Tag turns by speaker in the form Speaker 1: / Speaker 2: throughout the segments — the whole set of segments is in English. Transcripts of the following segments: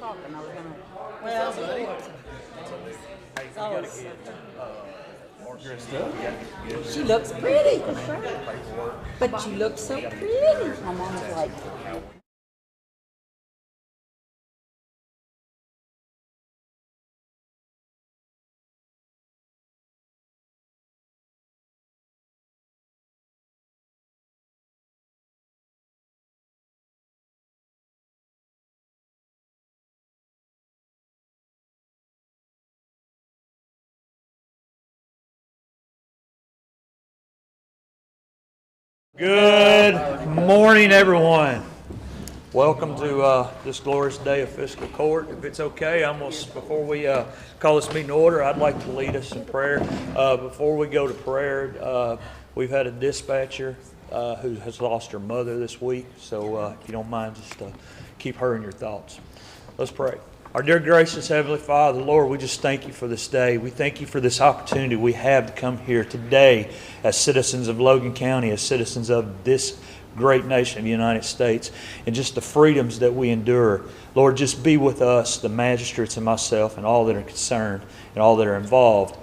Speaker 1: talking. I was gonna.
Speaker 2: Well, she looks pretty. But you look so pretty.
Speaker 1: My mom was like,
Speaker 3: Good morning, everyone. Welcome to this glorious day of Fiscal Court. If it's okay, before we call this meeting to order, I'd like to lead us in prayer. Before we go to prayer, we've had a dispatcher who has lost her mother this week, so if you don't mind, just keep her in your thoughts. Let's pray. Our dear gracious Heavenly Father, Lord, we just thank you for this day. We thank you for this opportunity we have to come here today as citizens of Logan County, as citizens of this great nation of the United States, and just the freedoms that we endure. Lord, just be with us, the magistrates and myself, and all that are concerned and all that are involved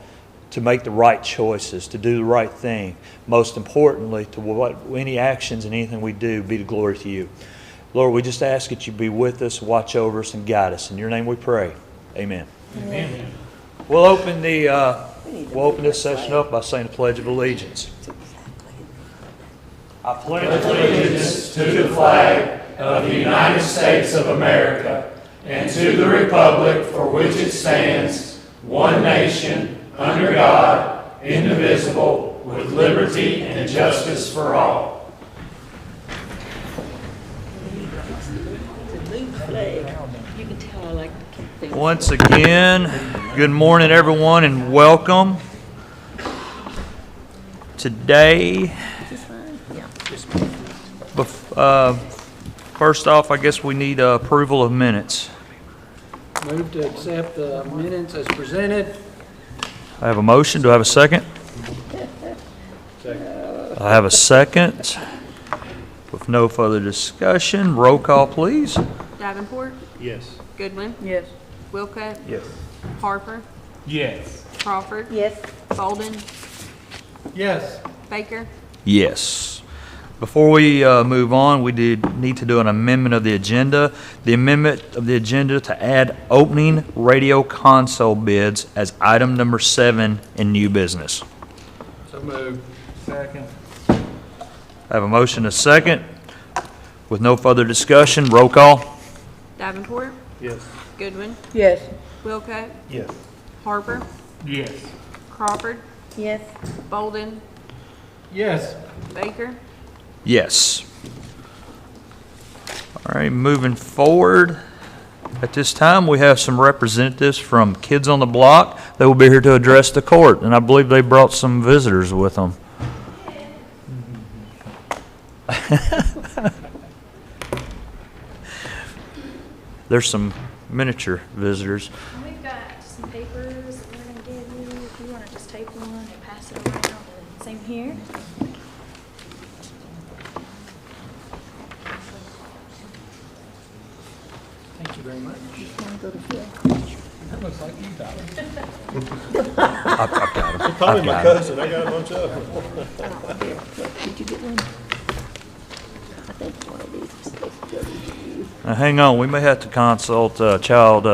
Speaker 3: to make the right choices, to do the right thing. Most importantly, to any actions and anything we do be the glory to you. Lord, we just ask that you be with us, watch over us, and guide us. In your name we pray. Amen. Amen. We'll open this session up by saying the Pledge of Allegiance. I pledge
Speaker 4: allegiance to the flag of the United States of America and to the republic for which it stands, one nation, under God, indivisible, with liberty and justice for all.
Speaker 3: Once again, good morning, everyone, and welcome. Today, first off, I guess we need approval of minutes.
Speaker 5: Move to accept the minutes as presented.
Speaker 3: I have a motion. Do I have a second? Second. I have a second. With no further discussion, roll call, please.
Speaker 6: Davenport?
Speaker 3: Yes.
Speaker 6: Goodwin?
Speaker 1: yes,
Speaker 6: Wilcutt?
Speaker 3: Yes.
Speaker 6: Harper?
Speaker 4: Yes.
Speaker 6: Crawford?
Speaker 1: yes,
Speaker 6: Bolden?
Speaker 5: Yes.
Speaker 6: Baker?
Speaker 3: Yes. Before we move on, we need to do an amendment of the agenda. The amendment of the agenda to add opening radio console bids as item number 7 in new business.
Speaker 5: So moved.
Speaker 4: Second.
Speaker 3: I have a motion, a second. With no further discussion, roll call.
Speaker 6: Davenport?
Speaker 4: Yes.
Speaker 6: Goodwin?
Speaker 1: yes,
Speaker 6: Wilcutt?
Speaker 4: Yes.
Speaker 6: Harper?
Speaker 4: Yes.
Speaker 6: Crawford?
Speaker 1: yes.
Speaker 6: Bolden?
Speaker 5: Yes.
Speaker 6: Baker?
Speaker 3: Yes. All right, moving forward. At this time, we have some representatives from Kids on the Block that will be here to address the court, and I believe they brought some visitors with them. There's some miniature visitors.
Speaker 7: We've got some papers that we're going to give you. If you want to just take one and pass it around. Same here.
Speaker 5: Thank you very much. That looks like you, Tyler.
Speaker 3: I've got them.
Speaker 8: Probably my cousin. I got a bunch of them.
Speaker 1: Did you get one? I think one of these is supposed to go to you.
Speaker 3: Now, hang on, we may have to consult child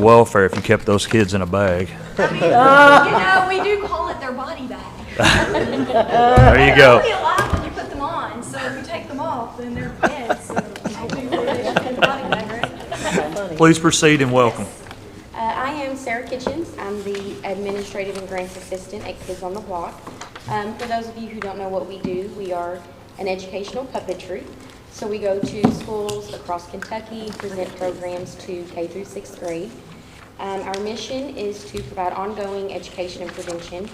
Speaker 3: welfare if you kept those kids in a bag.
Speaker 7: We do call it their body bag.
Speaker 3: There you go.
Speaker 7: They're only alive when you put them on, so if you take them off, then they're dead. So hopefully they should have the body bag, right?
Speaker 3: Please proceed and welcome.
Speaker 9: I am Sarah Kitchens. I'm the Administrative and Grants Assistant at Kids on the Block. For those of you who don't know what we do, we are an educational puppetry. So we go to schools across Kentucky, present programs to K through 6th grade. Our mission is to provide ongoing education and prevention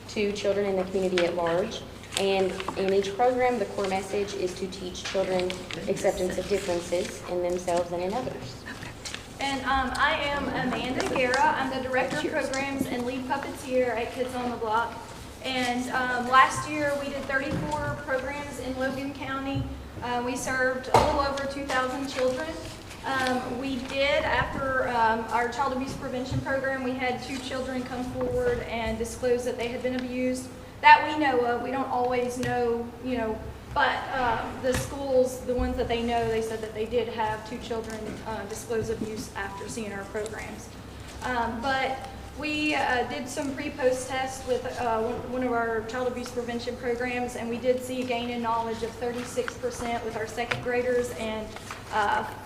Speaker 9: to children in the community at large. And in each program, the core message is to teach children acceptance of differences in themselves and in others.
Speaker 7: And I am Amanda Guerra. I'm the Director of Programs and Lead Puppeteer at Kids on the Block. And last year we did 34 programs in Logan County. We served a little over 2,000 children. We did after our child abuse prevention program, we had 2 children come forward and disclose that they had been abused. That we know of. We don't always know, but the schools, the ones that they know, they said that they did have 2 children disclose abuse after seeing our programs. But we did some pre-post tests with one of our child abuse prevention programs, and we did see a gain in knowledge of 36% with our 2nd graders and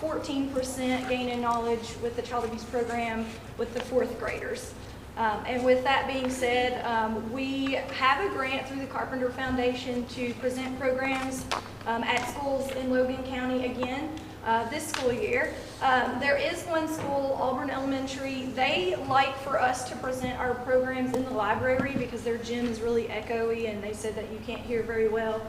Speaker 7: 14% gain in knowledge with the child abuse program with the 4th graders. And with that being said, we have a grant through the Carpenter Foundation to present programs at schools in Logan County again this school year. There is one school, Auburn Elementary. They like for us to present our programs in the library because their gym is really echoey and they said that you can't hear very well.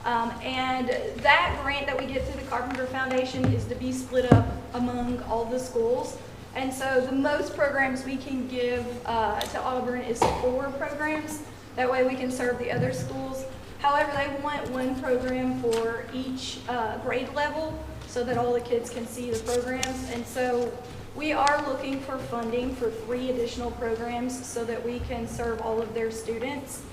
Speaker 7: And that grant that we get through the Carpenter Foundation is to be split up among all the schools. And so the most programs we can give to Auburn is 4 programs. That way we can serve the other schools. However, they want 1 program for each grade level so that all the kids can see the programs. And so we are looking for funding for 3 additional programs so that we can serve all of their students.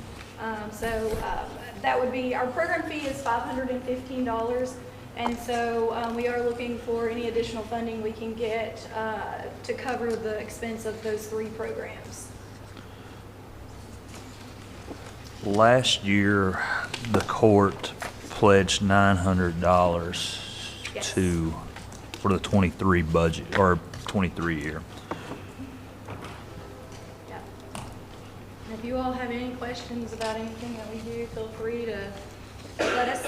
Speaker 7: That would be, our program fee is $515. And so we are looking for any additional funding we can get to cover the expense of those 3 programs.
Speaker 3: Last year, the court pledged $900
Speaker 7: Yes.
Speaker 3: for the 23 budget, or 23 year.
Speaker 7: Yeah. And if you all have any questions about anything that we do, feel free to let us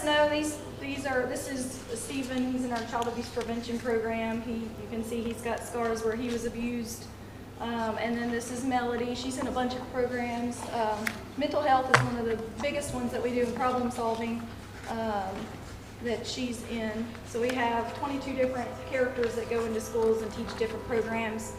Speaker 7: know. This is Stephen. He's in our child abuse prevention program. You can see he's got scars where he was abused. And then this is Melody. She's in a bunch of programs. Mental health is one of the biggest ones that we do in problem solving that she's in. So we have 22 different characters that go into schools and teach different programs.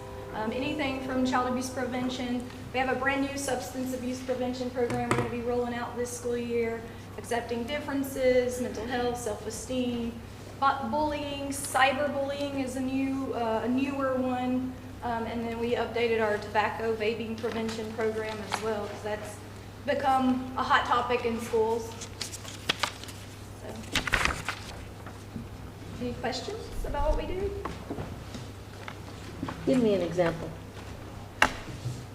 Speaker 7: Anything from child abuse prevention. We have a brand new substance abuse prevention program we're going to be rolling out this school year. Accepting differences, mental health, self-esteem, bullying, cyberbullying is a newer one, and then we updated our tobacco vaping prevention program as well because that's become a hot topic in schools. So, any questions about what we do?
Speaker 1: Give me an example.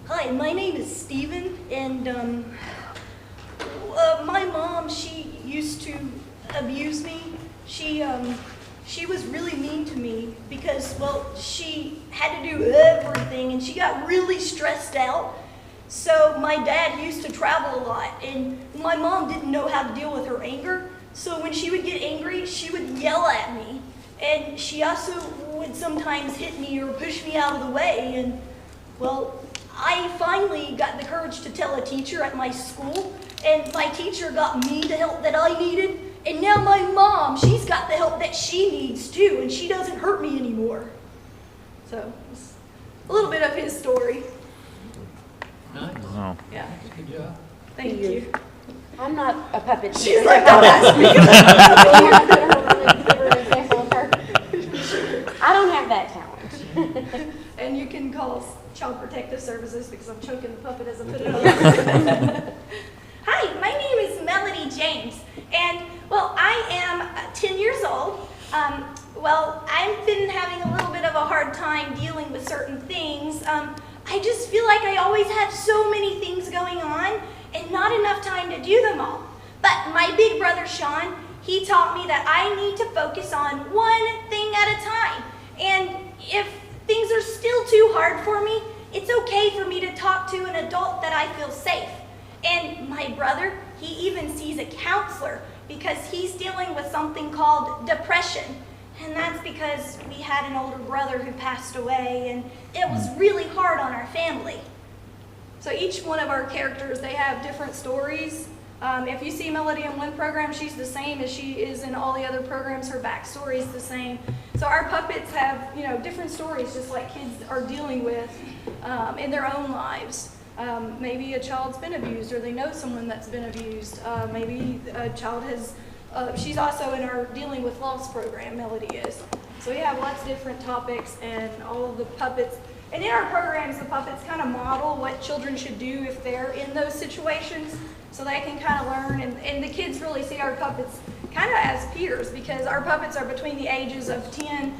Speaker 10: Hi, my name is Steven, and my mom, she used to abuse me. She was really mean to me because, well, she had to do everything and she got really stressed out. So my dad used to travel a lot and my mom didn't know how to deal with her anger. So when she would get angry, she would yell at me. And she also would sometimes hit me or push me out of the way. And, well, I finally got the courage to tell a teacher at my school, and my teacher got me the help that I needed, and now my mom, she's got the help that she needs too, and she doesn't hurt me anymore. So, it's a little bit of his story.
Speaker 5: Nice.
Speaker 3: Oh.
Speaker 7: Yeah,
Speaker 5: Good job.
Speaker 7: thank you.
Speaker 9: I'm not a puppet.
Speaker 7: She's like, don't ask me.
Speaker 9: I don't have that talent.
Speaker 7: And you can call Child Protective Services because I'm choking the puppet as I put it on.
Speaker 10: Hi, my name is Melody James, and, well, I am 10 years old. Well, I've been having a little bit of a hard time dealing with certain things. I just feel like I always have so many things going on and not enough time to do them all. But my big brother, Sean, he taught me that I need to focus on one thing at a time. And if things are still too hard for me, it's okay for me to talk to an adult that I feel safe. And my brother, he even sees a counselor because he's dealing with something called depression. And that's because we had an older brother who passed away, and it was really hard on our family.
Speaker 7: So each one of our characters, they have different stories. If you see Melody in one program, she's the same as she is in all the other programs. Her backstory is the same. So our puppets have, different stories, just like kids are dealing with in their own lives. Maybe a child's been abused, or they know someone that's been abused. Maybe a child has, she's also in our Dealing with Loss program, Melody is. So we have lots of different topics and all of the puppets. And in our programs, the puppets kind of model what children should do if they're in those situations, so they can kind of learn. And the kids really see our puppets kind of as peers, because our puppets are between the ages of 10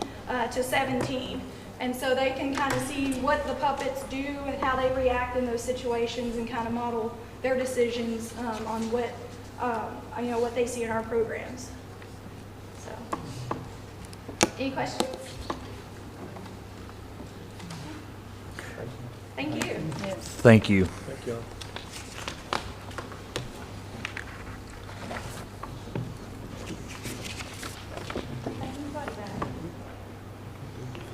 Speaker 7: to 17. And so they can kind of see what the puppets do and how they react in those situations, and kind of model their decisions on what, what they see in our programs. So, any questions? Thank you.
Speaker 3: Thank you.
Speaker 8: Thank you.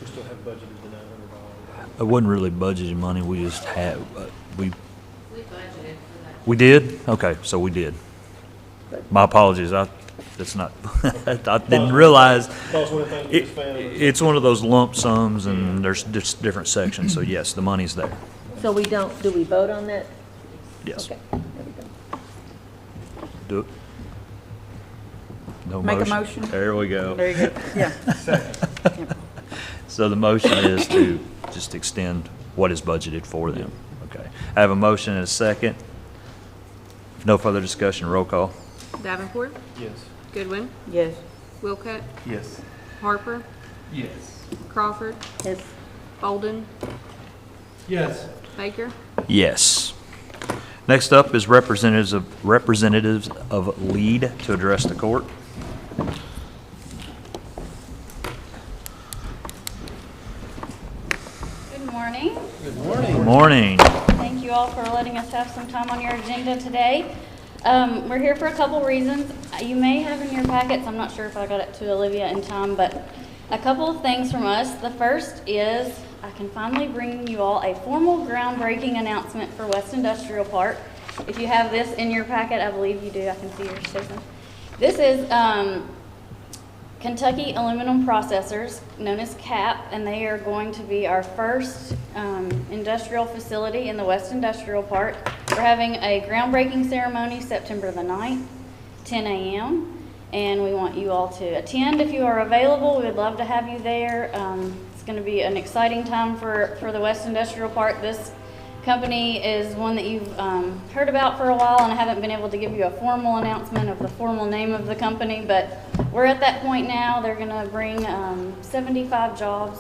Speaker 8: We still have budgeted the $900.
Speaker 3: It wasn't really budgeted money. We just had, we
Speaker 6: We budgeted for that.
Speaker 3: We did? Okay, so we did. My apologies, that's not, I didn't realize.
Speaker 8: Boss, one of the things we just found was-
Speaker 3: It's one of those lump sums, and there's just different sections, so yes, the money's there.
Speaker 1: So we don't, do we vote on that?
Speaker 3: Yes.
Speaker 1: Okay, there we go.
Speaker 3: Do it. No
Speaker 2: Make a motion.
Speaker 3: There we go.
Speaker 2: Very good. Yeah.
Speaker 3: So the motion is to just extend what is budgeted for them. Okay. I have a motion and a second. If no further discussion, roll call.
Speaker 6: Davenport,
Speaker 8: Yes.
Speaker 6: Goodwin,
Speaker 2: Yes.
Speaker 6: Wilcutt,
Speaker 5: Yes.
Speaker 6: Harper,
Speaker 5: Yes.
Speaker 6: Crawford,
Speaker 1: Yes.
Speaker 6: Bolden,
Speaker 5: Yes.
Speaker 6: Baker.
Speaker 3: Yes. Next up is representatives of LEAD to address the court.
Speaker 11: Good morning.
Speaker 3: Good morning.
Speaker 11: Thank you all for letting us have some time on your agenda today. We're here for a couple reasons. You may have in your packets, I'm not sure if I got it to Olivia in time, but a couple of things from us. The first is I can finally bring you all a formal groundbreaking announcement for West Industrial Park. If you have this in your packet, I believe you do. I can see your statement. This is Kentucky Aluminum Processors, known as CAP, and they are going to be our first industrial facility in the West Industrial Park. We're having a groundbreaking ceremony September the 9th, 10 a.m., and we want you all to attend if you are available. We would love to have you there. It's going to be an exciting time for the West Industrial Park. This company is one that you've heard about for a while, and I haven't been able to give you a formal announcement of the formal name of the company, but we're at that point now. They're going to bring 75 jobs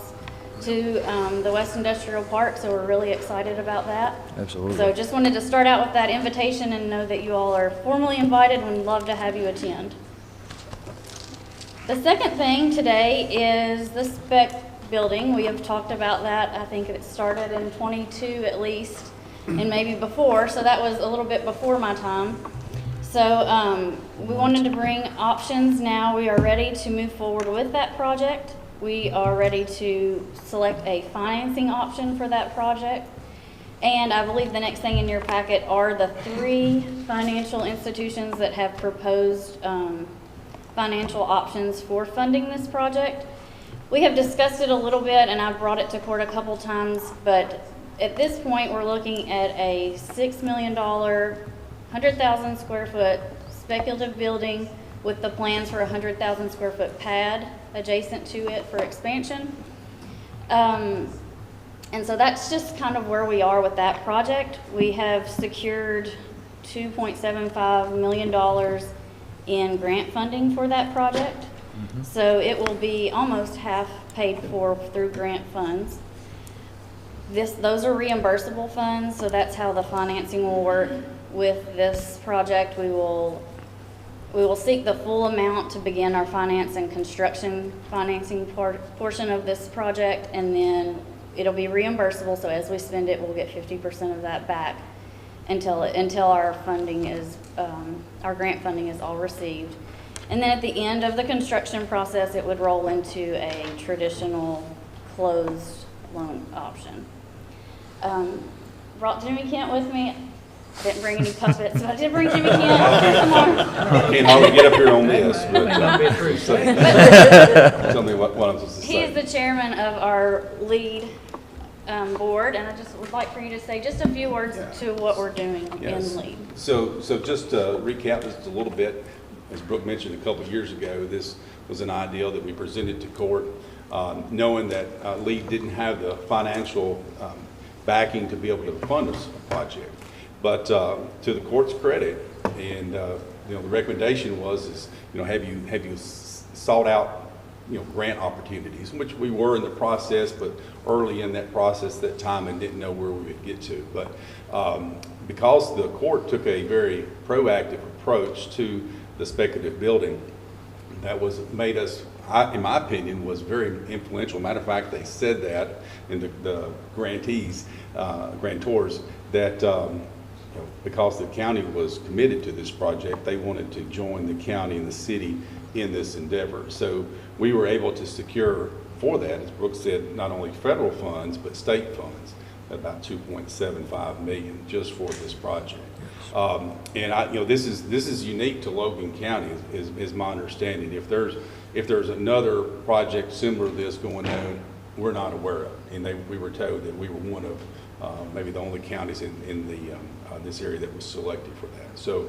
Speaker 11: to the West Industrial Park, so we're really excited about that.
Speaker 3: Absolutely.
Speaker 11: So just wanted to start out with that invitation and know that you all are formally invited and would love to have you attend. The second thing today is the spec building. We have talked about that. I think it started in 22 at least, and maybe before, so that was a little bit before my time. So we wanted to bring options now. We are ready to move forward with that project. We are ready to select a financing option for that project. And I believe the next thing in your packet are the 3 financial institutions that have proposed financial options for funding this project. We have discussed it a little bit, and I've brought it to court a couple times, but at this point, we're looking at a $6 million, 100,000 square foot speculative building with the plans for a 100,000 square foot pad adjacent to it for expansion. And so that's just kind of where we are with that project. We have secured $2.75 million in grant funding for that project. So it will be almost half paid for through grant funds. Those are reimbursable funds, so that's how the financing will work with this project. We will seek the full amount to begin our finance and construction financing portion of this project, and then it'll be reimbursable, so as we spend it, we'll get 50% of that back until our funding is, our grant funding is all received. And then at the end of the construction process, it would roll into a traditional closed loan option. Brought Jimmy Kent with me. I didn't bring any puppets, but I did bring Jimmy Kent.
Speaker 8: Can't hardly get up here on this, but tell me what I'm supposed to say.
Speaker 11: He is the chairman of our LEAD board, and I just would like for you to say just a few words to what we're doing in LEAD.
Speaker 12: So just to recap this a little bit, as Brooke mentioned a couple of years ago, this was an idea that we presented to court knowing that Lee didn't have the financial backing to be able to fund this project. But to the court's credit, and the recommendation was, have you sought out grant opportunities, which we were in the process, but early in that process that time and didn't know where we would get to. But because the court took a very proactive approach to the speculative building, that was made us, in my opinion, was very influential. Matter of fact, they said that in the grantors, that because the county was committed to this project, they wanted to join the county and the city in this endeavor. So we were able to secure for that, as Brooke said, not only federal funds, but state funds, about $2.75 million just for this project. And this is unique to Logan County, is my understanding. If there's another project similar to this going on, we're not aware of. And we were told that we were one of maybe the only counties in this area that was selected for that. So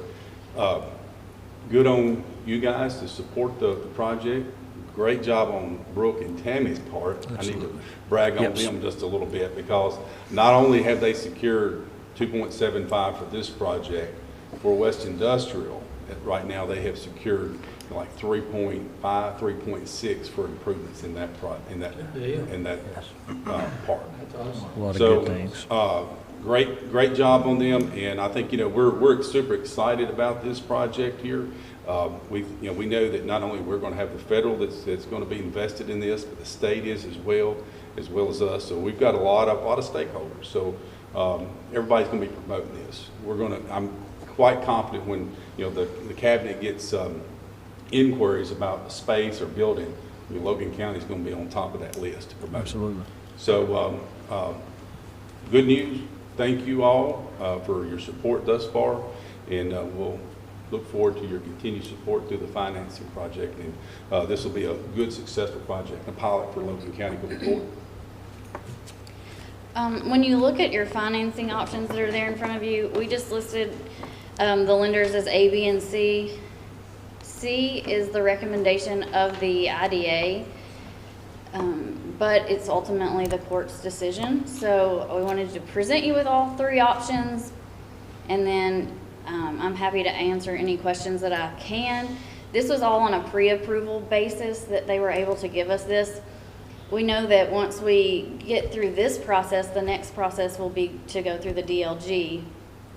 Speaker 12: good on you guys to support the project. Great job on Brooke and Tammy's part. Absolutely. I need to brag on them just a little bit, because not only have they secured 2.75 for this project, for West Industrial, right now they have secured like 3.5, 3.6 for improvements in that part.
Speaker 3: A lot of
Speaker 12: So,
Speaker 3: good things.
Speaker 12: Great job on them, and I think we're super excited about this project here. We know that not only we're going to have the federal that's going to be invested in this, but the state is as well as us. So we've got a lot of stakeholders. So everybody's going to be promoting this. I'm quite confident when the cabinet gets inquiries about the space or building, Logan County is going to be on top of that list to promote.
Speaker 3: Absolutely.
Speaker 12: So good news. Thank you all for your support thus far, and we'll look forward to your continued support through the financing project. And this will be a good, successful project, a pilot for Logan County going forward.
Speaker 11: When you look at your financing options that are there in front of you, we just listed the lenders as A, B, and C. C is the recommendation of the IDA, but it's ultimately the court's decision. So we wanted to present you with all three options, and then I'm happy to answer any questions that I can. This was all on a pre-approval basis that they were able to give us this. We know that once we get through this process, the next process will be to go through the DLG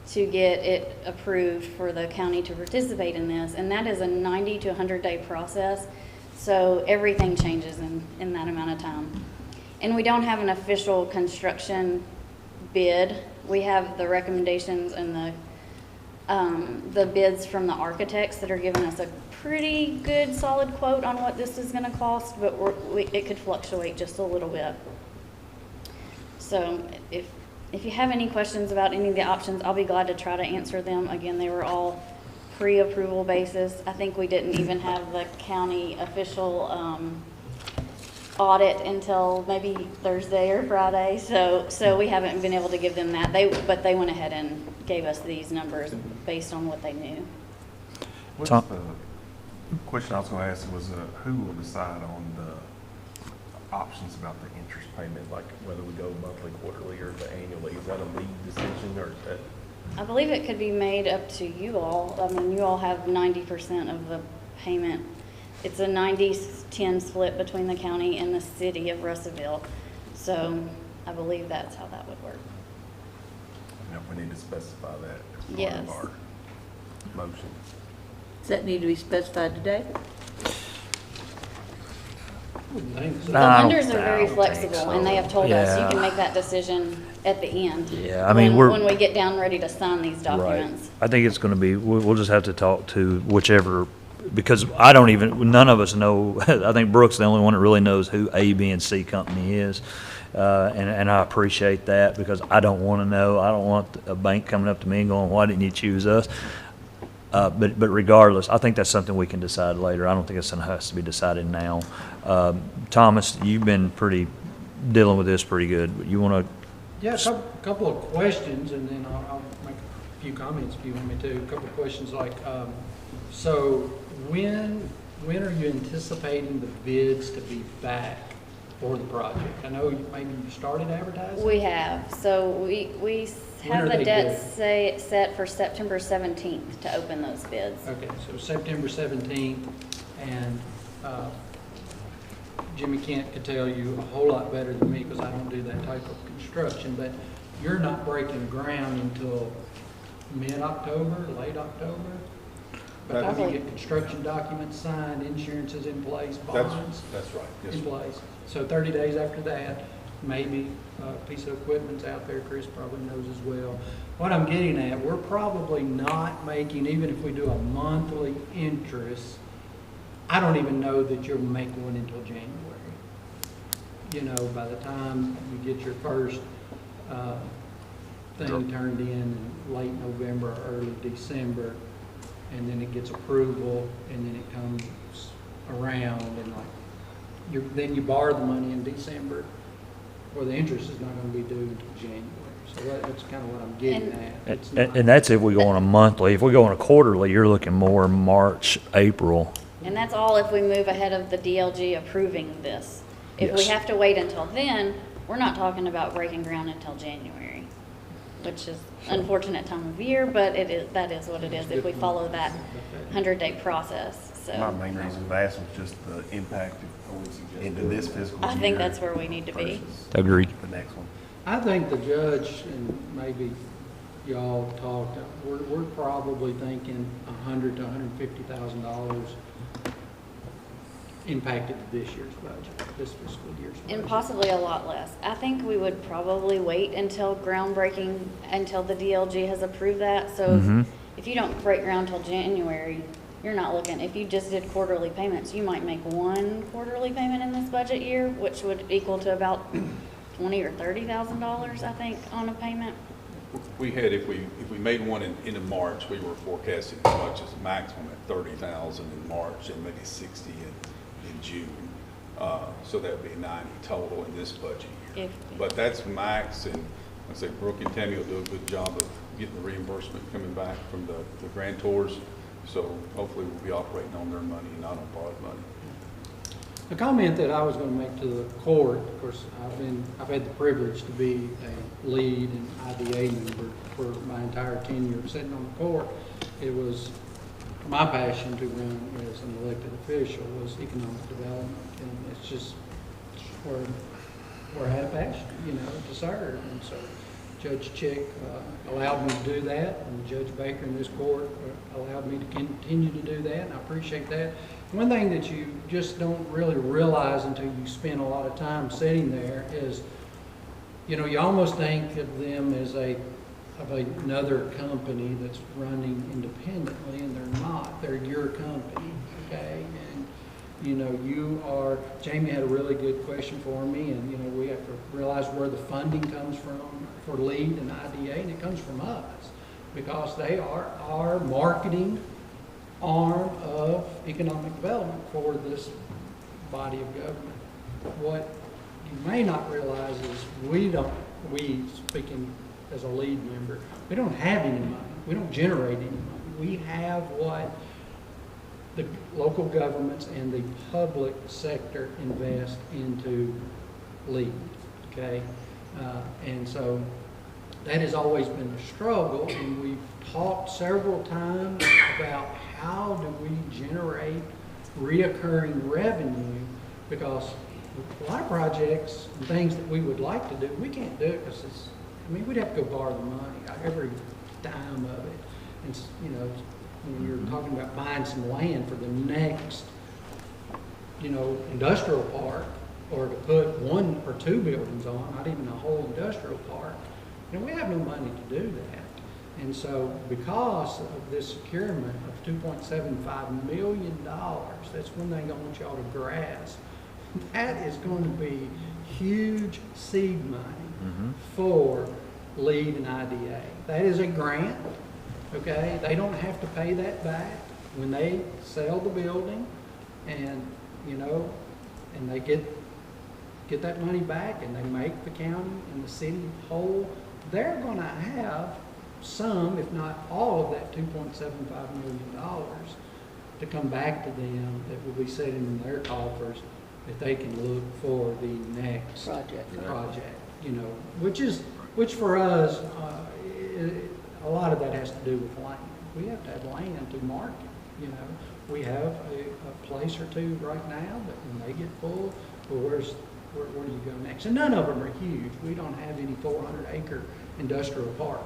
Speaker 11: to get it approved for the county to participate in this. And that is a 90 to 100-day process. So everything changes in that amount of time. And we don't have an official construction bid. We have the recommendations and the bids from the architects that are giving us a pretty good solid quote on what this is going to cost, but it could fluctuate just a little bit. So if you have any questions about any of the options, I'll be glad to try to answer them. Again, they were all pre-approval basis. I think we didn't even have the county official audit until maybe Thursday or Friday, so we haven't been able to give them that. But they went ahead and gave us these numbers based on what they knew.
Speaker 13: What's the question I was going to ask was who will decide on the options about the interest payment, like whether we go monthly, quarterly, or the annually? Is that a lead decision, or is that?
Speaker 11: I believe it could be made up to you all. I mean, you all have 90% of the payment. It's a 90-10 split between the county and the city of Russellville. So I believe that's how that would work.
Speaker 13: And if we need to specify that as
Speaker 11: Yes.
Speaker 13: part of our motion.
Speaker 1: Does that need to be specified today?
Speaker 11: The lenders are very flexible, and they have told us you can make that decision at the end.
Speaker 3: Yeah, I mean,
Speaker 11: when we get down ready to sign these documents.
Speaker 3: Right. I think it's going to be, we'll just have to talk to whichever, because none of us know. I think Brooke's the only one that really knows who A, B, and C company is. And I appreciate that, because I don't want to know. I don't want a bank coming up to me and going, why didn't you choose us? But regardless, I think that's something we can decide later. I don't think it's something that has to be decided now. Thomas, you've been dealing with this pretty good. You want to?
Speaker 8: Yeah, a couple of questions, and then I'll make a few comments if you want me to. A couple of questions like, so when are you anticipating the bids to be back for the project? I know maybe you started advertising?
Speaker 11: We have, so we
Speaker 8: When
Speaker 11: have
Speaker 8: are
Speaker 11: the
Speaker 8: they
Speaker 11: debt
Speaker 8: due?
Speaker 11: set for September 17th to open those bids.
Speaker 8: Okay, so September 17th, and Jimmy Kent could tell you a whole lot better than me because I don't do that type of construction, but you're not breaking ground until mid-October, late October? By the time you
Speaker 11: Probably.
Speaker 8: get construction documents signed, insurance is in place, bonds
Speaker 12: That's right, yes,
Speaker 8: in
Speaker 12: sir.
Speaker 8: place. So 30 days after that, maybe a piece of equipment's out there, Chris probably knows as well. What I'm getting at, we're probably not making, even if we do a monthly interest, I don't even know that you'll make one until January. You know, by the time you get your first thing turned in late November, or early December, and then it gets approval, and then it comes around, and like, then you borrow the money in December, or the interest is not gonna be due until January. So that's kind of what I'm getting at. It's not-
Speaker 3: And that's if we go on a monthly. If we go on a quarterly, you're looking more March, April.
Speaker 11: And that's all if we move ahead of the DLG approving this. If we
Speaker 3: Yes.
Speaker 11: have to wait until then, we're not talking about breaking ground until January, which is unfortunate time of year, but that is what it is if we follow that 100-day process,
Speaker 13: My
Speaker 11: so.
Speaker 13: main reason for asking was just the impact into this fiscal year.
Speaker 11: I think that's where we need to be.
Speaker 13: versus
Speaker 3: Agreed.
Speaker 13: The next one.
Speaker 8: I think the judge, and maybe y'all talked, we're probably thinking $100,000 to $150,000 impacted this year's budget, this fiscal year's budget.
Speaker 11: And possibly a lot less. I think we would probably wait until groundbreaking, until the DLG has approved that. So if you don't break ground till January, you're not looking, if you just did quarterly payments, you might make one quarterly payment in this budget year, which would equal to about $20,000 or $30,000, I think, on a payment.
Speaker 12: We had, if we made one in March, we were forecasting as much as a maximum at 30,000 in March and maybe 60 in June. So that would be 90 total in this budget year. But that's max, and I say Brooke and Tammy will do a good job of getting the reimbursement coming back from the grantors. So hopefully we'll be operating on their money, not on borrowed money.
Speaker 8: A comment that I was going to make to the court, of course, I've had the privilege to be a lead and IDA member for my entire tenure sitting on the court. It was my passion to run as an elected official was economic development, and it's just where I had a passion, to serve. And so Judge Chick allowed me to do that, and Judge Baker in this court allowed me to continue to do that, and I appreciate that. One thing that you just don't really realize until you spend a lot of time sitting there is, you almost think of them as another company that's running independently, and they're not. They're your company, okay? And, Jamie had a really good question for me, and, we have to realize where the funding comes from for LEAD and IDA, and it comes from us because they are our marketing arm of economic development for this body of government. What you may not realize is we speaking as a lead member, we don't have any money. We don't generate any money. We have what the local governments and the public sector invest into LEAD, okay? And so that has always been a struggle, and we've talked several times about how do we generate reoccurring revenue, because a lot of projects and things that we would like to do, we can't do it because we'd have to go borrow the money, every dime of it. And, when you're talking about buying some land for the next, industrial park, or to put one or two buildings on, not even a whole industrial park, we have no money to do that. And so because of this securement of $2.75 million, that's one thing I want y'all to grasp. That is going to be huge seed money for LEAD and IDA. That is a grant, okay? They don't have to pay that back when they sell the building, and, and they get that money back, and they make the county and the city whole. They're going to have some, if not all, of that $2.75 million to come back to them that will be sitting in their coffers that they can look for the next project, you know, which for us, a lot of that has to do with land. We have to have land to market, you know. We have a place or two right now, but when they get full, well, where do you go next? And none of them are huge. We don't have any 400-acre industrial park,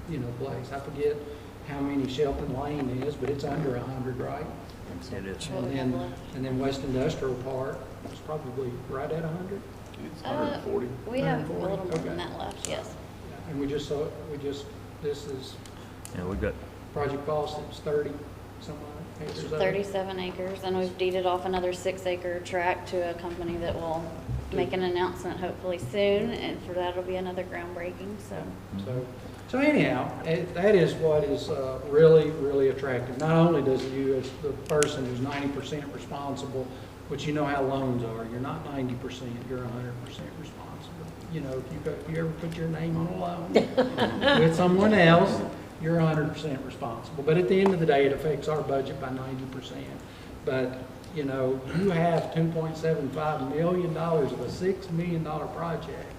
Speaker 8: you know, place. I forget how many Shelton Lane is, but it's under 100, right?
Speaker 3: It is.
Speaker 8: And then West Industrial Park is probably right at 100.
Speaker 12: It's 140.
Speaker 11: We have a
Speaker 8: 140?
Speaker 11: little more
Speaker 8: Okay.
Speaker 11: than that left, yes.
Speaker 8: And this is
Speaker 3: Yeah, we've got,
Speaker 8: Project Fawcett's 30 some odd acres. of it.
Speaker 11: 37 acres, and we've deeded off another 6-acre tract to a company that will make an announcement hopefully soon, and for that will be another groundbreaking, so.
Speaker 8: So anyhow, that is what is really, really attractive. Not only does you, as the person who's 90% responsible, which you know how loans are, you're not 90%, you're 100% responsible. You know, if you ever put your name on a loan with someone else, you're 100% responsible. But at the end of the day, it affects our budget by 90%. But, you know, you have $2.75 million of a $6 million project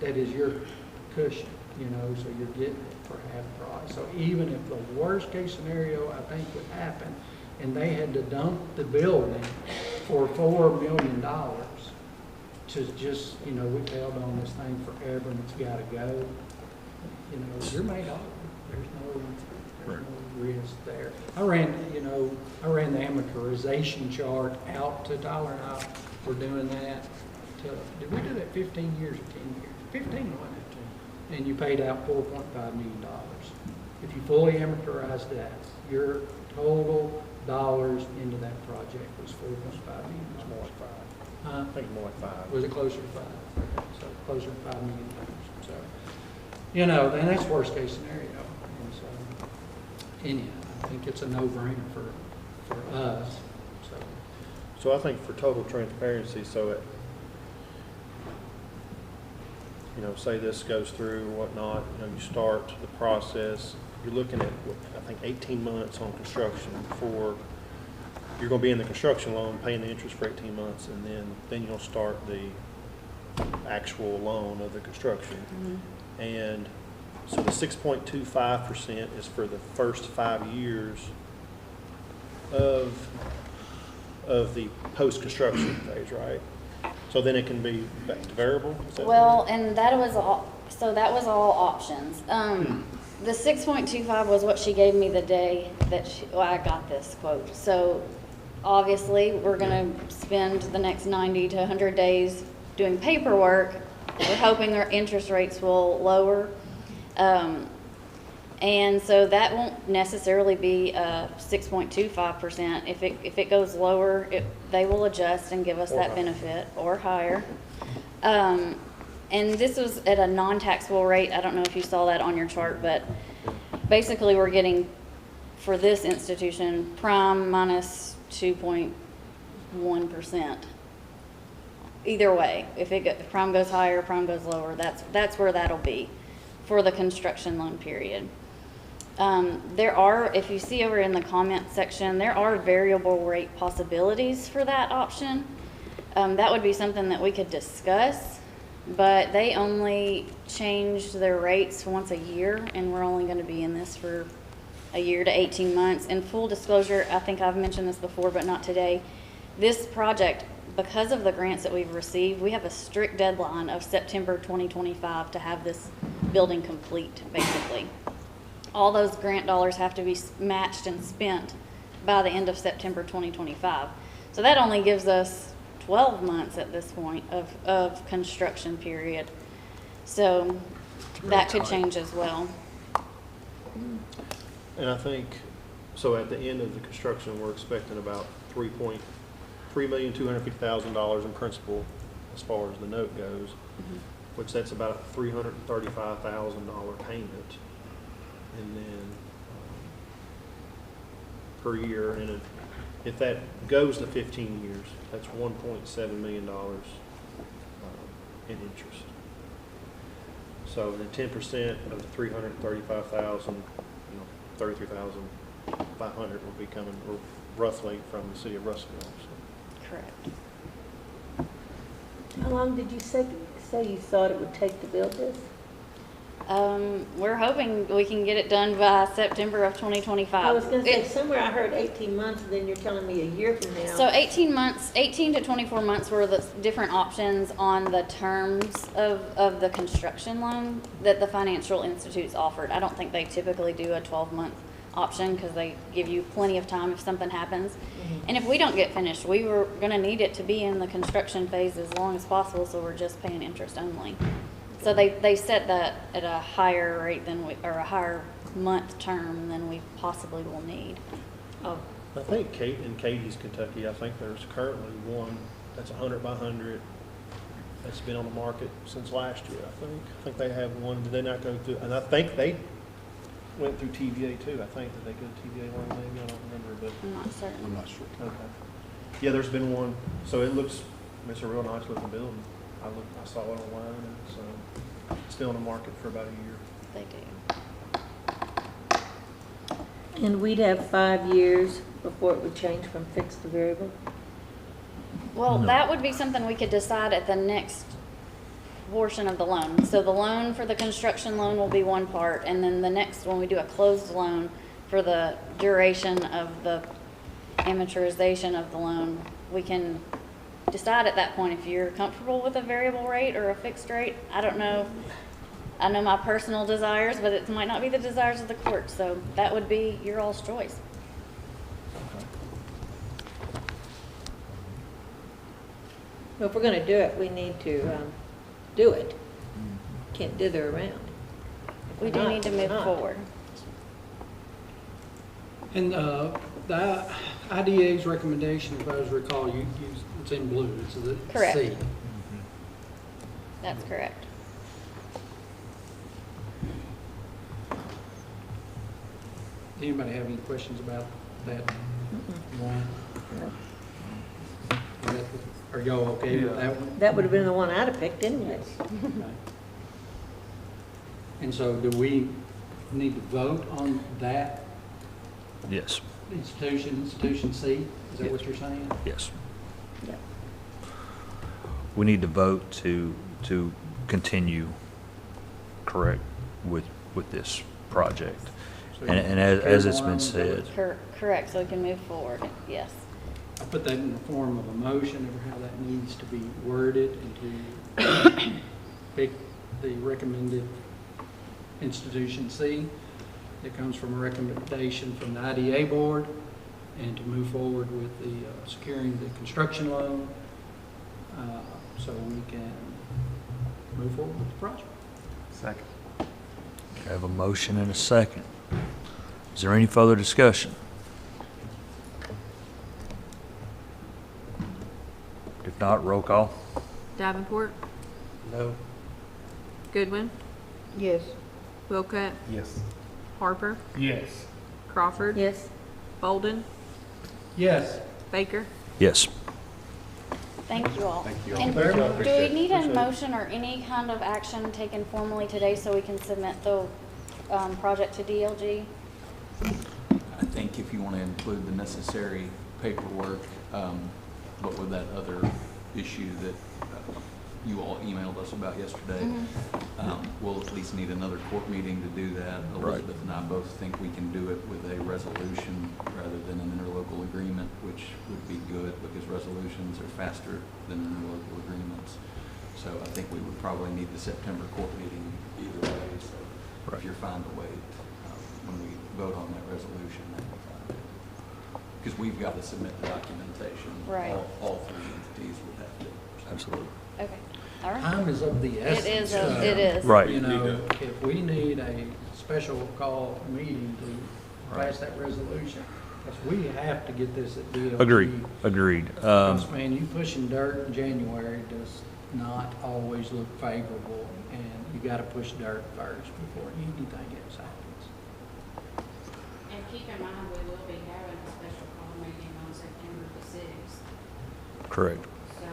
Speaker 8: that is your cushion, you know, so you're getting it for half price. So even if the worst case scenario, I think, would happen, and they had to dump the building for $4 million to just, you know, we've held on this thing forever and it's got to go, you know, you're made of it. There's no risk there. I ran the amortization chart out to Tyler and I were doing that. Did we do that 15 years or 10 years? 15, wasn't it? And you paid out $4.5 million. If you fully amortized that, your total dollars into that project was $4.5 million.
Speaker 5: It's more like 5.
Speaker 8: Huh?
Speaker 5: I think more like 5.
Speaker 8: Was it closer to 5? Okay, so closer to $5 million. So, you know, then that's worst case scenario. And so, anyhow, I think it's a no-brainer for us.
Speaker 5: So I think for total transparency, you know, say this goes through or whatnot, you know, you start the process, you're looking at, I think, 18 months on construction before you're going to be in the construction loan, paying the interest for 18 months, and then you'll start the actual loan of the construction. Mm-hmm. And so the 6.25% is for the first 5 years of the post-construction phase, right? So then it can be back to variable?
Speaker 11: Well, and that was all options. The 6.25 was what she gave me the day that I got this quote. So obviously, we're going to spend the next 90 to 100 days doing paperwork. We're hoping our interest rates will lower. And so that won't necessarily be 6.25%. If it goes lower, they will adjust and give us that benefit, or higher. And this was at a non-taxable rate. I don't know if you saw that on your chart, but basically we're getting, for this institution, prime minus 2.1%. Either way, if prime goes higher, prime goes lower, that's where that'll be for the construction loan period. There are, if you see over in the comment section, there are variable rate possibilities for that option. That would be something that we could discuss, but they only change their rates once a year, and we're only going to be in this for a year to 18 months. In full disclosure, I think I've mentioned this before, but not today. This project, because of the grants that we've received, we have a strict deadline of September 2025 to have this building complete, basically. All those grant dollars have to be matched and spent by the end of September 2025. So that only gives us 12 months at this point of construction period. So that could change as well.
Speaker 5: And I think, so at the end of the construction, we're expecting about $3,250,000 in principal as far as the note goes, which that's about a $335,000 payment. And then per year, and if that goes to 15 years, that's $1.7 million in interest. So the 10% of the 335,000, $33,500 will be coming roughly from the city of Russellville. So.
Speaker 11: correct.
Speaker 1: How long did you say you thought it would take to build this?
Speaker 11: We're hoping we can get it done by September of 2025.
Speaker 1: I was gonna say,
Speaker 11: It-
Speaker 1: somewhere I heard 18 months, and then you're telling me a year from now.
Speaker 11: So 18 months, 18 to 24 months were the different options on the terms of the construction loan that the financial institutes offered. I don't think they typically do a 12-month option because they give you plenty of time if something happens. And if we don't get finished, we were going to need it to be in the construction phase as long as possible, so we're just paying interest only. So they set that at a higher rate than we, or a higher month term than we possibly will need.
Speaker 1: Oh,
Speaker 5: I think in Katie's, Kentucky, I think there's currently one that's 100 by 100 that's been on the market since last year, I think. I think they have one. Did they not go through? And I think they went through TVA too. I think that they go to TVA loan maybe. I don't remember, but
Speaker 11: I'm not certain.
Speaker 12: I'm not sure.
Speaker 5: okay. Yeah, there's been one. So it looks, it's a real nice looking building. I saw it online, and it's still on the market for about a year.
Speaker 11: They do.
Speaker 1: and we'd have 5 years before it would change from fixed to variable?
Speaker 11: Well, that would be something we could decide at the next portion of the loan. So the loan for the construction loan will be one part, and then the next, when we do a closed loan for the duration of the amortization of the loan, we can decide at that point if you're comfortable with a variable rate or a fixed rate. I don't know. I know my personal desires, but it might not be the desires of the court, so that would be your all's choice.
Speaker 1: Well, if we're gonna do it, we need to do it. Can't dither around.
Speaker 11: We do need to move forward.
Speaker 8: And the IDA's recommendation, if I recall, it's in blue, it's the
Speaker 11: Correct.
Speaker 8: C.
Speaker 11: That's correct.
Speaker 8: Anybody have any questions about that one? Are y'all okay with that one?
Speaker 1: That would have been the one I'd have picked anyway.
Speaker 8: Okay. And so do we need to vote on that
Speaker 3: Yes,
Speaker 8: institution C? Is that what you're saying?
Speaker 3: yes.
Speaker 1: Yeah.
Speaker 3: We need to vote to continue, correct, with this project.
Speaker 8: So
Speaker 3: And as it's been
Speaker 8: Caroline,
Speaker 3: said,
Speaker 11: Correct, so we can move forward, yes.
Speaker 8: I put that in the form of a motion, or how that needs to be worded, and to pick the recommended institution C that comes from a recommendation from the IDA board, and to move forward with the securing the construction loan, so we can move forward with the project.
Speaker 13: Second.
Speaker 3: I have a motion and a second. Is there any further discussion? If not, roll call.
Speaker 6: Davenport,
Speaker 5: No.
Speaker 6: Goodwin,
Speaker 1: Yes.
Speaker 6: Wilcutt,
Speaker 13: Yes.
Speaker 6: Harper,
Speaker 4: Yes.
Speaker 6: Crawford,
Speaker 1: Yes.
Speaker 6: Bolden,
Speaker 8: Yes.
Speaker 6: Baker.
Speaker 3: Yes.
Speaker 11: Thank you all.
Speaker 12: Thank you all.
Speaker 11: And
Speaker 5: Very much.
Speaker 11: do we need a
Speaker 5: Appreciate it.
Speaker 11: motion or any kind of action taken formally today so we can submit the project to DLG?
Speaker 14: I think if you want to include the necessary paperwork, but with that other issue that you all emailed us about yesterday, we'll at least need another court meeting to do that. Elizabeth and I both think we can do it with a resolution rather than an interlocal agreement, which would be good because resolutions are faster than interlocal agreements. So I think we would probably need the September court meeting either way. So if you're fine to wait, when we vote on that resolution, then we're fine. Because we've got to submit the documentation.
Speaker 11: Right.
Speaker 14: All three entities would have to.
Speaker 3: Absolutely.
Speaker 11: Okay, all right.
Speaker 8: Time is of the essence.
Speaker 11: It is.
Speaker 3: Right.
Speaker 8: You know, if we need a special call meeting to pass that resolution, because we have to get this at DLG.
Speaker 3: Agreed.
Speaker 8: Because, man, you pushing dirt in January does not always look favorable, and you gotta push dirt first before anything else happens.
Speaker 11: And keep in mind, we will be having a special call meeting on September the 6th.
Speaker 3: Correct.
Speaker 11: So.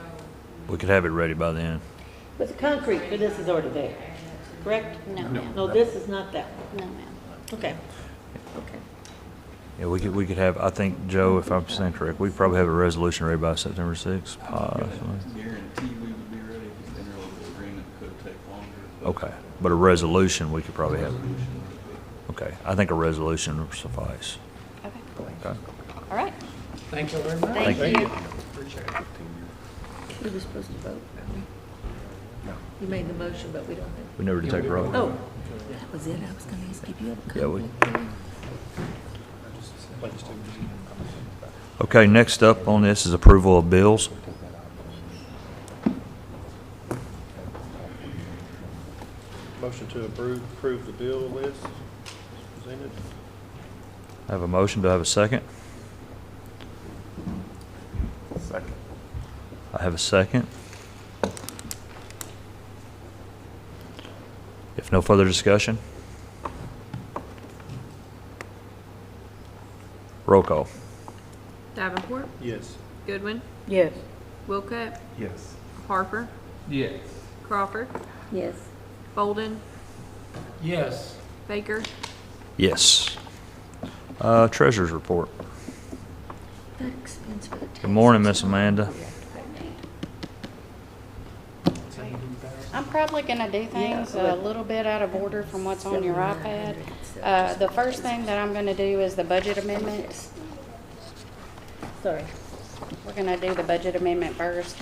Speaker 3: We could have it ready by then.
Speaker 1: But the concrete for this is already there, correct?
Speaker 11: No, ma'am.
Speaker 1: No, this is not that one.
Speaker 11: No, ma'am.
Speaker 1: Okay. Okay.
Speaker 3: Yeah, we could have, I think, Joe, if I'm saying correct, we'd probably have a resolution ready by September 6th, possibly.
Speaker 14: Guarantee we would be ready, because generally the agreement could take longer. but
Speaker 3: Okay, but a resolution, we could probably have,
Speaker 14: resolution
Speaker 3: okay, I think a resolution would suffice.
Speaker 9: Okay.
Speaker 3: Okay.
Speaker 9: All right.
Speaker 8: Thank you very much.
Speaker 9: Thank you.
Speaker 8: Appreciate it.
Speaker 1: We were supposed to vote, weren't we? You made the motion, but we don't have.
Speaker 3: We never did take a roll.
Speaker 1: Oh, that was it. I was gonna ask if you had a
Speaker 3: Yeah, we.
Speaker 1: comment.
Speaker 3: Okay, next up on this is approval of bills.
Speaker 5: Motion to approve the bill list presented.
Speaker 3: I have a motion, do I have a second?
Speaker 13: Second.
Speaker 3: I have a second. If no further discussion. Roll call.
Speaker 6: Davenport,
Speaker 5: Yes.
Speaker 6: Goodwin,
Speaker 2: Yes.
Speaker 6: Wilcutt,
Speaker 13: Yes.
Speaker 6: Harper,
Speaker 4: Yes.
Speaker 6: Crawford,
Speaker 1: Yes.
Speaker 6: Bolden,
Speaker 8: Yes.
Speaker 6: Baker.
Speaker 3: Yes. Treasurer's report.
Speaker 1: That expense for the tax.
Speaker 3: Good morning, Miss Amanda.
Speaker 9: I'm probably gonna do things a little bit out of order from what's on your iPad. The first thing that I'm gonna do is the budget amendment.
Speaker 1: Sorry.
Speaker 9: We're gonna do the budget amendment first.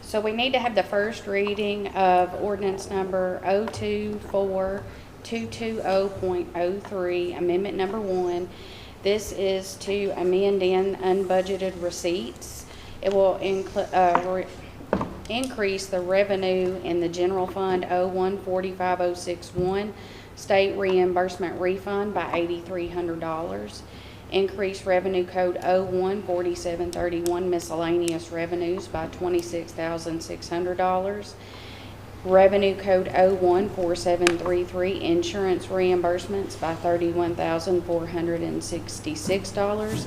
Speaker 9: So we need to have the first reading of ordinance number 024-220.03, amendment number 1. This is to amend in unbudgeted receipts. It will increase the revenue in the general fund 0145061, state reimbursement refund by $8,300. Increase revenue code 014731, miscellaneous revenues by $26,600. Revenue code 014733, insurance reimbursements by $31,466,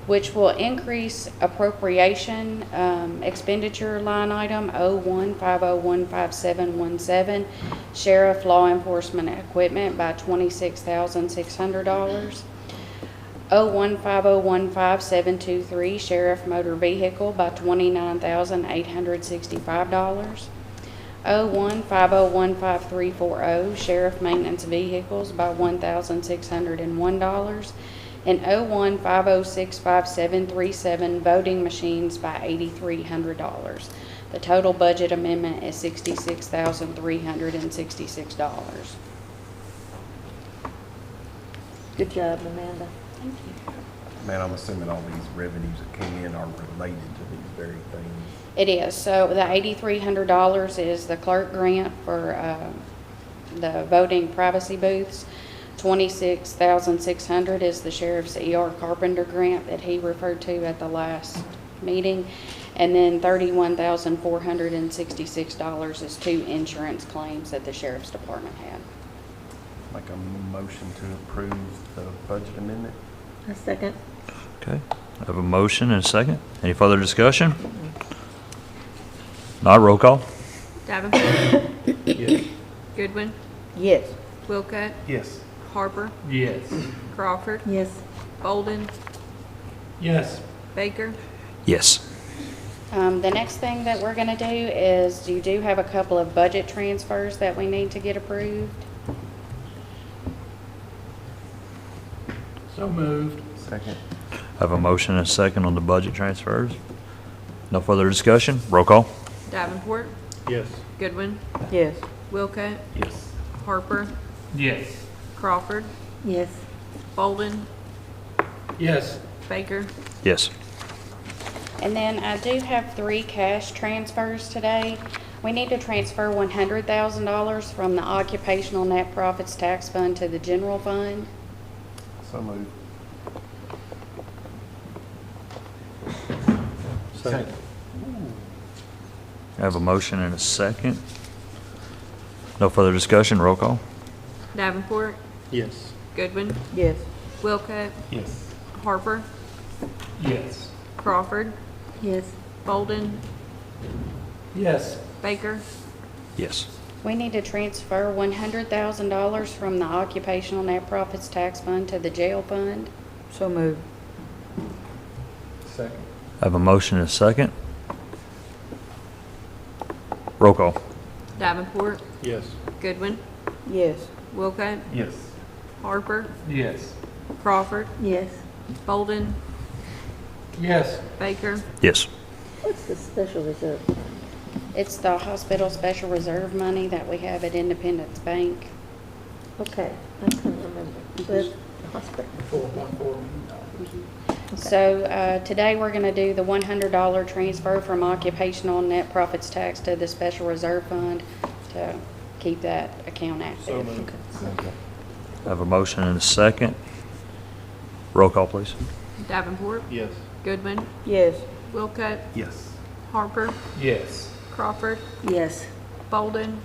Speaker 9: which will increase appropriation expenditure line item 015015717, sheriff law enforcement equipment by $26,600. 015015723, sheriff motor vehicle by $29,865. 015015340, sheriff maintenance vehicles by $1,601. And 015065737, voting machines by $8,300. The total budget amendment is $66,366.
Speaker 1: Good job, Amanda.
Speaker 9: Thank you.
Speaker 13: Man, I'm assuming all these revenues that came in are related to these very things.
Speaker 9: It is. So the $8,300 is the clerk grant for the voting privacy booths. $26,600 is the sheriff's ER carpenter grant that he referred to at the last meeting. And then $31,466 is 2 insurance claims that the sheriff's department had.
Speaker 13: Make a motion to approve the budget amendment.
Speaker 1: A second.
Speaker 3: Okay, I have a motion and a second. Any further discussion? Not roll call.
Speaker 6: Davenport,
Speaker 5: Yes.
Speaker 6: Goodwin,
Speaker 2: Yes.
Speaker 6: Wilcutt,
Speaker 13: Yes.
Speaker 6: Harper,
Speaker 4: Yes.
Speaker 6: Crawford,
Speaker 1: Yes.
Speaker 6: Bolden,
Speaker 4: Yes.
Speaker 6: Baker.
Speaker 3: Yes.
Speaker 9: The next thing that we're going to do is you do have a couple of budget transfers that we need to get approved.
Speaker 8: So moved.
Speaker 13: Second.
Speaker 3: I have a motion and a second on the budget transfers. No further discussion? Roll call.
Speaker 6: Davenport,
Speaker 5: Yes.
Speaker 6: Goodwin,
Speaker 2: Yes.
Speaker 6: Wilcutt,
Speaker 13: Yes.
Speaker 6: Harper,
Speaker 4: Yes.
Speaker 6: Crawford,
Speaker 1: Yes.
Speaker 6: Bolden,
Speaker 8: Yes.
Speaker 6: Baker.
Speaker 3: Yes.
Speaker 9: And then I do have 3 cash transfers today. We need to transfer $100,000 from the occupational net profits tax fund to the general fund.
Speaker 13: So moved.
Speaker 5: Second.
Speaker 3: I have a motion and a second. No further discussion? Roll call.
Speaker 6: Davenport,
Speaker 5: Yes.
Speaker 6: Goodwin,
Speaker 2: Yes.
Speaker 6: Wilcutt,
Speaker 13: Yes.
Speaker 6: Harper,
Speaker 4: Yes.
Speaker 6: Crawford,
Speaker 1: Yes.
Speaker 6: Bolden,
Speaker 8: Yes.
Speaker 6: Baker.
Speaker 3: Yes.
Speaker 11: We need to transfer $100,000 from the occupational net profits tax fund to the jail fund.
Speaker 2: So moved.
Speaker 13: Second.
Speaker 3: I have a motion and a second. Roll call.
Speaker 6: Davenport,
Speaker 5: Yes.
Speaker 6: Goodwin,
Speaker 2: Yes.
Speaker 6: Wilco,
Speaker 13: Yes.
Speaker 6: Harper,
Speaker 13: Yes.
Speaker 6: Crawford,
Speaker 1: Yes.
Speaker 6: Bolden,
Speaker 8: Yes.
Speaker 6: Baker,
Speaker 3: Yes.
Speaker 1: What's the special reserve?
Speaker 11: It's the hospital special reserve money that we have at Independence Bank.
Speaker 1: Okay, I couldn't remember. The hospital.
Speaker 8: $4.4 million.
Speaker 11: So today, we're going to do the $100 transfer from occupational net profits tax to the special reserve fund to keep that account
Speaker 5: So
Speaker 11: active.
Speaker 5: moved.
Speaker 3: I have a motion and a second. Roll call, please.
Speaker 6: Davenport,
Speaker 5: Yes.
Speaker 6: Goodwin,
Speaker 2: Yes.
Speaker 6: Wilco,
Speaker 13: Yes.
Speaker 6: Harper,
Speaker 13: Yes.
Speaker 6: Crawford,
Speaker 1: Yes.
Speaker 6: Bolden,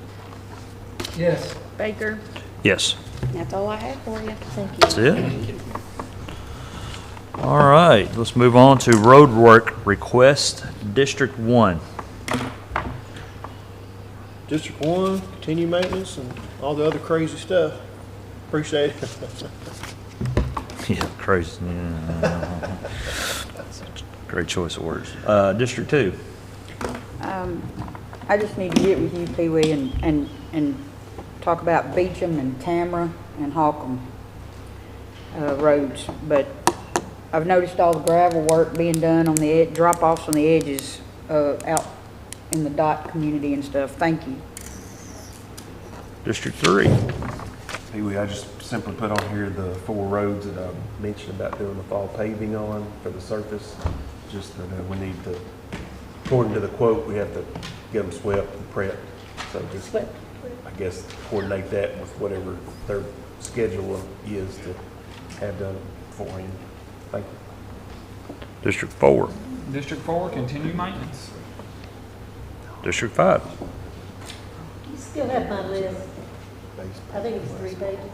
Speaker 8: Yes.
Speaker 6: Baker.
Speaker 3: Yes.
Speaker 11: That's all I have for you.
Speaker 1: Thank you.
Speaker 3: That's it? All right, let's move on to road work request, District 1.
Speaker 5: District 1, continue maintenance and all the other crazy stuff. Appreciate it.
Speaker 3: Yeah, crazy. Yeah. Great choice of words. District 2.
Speaker 2: I just need to get with you, Pee Wee, and talk about Beecham and Tamara and Holcomb roads. But I've noticed all the gravel work being done on the drop-offs on the edges out in the dot community and stuff. Thank you.
Speaker 3: District 3.
Speaker 13: Pee-wee, I just simply put on here the 4 roads that I mentioned about doing the fall paving on for the surface. Just that we need to, according to the quote, we have to get them swept and prepped. So just, I guess, coordinate that with whatever their schedule is to have done beforehand. Thank you.
Speaker 3: District 4.
Speaker 15: District 4, continue maintenance.
Speaker 3: District 5.
Speaker 1: You still have my list. I think it's 3 pages.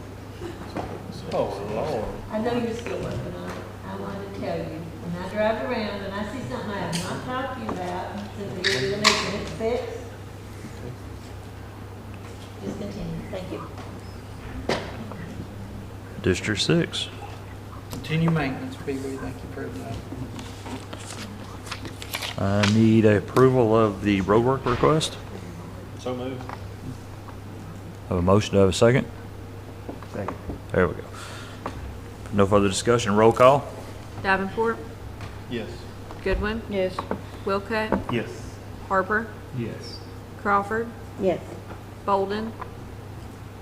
Speaker 5: Oh, Lord.
Speaker 1: I know you're still working on it. I wanted to tell you. When I drive around and I see something I have not talked to you about, since you're making it fix, just continue. Thank you.
Speaker 3: District 6.
Speaker 8: Continue maintenance, Pee Wee. Thank you for that.
Speaker 3: I need approval of the roadwork request.
Speaker 5: So moved.
Speaker 3: Have a motion, do I have a second?
Speaker 13: Second.
Speaker 3: There we go. No further discussion, roll call?
Speaker 6: Davenport,
Speaker 5: Yes.
Speaker 6: Goodwin,
Speaker 2: Yes.
Speaker 6: Wilco,
Speaker 13: Yes.
Speaker 6: Harper,
Speaker 15: Yes.
Speaker 6: Crawford,
Speaker 1: Yes.
Speaker 6: Bolden,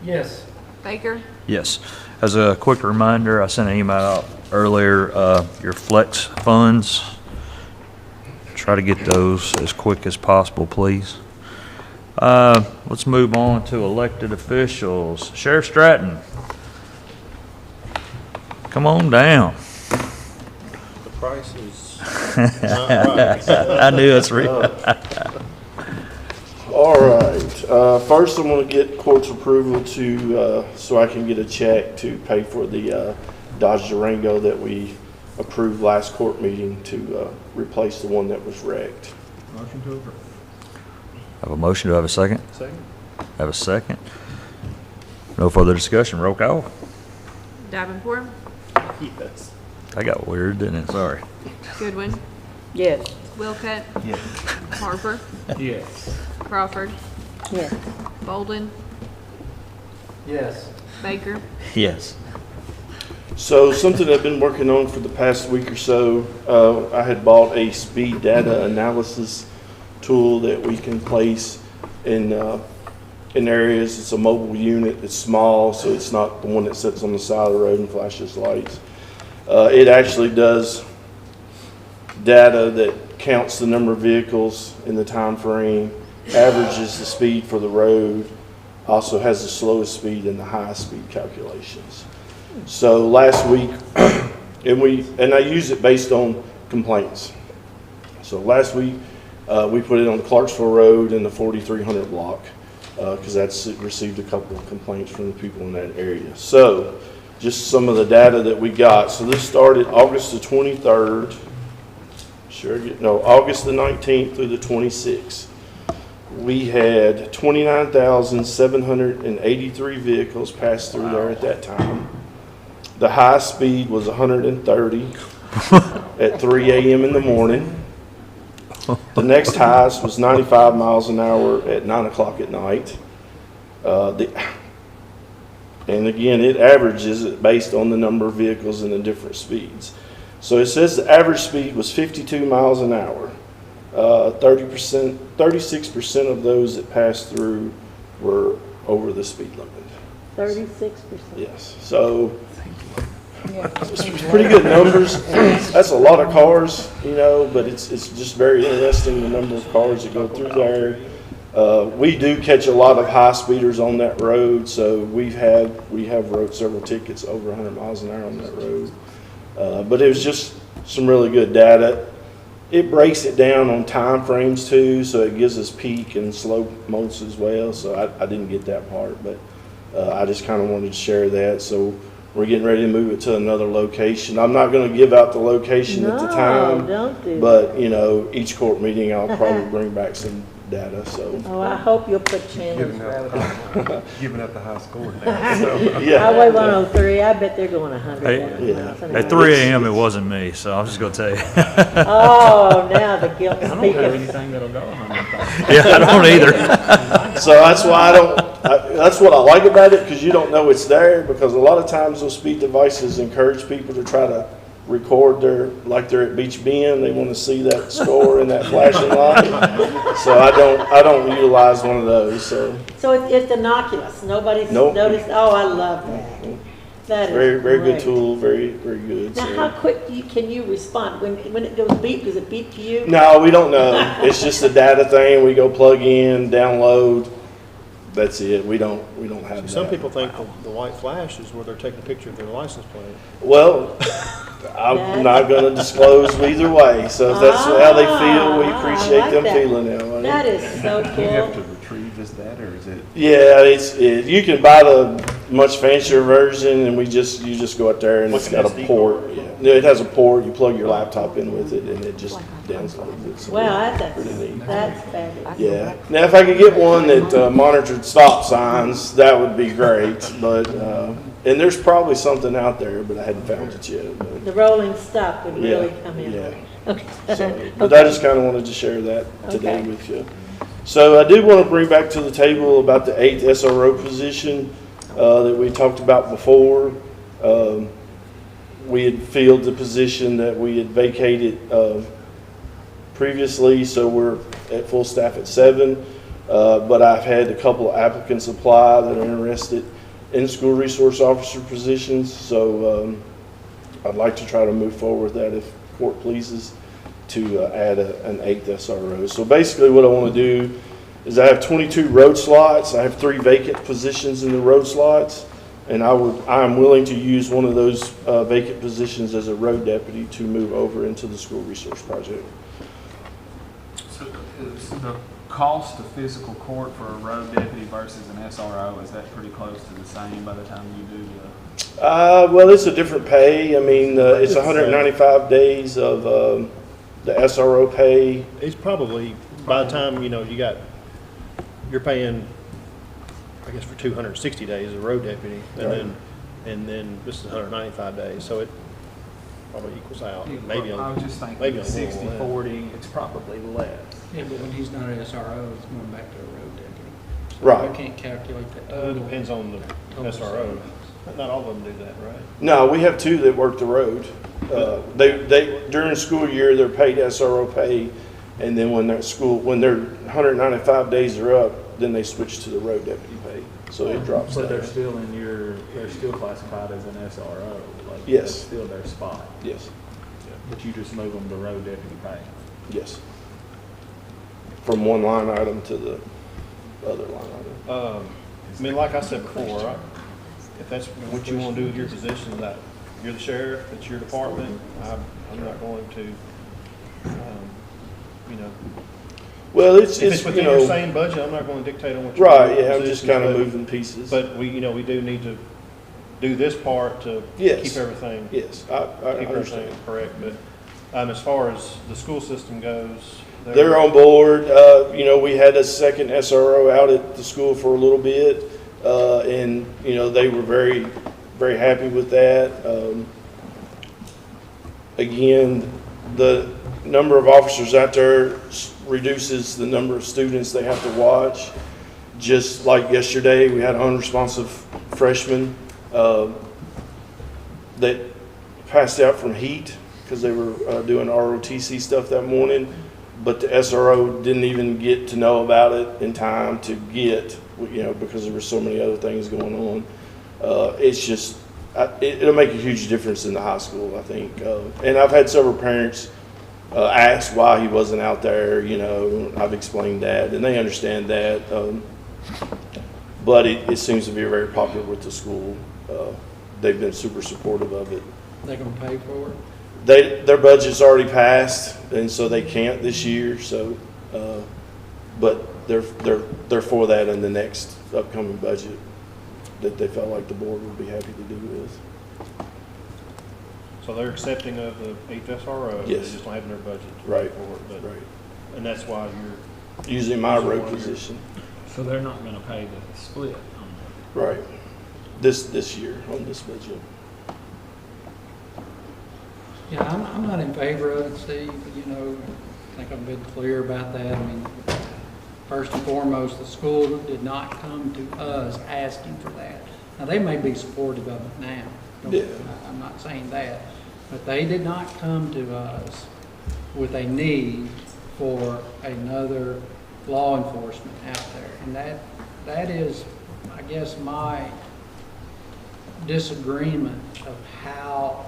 Speaker 8: Yes.
Speaker 6: Baker.
Speaker 3: Yes. As a quick reminder, I sent an email out earlier, your flex funds. Try to get those as quick as possible, please. Let's move on to elected officials. Sheriff Stratton. Come on down.
Speaker 5: The price is not right.
Speaker 3: I knew that's real.
Speaker 16: All right. First, I'm going to get court's approval to so I can get a check to pay for the Dodge Durango that we approved last court meeting to replace the one that was wrecked.
Speaker 15: Motion to approve.
Speaker 3: Have a motion, do I have a second?
Speaker 5: Second.
Speaker 3: Have a second. No further discussion, roll call.
Speaker 6: Davenport,
Speaker 5: Yes.
Speaker 3: That got weird, didn't it? Sorry.
Speaker 6: Goodwin,
Speaker 2: Yes.
Speaker 6: Wilco,
Speaker 13: Yes.
Speaker 6: Harper,
Speaker 15: Yes.
Speaker 6: Crawford,
Speaker 1: Yes.
Speaker 6: Bolden,
Speaker 8: Yes.
Speaker 6: Baker.
Speaker 3: Yes.
Speaker 16: So something I've been working on for the past week or so, I had bought a speed data analysis tool that we can place in areas. It's a mobile unit. It's small, so it's not the one that sits on the side of the road and flashes lights. It actually does data that counts the number of vehicles in the time frame, averages the speed for the road, also has the slowest speed and the highest speed calculations. So last week, and I use it based on complaints. So last week, we put it on Clarksville Road in the 4300 block because that's received a couple of complaints from the people in that area. So just some of the data that we got. So this started August the 23rd, August the 19th through the 26th. we had 29,783 vehicles pass through there at that time. The high speed was 130 at 3 a.m. in the morning. The next highest was 95 miles an hour at 9 o'clock at night. And again, it averages it based on the number of vehicles and the different speeds. So it says the average speed was 52 miles an hour. 36% of those that passed through were over the speed limit.
Speaker 1: 36%.
Speaker 16: Yes, so it's pretty good numbers. That's a lot of cars, but it's just very interesting, the number of cars that go through there. We do catch a lot of high speeders on that road, so we have wrote several tickets over 100 miles an hour on that road. But it was just some really good data. It breaks it down on time frames too, so it gives us peak and slow moments as well. So I didn't get that part, but I just kind of wanted to share that. So we're getting ready to move it to another location. I'm not going to give out the location at the time,
Speaker 1: don't do
Speaker 16: but each court meeting I'll probably bring back some data. So.
Speaker 1: Oh, I hope you'll put Chandler's Road on.
Speaker 13: Giving up the high score now. So.
Speaker 16: Yeah.
Speaker 1: Highway 103, I bet they're going 100
Speaker 3: Hey,
Speaker 1: miles an hour.
Speaker 3: At 3 a.m. it wasn't me, so I'm just gonna tell you.
Speaker 1: Oh, now the guilt
Speaker 15: I don't have
Speaker 1: speaking.
Speaker 15: anything that'll go 100.
Speaker 3: Yeah, I don't either.
Speaker 16: So that's why that's what I like about it, because you don't know it's there, because a lot of times those speed devices encourage people to try to record like they're at Beach Bend. They want to see that score and that flashing light. So I don't utilize one of those. So
Speaker 1: it's innocuous. Nobody's
Speaker 16: Nope.
Speaker 1: noticed. Oh, I love that. That is
Speaker 16: very good
Speaker 1: great.
Speaker 16: tool, very good.
Speaker 1: Now,
Speaker 16: So.
Speaker 1: how quick can you respond when it goes beep? Does it beep to you?
Speaker 16: No, we don't know. It's just a data thing. We go plug in, download. That's it. We don't have
Speaker 5: Some
Speaker 16: that.
Speaker 5: people think the white flash is where they're taking a picture of their license plate.
Speaker 16: Well, I'm not going to disclose either way. So if that's how they feel, we appreciate
Speaker 1: like
Speaker 16: them
Speaker 1: that.
Speaker 16: feeling that way.
Speaker 1: That is so
Speaker 13: Do you have to
Speaker 1: cool.
Speaker 13: retrieve this data, or is it?
Speaker 16: Yeah, you can buy the much fancier version, and you just go out there and it's got a port. Yeah, it has a port. You plug your laptop in with it, and it just downloads it. So
Speaker 1: Wow,
Speaker 16: pretty neat.
Speaker 1: that's fabulous.
Speaker 16: Yeah. Now, if I could get one that monitored stop signs, that would be great. But and there's probably something out there, but I hadn't found it yet. But,
Speaker 1: The rolling stop would really come in.
Speaker 16: yeah.
Speaker 1: Okay.
Speaker 16: So, but I just kind of wanted to share that today
Speaker 1: Okay.
Speaker 16: with you. So I do want to bring back to the table about the 8th SRO position that we talked about before. We had filled the position that we had vacated previously, so we're at full staff at 7. But I've had a couple of applicants apply that are interested in school resource officer positions. So I'd like to try to move forward with that if court pleases, to add an 8th SRO. So basically what I want to do is I have 22 road slots. I have 3 vacant positions in the road slots, and I'm willing to use one of those vacant positions as a road deputy to move over into the school resource project.
Speaker 15: So is the cost of fiscal court for a road deputy versus an SRO, is that pretty close to the same by the time you do the?
Speaker 16: Well, it's a different pay. I mean, it's 195 days of the SRO pay.
Speaker 5: It's probably, by the time, you're paying, I guess, for 260 days as a road deputy,
Speaker 16: Right.
Speaker 5: and then this is 195 days, so it probably equals out, maybe
Speaker 15: I
Speaker 5: on,
Speaker 15: was just thinking
Speaker 5: maybe on
Speaker 15: 60,
Speaker 5: less.
Speaker 15: 40, it's probably less.
Speaker 8: Yeah, but when he's not an SRO, it's going back to a road deputy. So
Speaker 16: Right.
Speaker 8: You can't calculate that
Speaker 5: It
Speaker 8: total.
Speaker 5: depends on the SRO. Not all of them do that, right?
Speaker 16: No, we have 2 that work the road. They during school year they're paid SRO pay, and then when their 195 days are up, then they switch to the road deputy pay. So it drops
Speaker 15: But
Speaker 16: down.
Speaker 15: they're still classified as an SRO, like
Speaker 16: Yes.
Speaker 15: that's still their spot.
Speaker 16: Yes,
Speaker 15: But you just move them to road deputy pay.
Speaker 16: yes. From one line item to the other line item.
Speaker 5: I mean, like I said before, if that's what you want to do with your position, that you're the sheriff, it's your department, I'm not going to,
Speaker 16: Well,
Speaker 5: if it's within your same budget, I'm not going to dictate on what you're
Speaker 16: right.
Speaker 5: doing with
Speaker 16: Yeah, I'm just
Speaker 5: positions,
Speaker 16: kind of
Speaker 5: but-
Speaker 16: moving pieces.
Speaker 5: But we do need to do this part to
Speaker 16: Yes.
Speaker 5: keep everything.
Speaker 16: Yes, I
Speaker 5: Keep
Speaker 16: understand.
Speaker 5: everything correct, but as far as the school system goes,
Speaker 16: They're on board. You know, we had a second SRO out at the school for a little bit, and, you know, they were very, very happy with that. Again, the number of officers out there reduces the number of students they have to watch. Just like yesterday, we had an unresponsive freshman that passed out from heat because they were doing ROTC stuff that morning, but the SRO didn't even get to know about it in time to get, you know, because there were so many other things going on. It's just, it'll make a huge difference in the high school, I think. And I've had several parents ask why he wasn't out there, you know. I've explained that, and they understand that. But it seems to be very popular with the school. They've been super supportive of it.
Speaker 8: They're gonna pay for it?
Speaker 16: Their budget's already passed, and so they can't this year. So, but they're for that in the next upcoming budget that they felt like the board would be happy to do with.
Speaker 5: So they're accepting of the HSRO.
Speaker 16: Yes.
Speaker 5: They just don't have in their budget to
Speaker 16: Right.
Speaker 5: pay for it. But,
Speaker 16: Right.
Speaker 5: And that's why you're
Speaker 16: Using my road
Speaker 5: one of your-
Speaker 16: position.
Speaker 15: So they're not gonna pay the split on that?
Speaker 16: Right. This year on this budget.
Speaker 8: Yeah, I'm not in favor of it, Steve, you know, I think I've been clear about that. I mean, first and foremost, the school did not come to us asking for that. Now, they may be supportive of it now.
Speaker 16: Yeah.
Speaker 8: I'm not saying that, but they did not come to us with a need for another law enforcement out there. And that is, I guess, my disagreement of how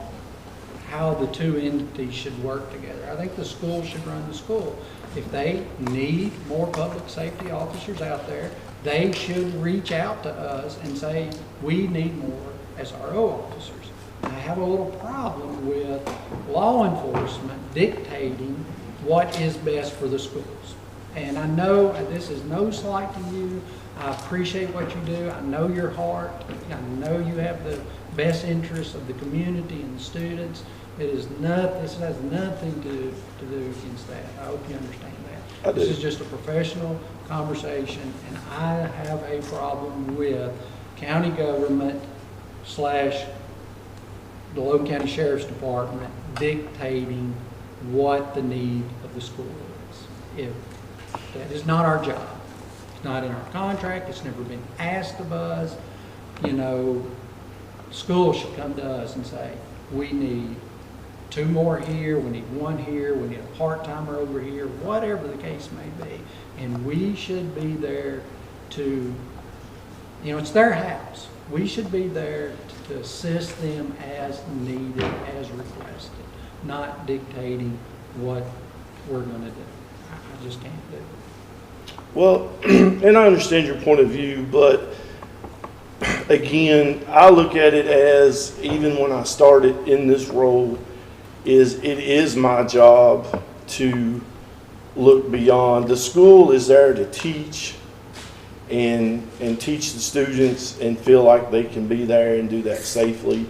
Speaker 8: the two entities should work together. I think the school should run the school. If they need more public safety officers out there, they should reach out to us and say, we need more SRO officers. I have a little problem with law enforcement dictating what is best for the schools. And I know this is no slight to you. I appreciate what you do. I know your heart. I know you have the best interests of the community and the students. This has nothing to do against that. I hope you understand that. This is just a professional conversation, and I have a problem with county government / the Logan County Sheriff's Department dictating what the need of the school is. That is not our job. It's not in our contract. It's never been asked of us. You know, schools should come to us and say, we need 2 more here, we need 1 here, we need a part-timer over here, whatever the case may be. And we should be there to, you know, it's their house. We should be there to assist them as needed, as requested, not dictating what we're going to do. I just can't do it.
Speaker 16: Well, and I understand your point of view, but again, I look at it as, even when I started in this role, it is my job to look beyond. The school is there to teach and teach the students and feel like they can be there and do that safely.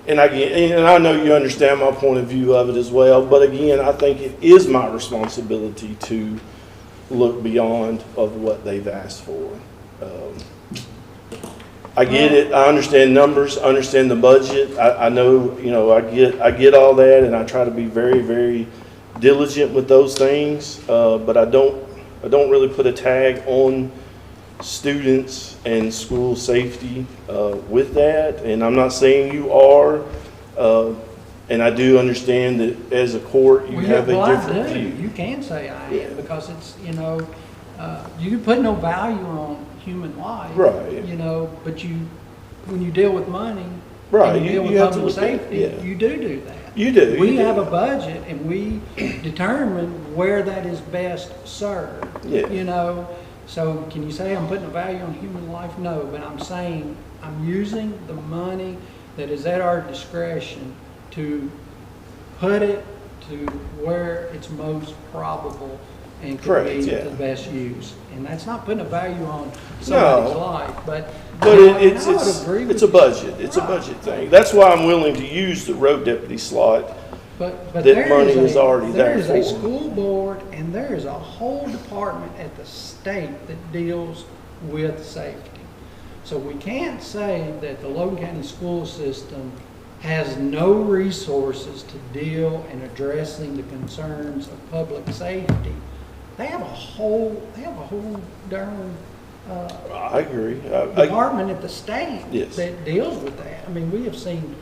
Speaker 16: And I know you understand my point of view of it as well, but again, I think it is my responsibility to look beyond of what they've asked for. I get it. I understand numbers. I understand the budget. I know, you know, I get all that, and I try to be very, very diligent with those things. But I don't really put a tag on students and school safety with that. And I'm not saying you are. And I do understand that as a court, you have a different view.
Speaker 8: You can say I am, because it's, you know, you put no value on human life.
Speaker 16: Right.
Speaker 8: You know, but when you deal with money,
Speaker 16: right,
Speaker 8: and you deal with
Speaker 16: have to
Speaker 8: public
Speaker 16: look at
Speaker 8: safety,
Speaker 16: it, yeah.
Speaker 8: you do that.
Speaker 16: You do.
Speaker 8: We
Speaker 16: you
Speaker 8: have
Speaker 16: do.
Speaker 8: a budget, and we determine where that is best served.
Speaker 16: Yeah.
Speaker 8: You know, so can you say I'm putting a value on human life? No, but I'm saying I'm using the money that is at our discretion to put it to where it's most probable and can
Speaker 16: Correct,
Speaker 8: be
Speaker 16: yeah.
Speaker 8: the best use. And that's not putting a value on somebody's life, but
Speaker 16: it's
Speaker 8: I would agree with
Speaker 16: a
Speaker 8: you.
Speaker 16: budget. It's a budget thing. That's why I'm willing to use the road deputy slot
Speaker 8: But
Speaker 16: that
Speaker 8: there
Speaker 16: money
Speaker 8: is
Speaker 16: is already there
Speaker 8: There is
Speaker 16: for.
Speaker 8: a school board and there is a whole department at the state that deals with safety. So we can't say that the Logan County school system has no resources to deal in addressing the concerns of public safety. They have a whole darn
Speaker 16: I agree.
Speaker 8: department at the state
Speaker 16: Yes.
Speaker 8: that deals with that. I mean, we have seen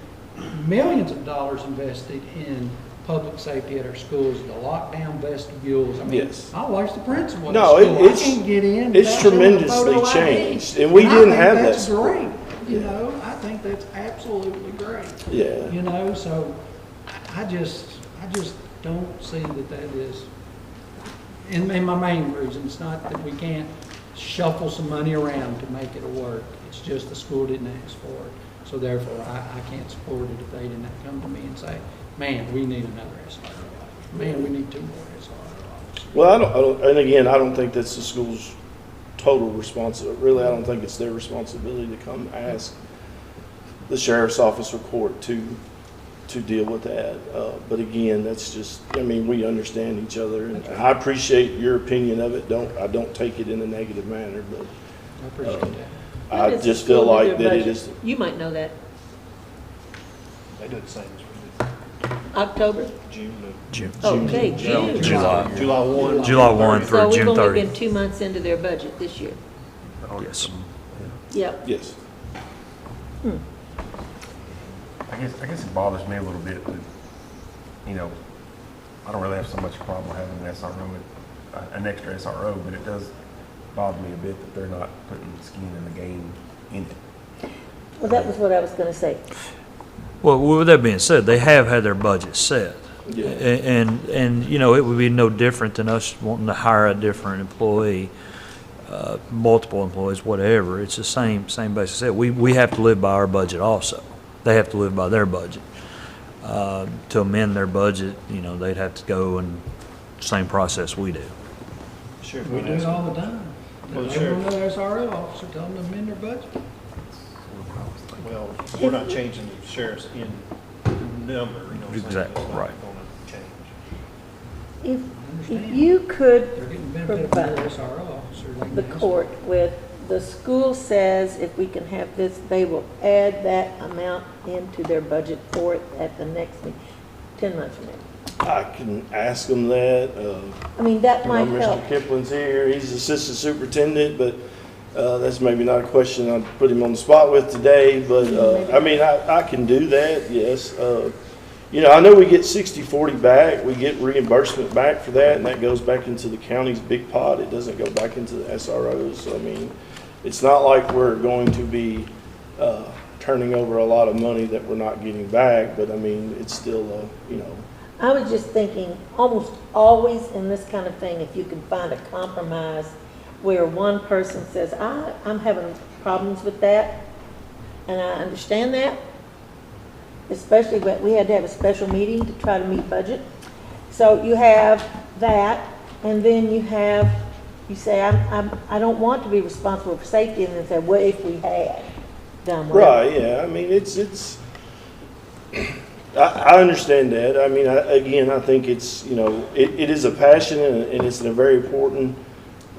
Speaker 8: millions of dollars invested in public safety at our schools, the lockdown vestibules. I mean,
Speaker 16: Yes.
Speaker 8: I watched the principal at
Speaker 16: No,
Speaker 8: the school.
Speaker 16: it's-
Speaker 8: I can't get in.
Speaker 16: it's
Speaker 8: without showing a
Speaker 16: tremendously
Speaker 8: photo ID.
Speaker 16: changed, and we
Speaker 8: I
Speaker 16: didn't
Speaker 8: think
Speaker 16: have that
Speaker 8: that's
Speaker 16: support.
Speaker 8: great. You know, I think that's absolutely great.
Speaker 16: Yeah.
Speaker 8: You know, so I just don't see that is, and my main reason, it's not that we can't shuffle some money around to make it work. It's just the school didn't ask for it. So therefore, I can't support it if they didn't come to me and say, man, we need another SRO officer. Man, we need 2 more SRO officers.
Speaker 16: Well, and again, I don't think that's the school's total responsibility. Really, I don't think it's their responsibility to come ask the sheriff's office or court to deal with that. But again, that's just, I mean, we understand each other, and I appreciate your opinion of it. I don't take it in a negative manner, but
Speaker 8: I appreciate that.
Speaker 1: When
Speaker 16: I
Speaker 1: does the
Speaker 16: just feel
Speaker 1: school do
Speaker 16: like
Speaker 1: their
Speaker 16: that it
Speaker 1: budget?
Speaker 16: is.
Speaker 1: You might know that.
Speaker 5: They do the same as we do.
Speaker 1: October?
Speaker 3: June.
Speaker 1: Okay, June.
Speaker 3: July.
Speaker 5: July 1.
Speaker 3: July 1
Speaker 1: So
Speaker 3: through
Speaker 1: we've
Speaker 3: June
Speaker 1: only
Speaker 3: 30.
Speaker 1: been 2 months into their budget this year.
Speaker 3: Yes.
Speaker 1: Yep.
Speaker 16: Yes.
Speaker 13: I guess it bothers me a little bit that, you know, I don't really have so much problem having an SRO, an extra SRO, but it does bother me a bit that they're not putting skin in the game in it.
Speaker 1: Well, that was what I was gonna say.
Speaker 3: Well, with that being said, they have had their budget set.
Speaker 16: Yeah.
Speaker 3: And, you know, it would be no different than us wanting to hire a different employee, multiple employees, whatever. It's the same basis. We have to live by our budget also. They have to live by their budget. To amend their budget, you know, they'd have to go and same process we do.
Speaker 5: Sure.
Speaker 8: We do it all the time.
Speaker 5: Well,
Speaker 8: They
Speaker 5: sure.
Speaker 8: want another SRO officer, tell them to amend their budget.
Speaker 5: Well, we're not changing the sheriff's in number, you know what I'm saying?
Speaker 3: Exactly,
Speaker 5: It's not
Speaker 3: right.
Speaker 5: gonna change.
Speaker 1: If you could
Speaker 8: They're getting benefit of
Speaker 1: provide
Speaker 8: another SRO officer. they can
Speaker 1: the
Speaker 8: ask
Speaker 1: court with, the school says if we can have this, they will add that amount into their budget for it at the next meeting, 10 months from now.
Speaker 16: I can ask them that.
Speaker 1: I mean, that
Speaker 16: You
Speaker 1: might
Speaker 16: know,
Speaker 1: help.
Speaker 16: Mr. Kipling's here, he's assistant superintendent, but that's maybe not a question I'd put him on the spot with today, but, I mean, I can do that, yes. You know, I know we get 60/40 back, we get reimbursement back for that, and that goes back into the county's big pot, it doesn't go back into the SROs, so I mean, it's not like we're going to be turning over a lot of money that we're not getting back, but I mean, it's still, you know.
Speaker 1: I was just thinking, almost always in this kind of thing, if you can find a compromise where one person says, I'm having problems with that, and I understand that, especially when we had to have a special meeting to try to meet budget. So you have that, and then you say, I don't want to be responsible for safety, and then say, what if we had done whatever?
Speaker 16: Right, yeah, I mean, I understand that. I mean, again, I think it's, you know, it is a passion and it's a very important,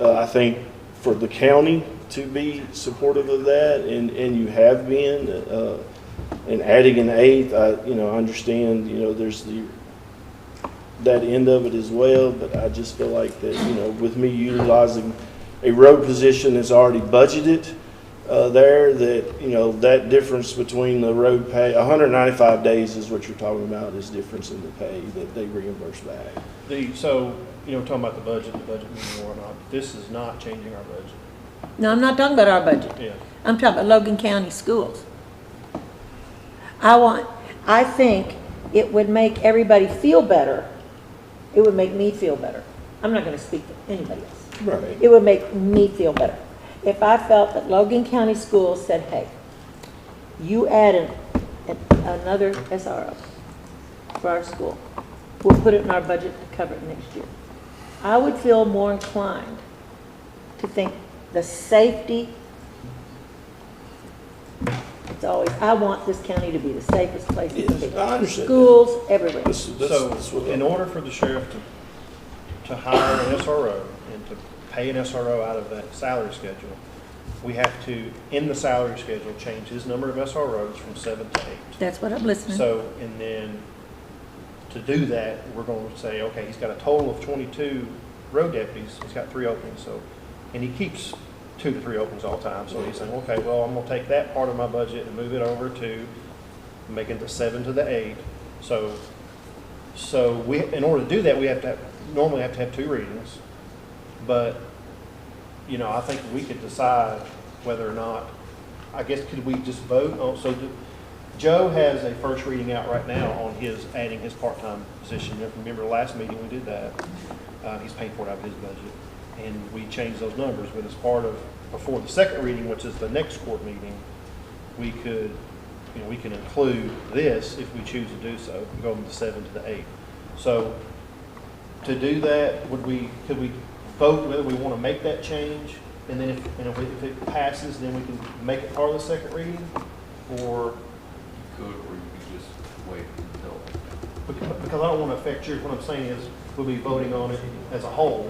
Speaker 16: I think, for the county to be supportive of that, and you have been, and adding an 8th, I understand, you know, there's that end of it as well, but I just feel like that, you know, with me utilizing a road position that's already budgeted, there, that, you know, that difference between the road pay, 195 days is what you're talking about, is difference in the pay that they reimburse back.
Speaker 5: So, you know, talking about the budget meeting or whatnot, this is not changing our budget.
Speaker 1: No, I'm not talking about our budget.
Speaker 5: Yeah.
Speaker 1: I'm talking about Logan County schools. I think it would make everybody feel better. It would make me feel better. I'm not going to speak for anybody else.
Speaker 16: Right.
Speaker 1: It would make me feel better if I felt that Logan County schools said, hey, you add another SRO for our school. We'll put it in our budget to cover it next year. I would feel more inclined to think the safety It's always, I want this county to be the safest place it can be.
Speaker 16: Yes, I understand that.
Speaker 1: Schools, everywhere.
Speaker 5: So, in order for the sheriff to hire an SRO and to pay an SRO out of that salary schedule, we have to, in the salary schedule, change his number of SROs from 7 to 8.
Speaker 1: That's what I'm listening.
Speaker 5: So, and then to do that, we're going to say, okay, he's got a total of 22 road deputies, he's got 3 openings, so, and he keeps 2 to 3 openings all the time, so he's saying, okay, well, I'm gonna take that part of my budget and move it over to making the 7 to the 8. So we, in order to do that, we normally have to have 2 readings, but, you know, I think we could decide whether or not, I guess, could we just vote on, Joe has a first reading out right now on adding his part-time position. Remember last meeting we did that. He's paying for it out of his budget. And we changed those numbers, but as part of, before the second reading, which is the next court meeting, we could, you know, we can include this if we choose to do so, go from the 7 to the 8. So to do that, could we vote whether we want to make that change? And then if it passes, then we can make it part of the second reading? Or
Speaker 14: Or you could just wait until.
Speaker 5: because I don't want to affect yours. What I'm saying is we'll be voting on it as a whole.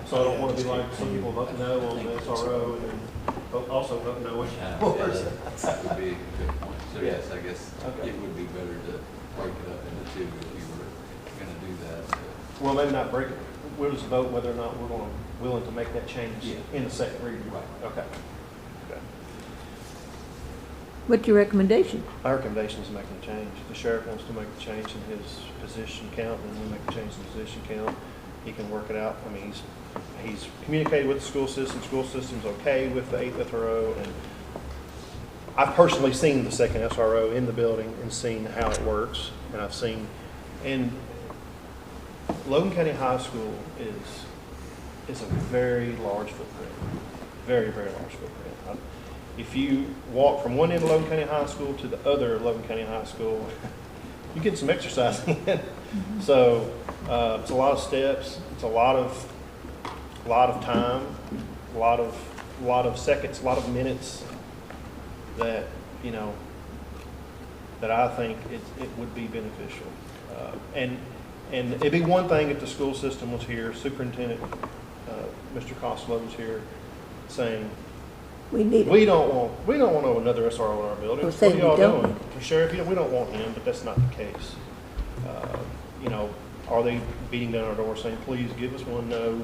Speaker 5: So I don't want to be like some people vote no on the SRO and then also vote no on yours.
Speaker 14: That would be a good point. So yes, I guess it would be better to break it up into 2 if you were going to do that.
Speaker 5: Well, maybe not break it. We'll just vote whether or not we're willing to make that change in the second reading.
Speaker 14: Right.
Speaker 5: Okay.
Speaker 1: What's your recommendation?
Speaker 5: My recommendation is making a change. If the sheriff wants to make the change in his position count, then we make a change in the position count. He can work it out. I mean, he's communicated with the school system. School system's okay with the 8th SRO, and I've personally seen the second SRO in the building and seen how it works. And I've seen, and Logan County High School is a very large footprint, very, very large footprint. If you walk from one end of Logan County High School to the other of Logan County High School, you get some exercise in. Mm-hmm. So it's a lot of steps. It's a lot of time, a lot of seconds, a lot of minutes that, you know, that I think it would be beneficial. And it'd be one thing if the school system was here, Superintendent Mr. Costello was here, saying, we don't want another SRO in our building. What are y'all doing? Sheriff, we don't want him, but that's not the case. You know, are they beating down our door saying, please give us one? No,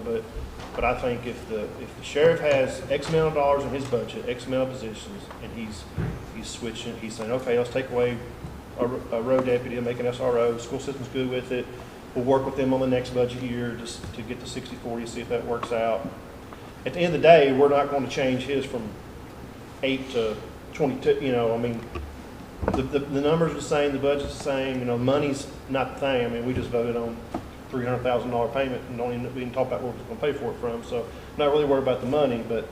Speaker 5: but I think if the sheriff has X amount of dollars in his budget, X amount of positions, and he's switching, he's saying, okay, let's take away a road deputy and make an SRO. The school system's good with it. We'll work with them on the next budget year just to get to 60-40, see if that works out. At the end of the day, we're not going to change his from 8 to 22. You know, I mean, the numbers are the same, the budget's the same. You know, money's not the thing. I mean, we just voted on $300,000 payment and don't even talk about where we're going to pay for it from. So, not really worried about the money. But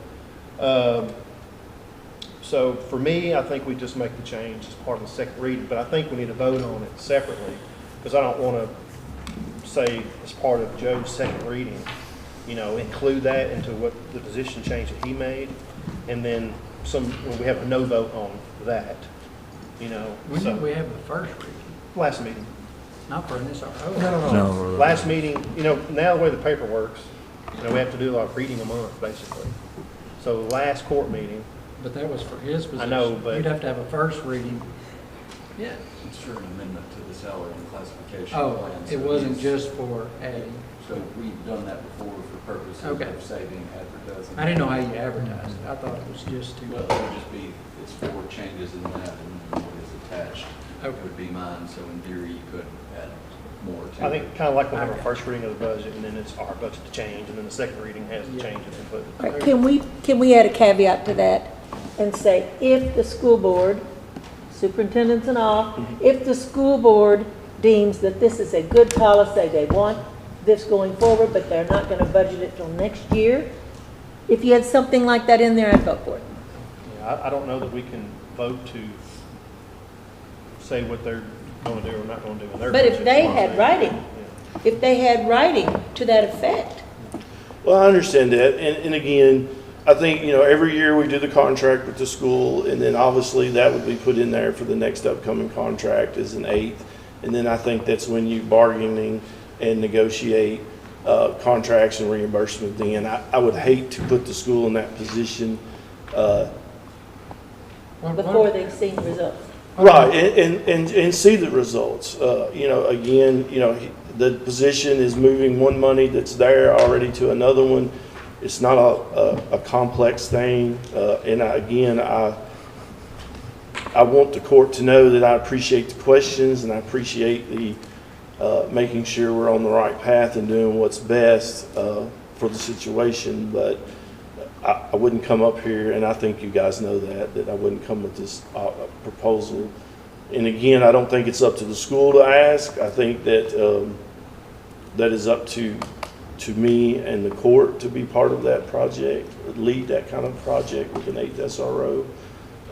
Speaker 5: so for me, I think we just make the change as part of the second reading. But I think we need to vote on it separately because I don't want to say as part of Joe's second reading, you know, include that into what the position change that he made, and then when we have a no vote on that, you know.
Speaker 8: When did we have the first reading?
Speaker 5: Last meeting.
Speaker 8: Not for an SRO.
Speaker 5: No. Last meeting, you know, now the way the paper works, you know, we have to do like reading a month, basically. So last court meeting.
Speaker 8: But that was for his position.
Speaker 5: I know, but.
Speaker 8: You'd have to have a first reading. Yeah.
Speaker 14: It's sure an amendment to the salary and classification
Speaker 8: plan.
Speaker 14: Oh,
Speaker 8: it wasn't just for adding.
Speaker 14: So we've done that before for purposes of saving advertising.
Speaker 8: I didn't know how you advertised it. I thought it was just to.
Speaker 14: Well, it would just be, it's 4 changes in that and what is attached would be mine. So in theory, you could add more to it.
Speaker 5: I think kind of like we have our first reading of the budget and then it's our budget to change and then the second reading has to change it and put it.
Speaker 1: All right, can we add a caveat to that and say if the school board, superintendents and all, if the school board deems that this is a good policy, they want this going forward, but they're not going to budget it till next year. If you had something like that in there, I'd vote for it.
Speaker 5: Yeah, I don't know that we can vote to say what they're going to do or not going to do in their budget.
Speaker 1: But if they had writing, if they had writing to that effect.
Speaker 16: Well, I understand that, and again, I think, every year we do the contract with the school, and then obviously that would be put in there for the next upcoming contract as an eighth. And then I think that's when you bargaining and negotiate contracts and reimbursement then. I would hate to put the school in that position.
Speaker 1: Before they've seen results.
Speaker 16: Right, and see the results. Again, the position is moving one money that's there already to another one. It's not a complex thing. I want the court to know that I appreciate the questions and I appreciate the making sure we're on the right path and doing what's best for the situation. But I wouldn't come up here, and I think you guys know that I wouldn't come with this proposal. And again, I don't think it's up to the school to ask. I think that that is up to me and the court to be part of that project, lead that kind of project with an 8th SRO.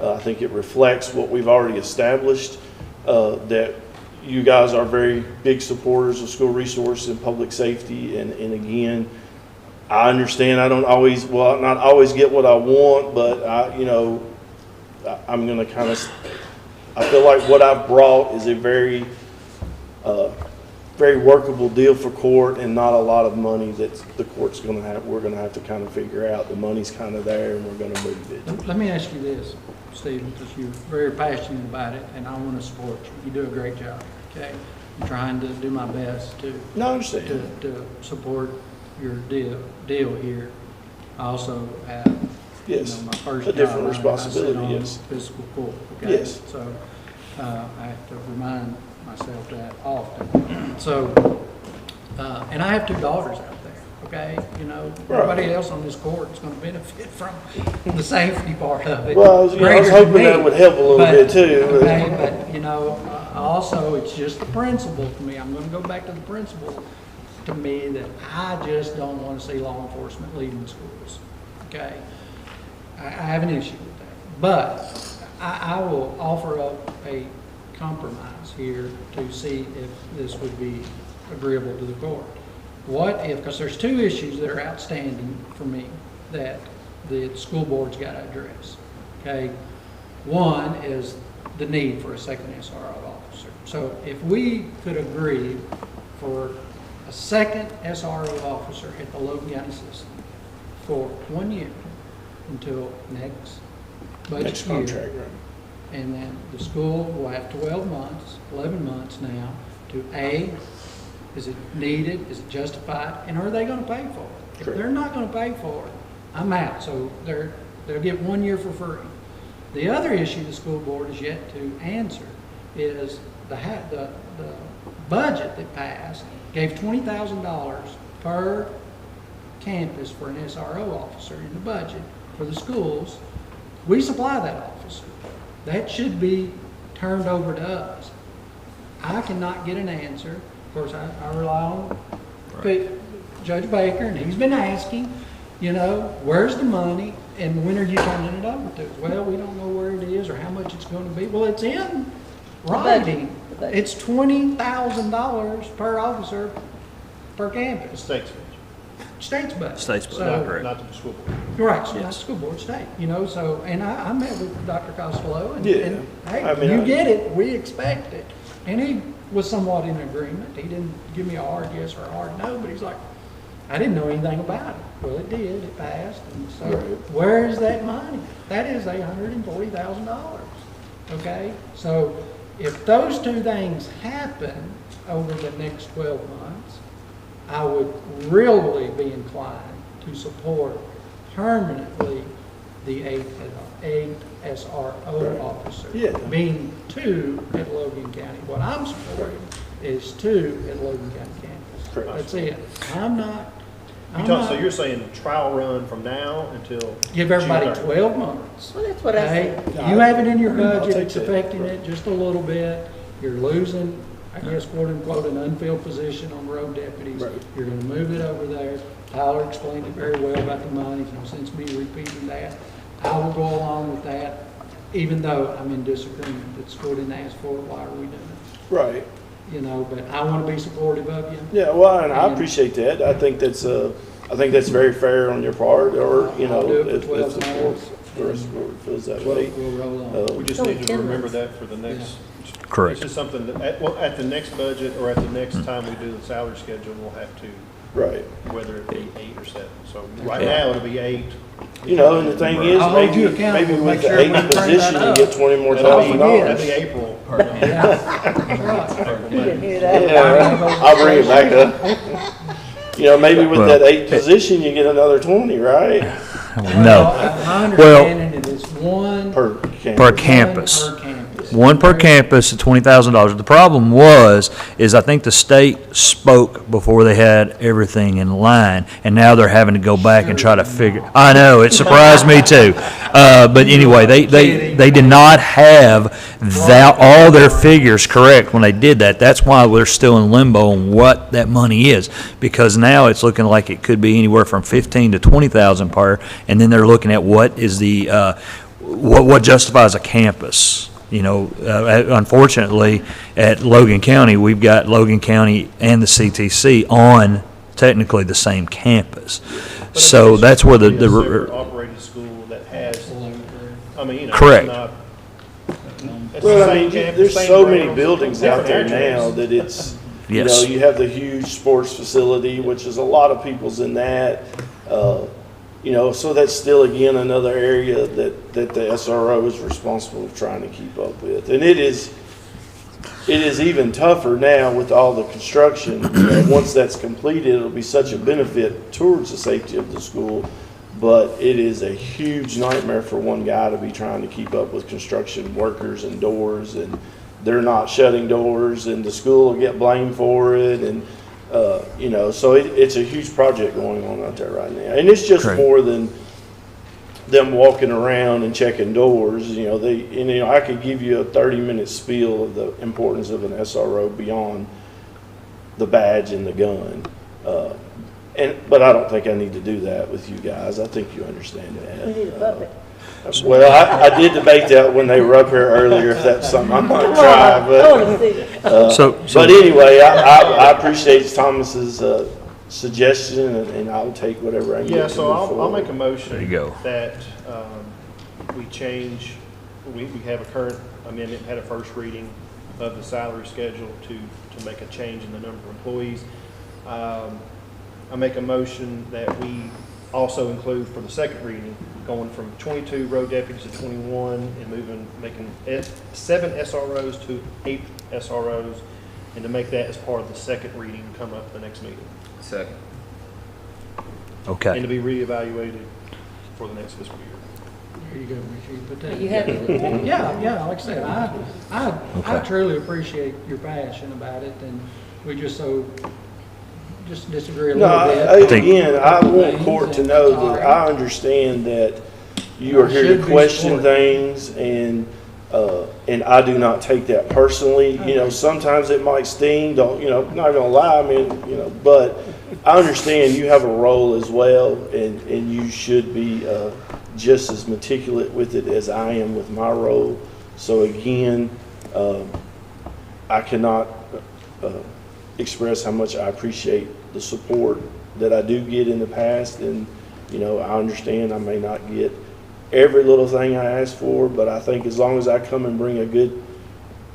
Speaker 16: I think it reflects what we've already established, that you guys are very big supporters of school resource and public safety. And again, I understand I don't always, not always get what I want, but I'm going to kind of, I feel like what I've brought is a very workable deal for court, and not a lot of money that the court's going to have. We're going to have to kind of figure out. The money's kind of there, and we're going to move it.
Speaker 8: Let me ask you this, Stephen, because you're very passionate about it, and I want to support you. You do a great job, okay? I'm trying to do my best to support your deal here. I also have my first
Speaker 16: a different
Speaker 8: job,
Speaker 16: responsibility.
Speaker 8: I sit on
Speaker 16: Yes,
Speaker 8: fiscal court. Okay?
Speaker 16: Yes.
Speaker 8: So I have to remind myself that often. So and I have 2 daughters out there. Okay, everybody else on this court is going to benefit from the safety part of it.
Speaker 16: Well, I was hoping that would help a little bit too.
Speaker 8: Okay, but also it's just the principle to me. I'm going to go back to the principle to me that I just don't want to see law enforcement leaving the schools. Okay, I have an issue with that, but I will offer up a compromise here to see if this would be agreeable to the court. What if, because there's 2 issues that are outstanding for me that the school board's got to address. Okay, one is the need for a second SRO officer. So if we could agree for a second SRO officer at the Logan County system for 1 year until next budget year.
Speaker 16: Contract, right.
Speaker 8: And then the school will have 12 months, 11 months now to A, is it needed, is it justified, and are they going to pay for it? If they're not going to pay for it, I'm out. So they'll get 1 year for free. The other issue the school board has yet to answer is the budget that passed gave $20,000 per campus for an SRO officer in the budget for the schools. We supply that officer. That should be turned over to us. I cannot get an answer. Of course, I rely on Judge Baker, and he's been asking, where's the money and when are you turning it over to us? Well, we don't know where it is or how much it's going to be. Well, it's in writing. It's $20,000 per officer per campus.
Speaker 5: State's
Speaker 8: budget.
Speaker 5: State's budget, correct. Not to the school board.
Speaker 8: Right, so not the school board, state, so, and I met with Dr. Costello, and hey, you get it, we expect it. And he was somewhat in agreement. He didn't give me a hard yes or a hard no, but he's like, I didn't know anything about it. Well, it did, it passed, and so where is that money? That is $140,000, okay? So if those 2 things happen over the next 12 months, I would really be inclined to support permanently the 8th SRO officer, being 2 at Logan County. What I'm supporting is 2 at Logan County campus.
Speaker 16: Correct.
Speaker 8: That's it.
Speaker 5: So you're saying trial run from now until
Speaker 8: give everybody
Speaker 5: June
Speaker 8: 12 months.
Speaker 1: Well, that's what I said.
Speaker 8: You have it in your budget. It's affecting it just a little bit. You're losing, I guess, quote unquote, an unfilled position on road deputies.
Speaker 16: Right.
Speaker 8: You're going to move it over there. Tyler explained it very well about the money. No sense me repeating that. I will go along with that, even though I'm in disagreement that the school didn't ask for it. Why are we doing it?
Speaker 16: Right.
Speaker 8: But I want to be supportive of you.
Speaker 16: Yeah, well, and I appreciate that. I think that's I think that's very fair on your part, or, you know,
Speaker 8: I'll do it
Speaker 16: if
Speaker 8: for 12
Speaker 16: the
Speaker 8: months.
Speaker 16: rest of the board feels that
Speaker 8: We'll
Speaker 16: way.
Speaker 8: roll on.
Speaker 5: We just
Speaker 1: Only
Speaker 5: need to
Speaker 1: 10
Speaker 5: remember
Speaker 1: months.
Speaker 5: that for the next.
Speaker 3: Correct.
Speaker 5: This is something that, at the next budget or at the next time we do the salary schedule, we'll have to,
Speaker 16: Right.
Speaker 5: whether it be 8 or 7. So right now, it'll be 8.
Speaker 16: You know, and the thing is,
Speaker 8: I'll hold
Speaker 16: maybe,
Speaker 8: you accountable,
Speaker 16: maybe
Speaker 8: make
Speaker 16: with the
Speaker 8: sure we
Speaker 16: 8th
Speaker 8: bring
Speaker 16: position,
Speaker 8: that
Speaker 16: you
Speaker 8: up.
Speaker 16: get $20 more
Speaker 8: That'll
Speaker 16: thousand
Speaker 8: be
Speaker 16: dollars.
Speaker 5: That'd be April.
Speaker 1: You didn't hear that.
Speaker 16: Yeah, I'll bring it back up. You know, maybe with that 8th position, you get another 20, right?
Speaker 3: No.
Speaker 8: My understanding it is one.
Speaker 16: Per
Speaker 3: Per
Speaker 16: campus.
Speaker 3: campus.
Speaker 8: Per campus.
Speaker 3: One per campus at $20,000. The problem is I think the state spoke before they had everything in line, and now they're having to go back and try to figure. I know, it surprised me too. But anyway, they did not have all their figures correct when they did that. That's why we're still in limbo on what that money is, because now it's looking like it could be anywhere from 15 to 20,000 per, and then they're looking at what is the what justifies a campus. You know, unfortunately, at Logan County, we've got Logan County and the CTC on technically the same campus. So that's where
Speaker 5: Be a separate operated school that has, I mean, you know.
Speaker 3: Correct.
Speaker 5: It's not, it's the
Speaker 16: Well, I
Speaker 5: same
Speaker 16: mean,
Speaker 5: campus,
Speaker 16: there's
Speaker 5: same
Speaker 16: so many
Speaker 5: grounds,
Speaker 16: buildings out there
Speaker 5: different
Speaker 16: now
Speaker 5: address.
Speaker 16: that it's, you
Speaker 3: Yes.
Speaker 16: know, you have the huge sports facility, which is a lot of people's in that. You know, so that's still, again, another area that the SRO is responsible for trying to keep up with. And it is even tougher now with all the construction. You know, once that's completed, it'll be such a benefit towards the safety of the school. But it is a huge nightmare for one guy to be trying to keep up with construction workers and doors, and they're not shutting doors, and the school will get blamed for it. And you know, so it's a huge project going on out there right now. And it's just
Speaker 3: Correct.
Speaker 16: more than them walking around and checking doors. You know, I could give you a 30-minute spiel of the importance of an SRO beyond the badge and the gun. But I don't think I need to do that with you guys. I think you understand that.
Speaker 1: We need a puppet.
Speaker 16: Well, I did debate that when they were up here earlier, if that's something I might try, but anyway, I appreciate Thomas's suggestion, and I'll take whatever I can get.
Speaker 5: Yeah, so I'll make a motion.
Speaker 3: There you go.
Speaker 5: That we change, we have a current amendment, had a first reading of the salary schedule to make a change in the number of employees. I make a motion that we also include for the second reading, going from 22 road deputies to 21 and making 7 SROs to 8 SROs, and to make that as part of the second reading come up at the next meeting.
Speaker 14: Second.
Speaker 3: Okay.
Speaker 5: And to be reevaluated for the next fiscal year.
Speaker 8: There you go, make sure you put that.
Speaker 1: You have to.
Speaker 8: Yeah, like I said, I truly appreciate your passion about it, and we just disagree a
Speaker 16: No,
Speaker 8: little bit.
Speaker 16: again, I want court to know that I understand that you are here to question things, and I do not take that personally. You know, sometimes it might sting, not gonna lie, I mean, but I understand you have a role as well, and you should be just as meticulous with it as I am with my role. So again, I cannot express how much I appreciate the support that I do get in the past, and I understand I may not get every little thing I ask for, but I think as long as I come and bring a good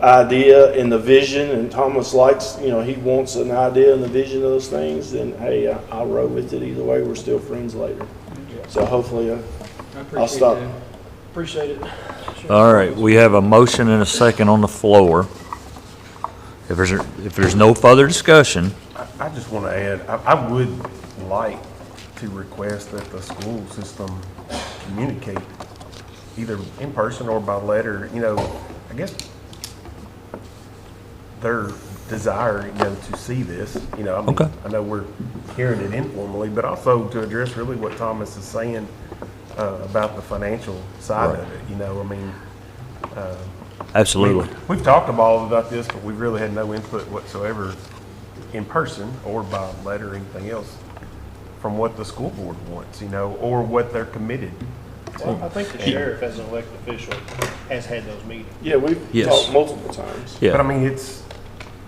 Speaker 16: idea and the vision, and Thomas likes, he wants an idea and the vision of those things, then hey, I'll roll with it either way. We're still friends later. So hopefully I'll stop.
Speaker 5: Appreciate it.
Speaker 3: All right, we have a motion and a second on the floor. If there's no further discussion.
Speaker 13: I just want to add, I would like to request that the school system communicate either in person or by letter, I guess their desire, to see this,
Speaker 3: Okay.
Speaker 13: I know we're hearing it informally, but also to address really what Thomas is saying about the financial side of it,
Speaker 3: Absolutely.
Speaker 13: We've talked about this, but we've really had no input whatsoever in person or by letter or anything else from what the school board wants, or what they're committed to.
Speaker 5: Well, I think the sheriff, as an elected official, has had those meetings.
Speaker 16: Yeah, we've talked multiple times.
Speaker 3: Yeah.
Speaker 13: But I mean, it's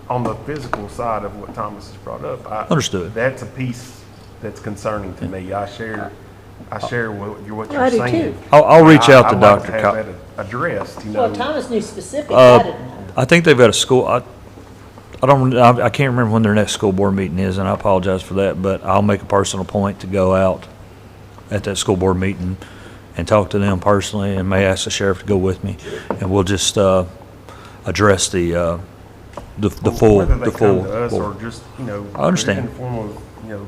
Speaker 13: on the physical side of what Thomas has brought up.
Speaker 3: Understood.
Speaker 13: That's a piece that's concerning to me. I share what
Speaker 1: I
Speaker 13: you're
Speaker 1: do
Speaker 13: saying.
Speaker 1: too.
Speaker 3: I'll reach out to
Speaker 13: I'd like
Speaker 3: Dr.
Speaker 13: have
Speaker 3: Cobb.
Speaker 13: that addressed, you know.
Speaker 1: Well, Thomas knew specific, I didn't know.
Speaker 3: I think they've got a school, I can't remember when their next school board meeting is, and I apologize for that, but I'll make a personal point to go out at that school board meeting and talk to them personally, and may ask the sheriff to go with me, and we'll just, address the full,
Speaker 13: Whether they
Speaker 3: the full.
Speaker 13: come to us or
Speaker 3: board.
Speaker 13: just, you know.
Speaker 3: I understand.
Speaker 13: In the form of, you know,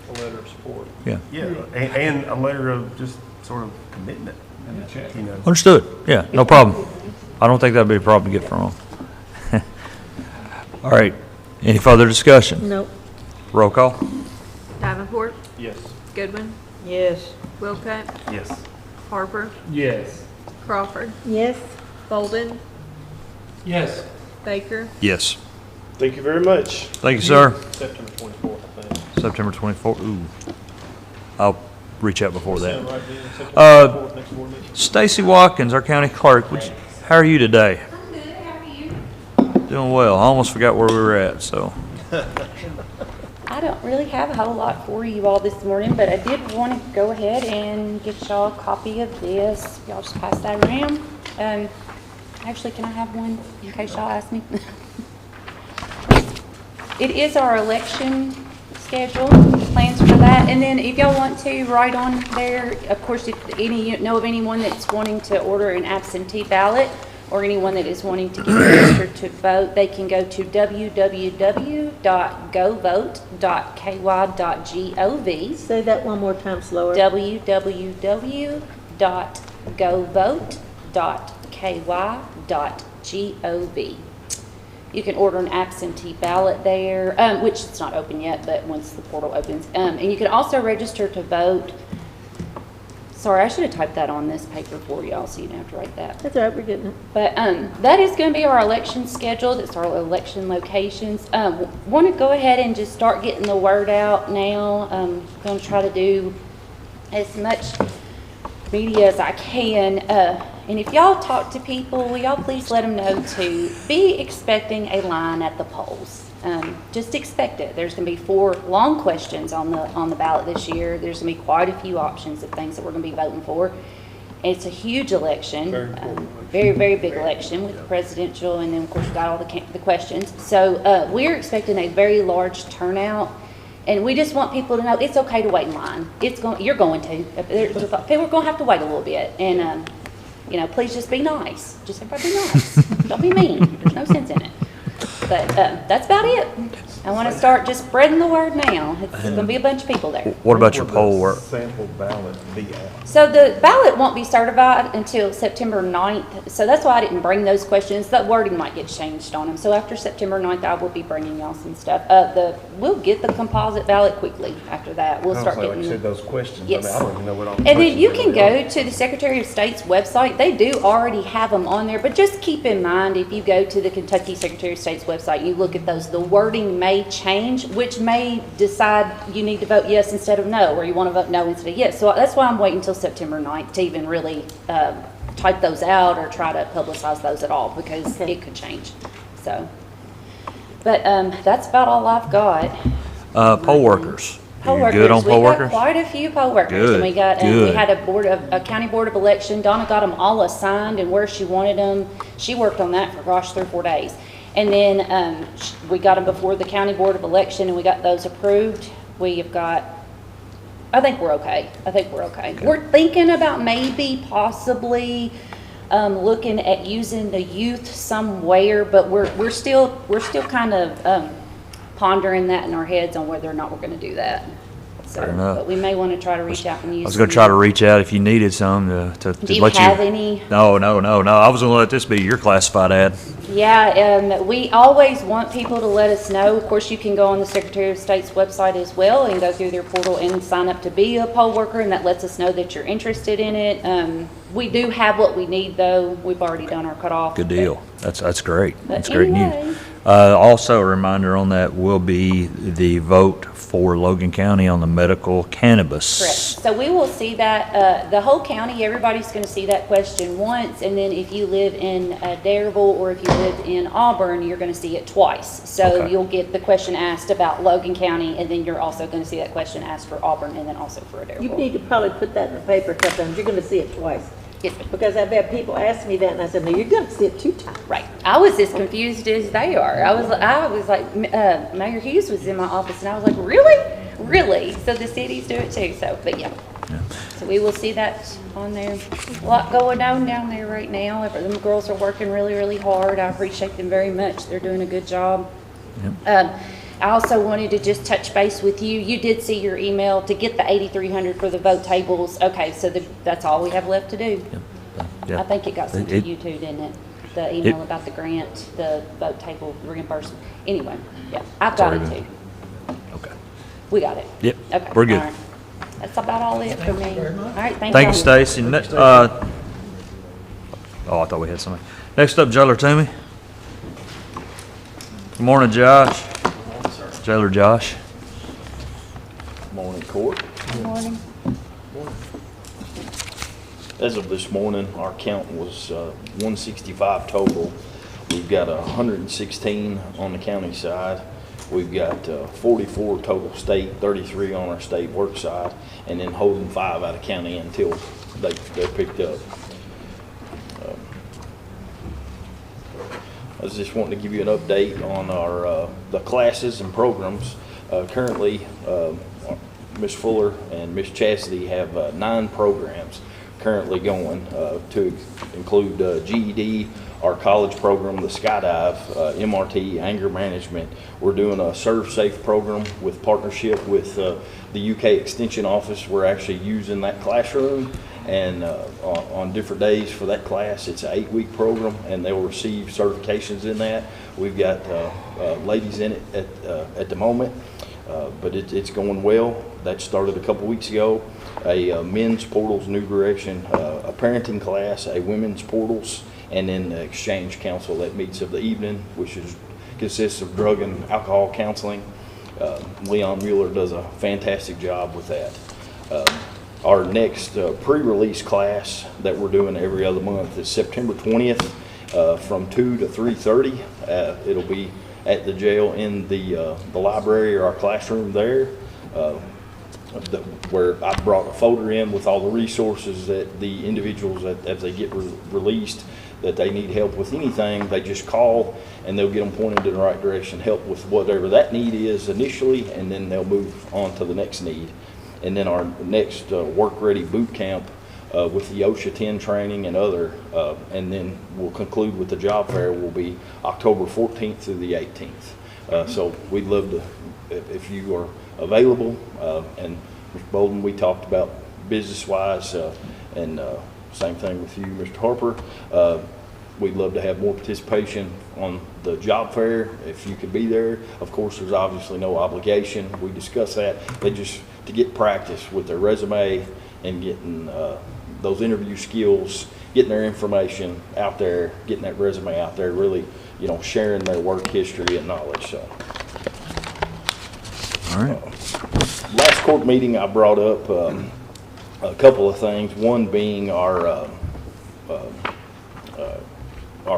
Speaker 5: A letter of support.
Speaker 3: Yeah,
Speaker 13: yeah, and a letter of just sort of commitment,
Speaker 15: And the check.
Speaker 13: you know.
Speaker 3: understood, yeah, no problem. I don't think that'd be a problem to get from them. All right, any further discussion?
Speaker 1: Nope.
Speaker 3: Roll call?
Speaker 6: Davenport,
Speaker 5: Yes.
Speaker 6: Goodwin,
Speaker 2: Yes.
Speaker 6: Wilcutt,
Speaker 13: Yes.
Speaker 6: Harper,
Speaker 15: Yes.
Speaker 6: Crawford,
Speaker 1: Yes?
Speaker 6: Bolden,
Speaker 15: Yes.
Speaker 6: Baker,
Speaker 3: Yes.
Speaker 16: Thank you very much.
Speaker 3: Thank you, sir.
Speaker 5: September 24th, I think.
Speaker 3: September 24th, ooh. I'll reach out before that.
Speaker 5: Sound right then, September 24th, next board meeting?
Speaker 3: Stacy Watkins, our county clerk, how are you today?
Speaker 11: I'm good, how are you?
Speaker 3: Doing well. I almost forgot where we were at, so.
Speaker 9: I don't really have a whole lot for you all this morning, but I did want to go ahead and get y'all a copy of this. Y'all just pass that around. Actually, can I have one in case y'all ask me? It is our election schedule, plans for that. And then if y'all want to write on there, of course, if you know of anyone that's wanting to order an absentee ballot or anyone that is wanting to get registered to vote, they can go to www.govote.ky.gov.
Speaker 1: Say that one more time slower.
Speaker 9: www.govote.ky.gov. You can order an absentee ballot there, which it's not open yet, but once the portal opens. And you can also register to vote. Sorry, I should have typed that on this paper for y'all, so you don't have to write that.
Speaker 1: That's all right, we're getting it.
Speaker 9: But that is going to be our election schedule. That's our election locations. Want to go ahead and just start getting the word out now. Going to try to do as much media as I can. And if y'all talk to people, will y'all please let them know to be expecting a line at the polls. Just expect it. There's going to be 4 long questions on the ballot this year. There's going to be quite a few options of things that we're going to be voting for. And it's a huge election, very, very big election with the presidential, and then of course we've got all the questions. So we're expecting a very large turnout, and we just want people to know it's okay to wait in line. You're going to. People are going to have to wait a little bit, and you know, please just be nice. Just everybody be nice. Don't be mean. There's no sense in it. But that's about it. I want to start just spreading the word now. It's going to be a bunch of people there.
Speaker 3: What about your poll work?
Speaker 13: Sample ballot be out.
Speaker 9: So the ballot won't be certified until September 9th. So that's why I didn't bring those questions. The wording might get changed on them. So after September 9th, I will be bringing y'all some stuff. We'll get the composite ballot quickly after that. We'll start getting
Speaker 13: Like you said, those questions.
Speaker 9: Yes.
Speaker 13: I mean, I don't even know what all the
Speaker 9: And then
Speaker 13: questions
Speaker 9: you
Speaker 13: are
Speaker 9: can
Speaker 13: really
Speaker 9: go to the Secretary of State's website. They do already have them on there, but just keep in mind, if you go to the Kentucky Secretary of State's website, you look at those, the wording may change, which may decide you need to vote yes instead of no, or you want to vote no instead of yes. So that's why I'm waiting until September 9th to even really type those out or try to publicize those at all, because it could change. So, but that's about all I've got.
Speaker 3: Poll workers.
Speaker 9: Poll
Speaker 3: You
Speaker 9: workers.
Speaker 3: good on poll
Speaker 9: We got
Speaker 3: workers?
Speaker 9: quite a few poll workers.
Speaker 3: Good,
Speaker 9: And we got,
Speaker 3: good.
Speaker 9: we had a county board of election. Donna got them all assigned and where she wanted them. She worked on that for, gosh, 3 or 4 days. And then we got them before the county board of election, and we got those approved. We have got, I think we're okay. We're thinking about maybe possibly looking at using the youth somewhere, but we're still kind of pondering that in our heads on whether or not we're going to do that. So,
Speaker 3: Fair enough.
Speaker 9: but we may want to try to reach out and use.
Speaker 3: I was going to try to reach out if you needed some to
Speaker 9: Do you
Speaker 3: let you.
Speaker 9: have any?
Speaker 3: No. I was going to let this be your classified ad.
Speaker 9: Yeah, we always want people to let us know. Of course, you can go on the Secretary of State's website as well and go through their portal and sign up to be a poll worker, and that lets us know that you're interested in it. We do have what we need, though. We've already done our cutoff.
Speaker 3: Good deal. That's great.
Speaker 9: But
Speaker 3: That's great
Speaker 9: anyway.
Speaker 3: news. Also, a reminder on that will be the vote for Logan County on the medical cannabis.
Speaker 11: Correct. So we will see that, the whole county, everybody's going to see that question once, and then if you live in Dareville or if you live in Auburn, you're going to see it twice. So
Speaker 3: Okay.
Speaker 11: you'll get the question asked about Logan County, and then you're also going to see that question asked for Auburn, and then also for Dareville.
Speaker 1: You need to probably put that in the paper a couple times. You're going to see it twice.
Speaker 11: Yes, ma'am.
Speaker 1: Because I've had people ask me that, and I said, no, you're going to see it 2 times.
Speaker 11: Right. I was as confused as they are. I was like, Mayor Hughes was in my office, and I was like, really? Really? So the cities do it too, so, but yeah. So we will see that on there. A lot going on down there right now. The girls are working really, really hard. I appreciate them very much. They're doing a good job. I also wanted to just touch base with you. You did see your email to get the 8,300 for the vote tables. Okay, so that's all we have left to do. I think it got sent to you too, didn't it? The email about the grant, the vote table reimbursement. Anyway, yeah, I've got it too.
Speaker 3: Okay.
Speaker 11: We got it.
Speaker 3: Yep.
Speaker 11: Okay.
Speaker 3: We're good.
Speaker 11: All right. That's about all it for me. All right, thank
Speaker 3: Thank you,
Speaker 11: you.
Speaker 3: Stacy. Oh, I thought we had somebody. Next up, Jailer Toomey. Good morning, Josh. Jailer Josh.
Speaker 17: Morning, Court.
Speaker 11: Good morning.
Speaker 17: As of this morning, our count was 165 total. We've got 116 on the county side. We've got 44 total state, 33 on our state work side, and then holding 5 out of county until they're picked up. I was just wanting to give you an update on our the classes and programs. Currently, Ms. Fuller and Ms. Chastity have 9 programs currently going to include GED, our college program, the skydive, MRT, anger management. We're doing a Serve Safe program with partnership with the UK Extension Office. We're actually using that classroom, and on different days for that class. It's an 8-week program, and they'll receive certifications in that. We've got ladies in it at the moment, but it's going well. That started a couple weeks ago. A men's portals, new direction, a parenting class, a women's portals, and then the exchange council that meets of the evening, which consists of drug and alcohol counseling. Leon Mueller does a fantastic job with that. Our next pre-release class that we're doing every other month is September 20th from 2 to 3:30. It'll be at the jail in the library or our classroom there, where I brought a folder in with all the resources that the individuals, as they get released, that they need help with anything, they just call and they'll get them pointed in the right direction, help with whatever that need is initially, and then they'll move on to the next need. And then our next work-ready boot camp with the OSHA 10 training and other, and then we'll conclude with the job fair will be October 14th through the 18th. So we'd love to, if you are available, and Mr. Bolden, we talked about business-wise, and same thing with you, Mr. Harper. We'd love to have more participation on the job fair if you could be there. Of course, there's obviously no obligation. We discussed that. They just to get practice with their resume and getting those interview skills, getting their information out there, getting that resume out there, really, sharing their work history and knowledge. So,
Speaker 3: all right.
Speaker 17: Last court meeting, I brought up a couple of things. One being our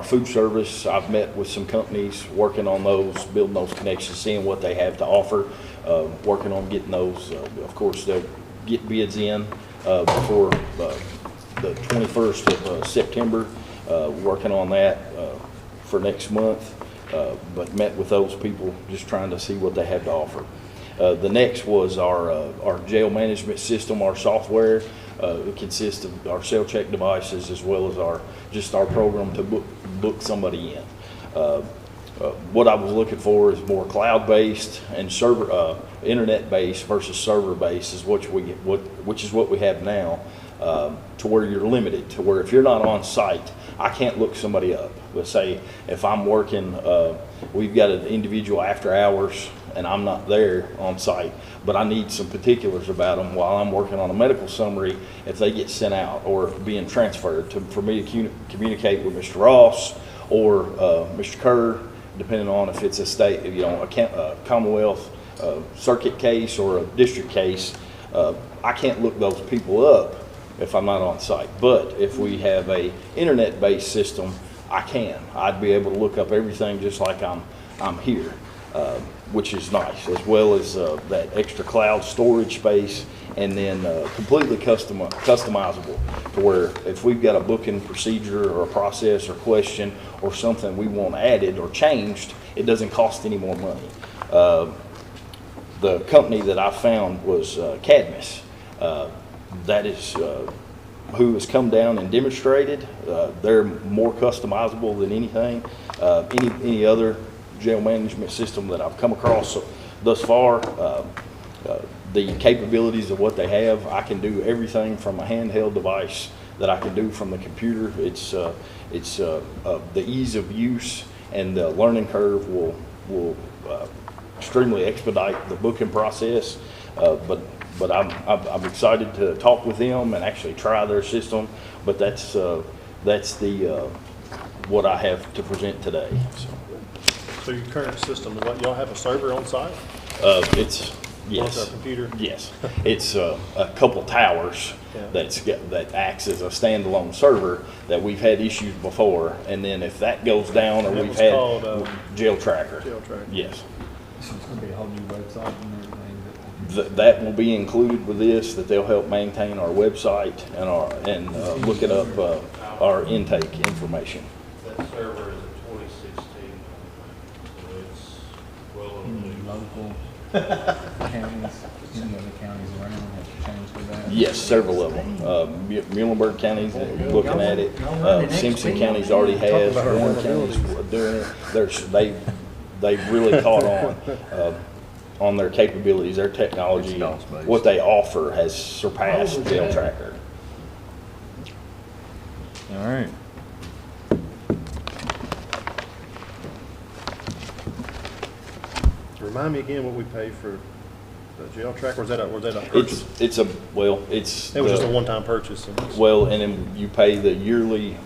Speaker 17: food service. I've met with some companies working on those, building those connections, seeing what they have to offer, working on getting those. Of course, they'll get bids in before the 21st of September, working on that for next month, but met with those people just trying to see what they have to offer. The next was our jail management system, our software. It consists of our cell check devices as well as our program to book somebody in. What I was looking for is more cloud-based and server, internet-based versus server-based which is what we have now, to where you're limited, to where if you're not on site, I can't look somebody up. Let's say if I'm working, we've got an individual after hours and I'm not there on site, but I need some particulars about them while I'm working on a medical summary, if they get sent out or being transferred for me to communicate with Mr. Ross or Mr. Kerr depending on if it's a state, a Commonwealth circuit case or a district case, I can't look those people up if I'm not on site. But if we have a internet-based system, I can. I'd be able to look up everything just like I'm here, which is nice, as well as that extra cloud storage space, and then completely customizable to where if we've got a booking procedure or a process or question or something we want added or changed, it doesn't cost any more money. The company that I found was Cadmus. That is who has come down and demonstrated. They're more customizable than anything, any other jail management system that I've come across thus far. The capabilities of what they have, I can do everything from a handheld device that I can do from the computer. It's the ease of use and the learning curve will extremely expedite the booking process. But I'm excited to talk with them and actually try their system. But that's what I have to present today.
Speaker 5: So your current system, y'all have a server on site?
Speaker 17: Yes.
Speaker 5: A computer?
Speaker 17: Yes. It's a couple towers that acts as a standalone server that we've had issues before, and then if that goes down, or we've had Jail Tracker.
Speaker 5: Jail Tracker.
Speaker 17: Yes.
Speaker 15: So it's going to be a whole new website and everything.
Speaker 17: That will be included with this. That they'll help maintain our website and look it up our intake information.
Speaker 18: That server is a 2016, so it's well overdue.
Speaker 15: Local counties, any other counties around have to change to that?
Speaker 17: Yes, several of them. Muhlenberg County's looking at it. Simpson County's already has. Warren County's doing it. They've really caught on their capabilities, their technology. What they offer has surpassed Jail Tracker.
Speaker 3: All right.
Speaker 5: Remind me again what we pay for the Jail Tracker. Was that a purchase?
Speaker 17: It's a
Speaker 5: It was just a one-time purchase.
Speaker 17: Well, and then you pay the yearly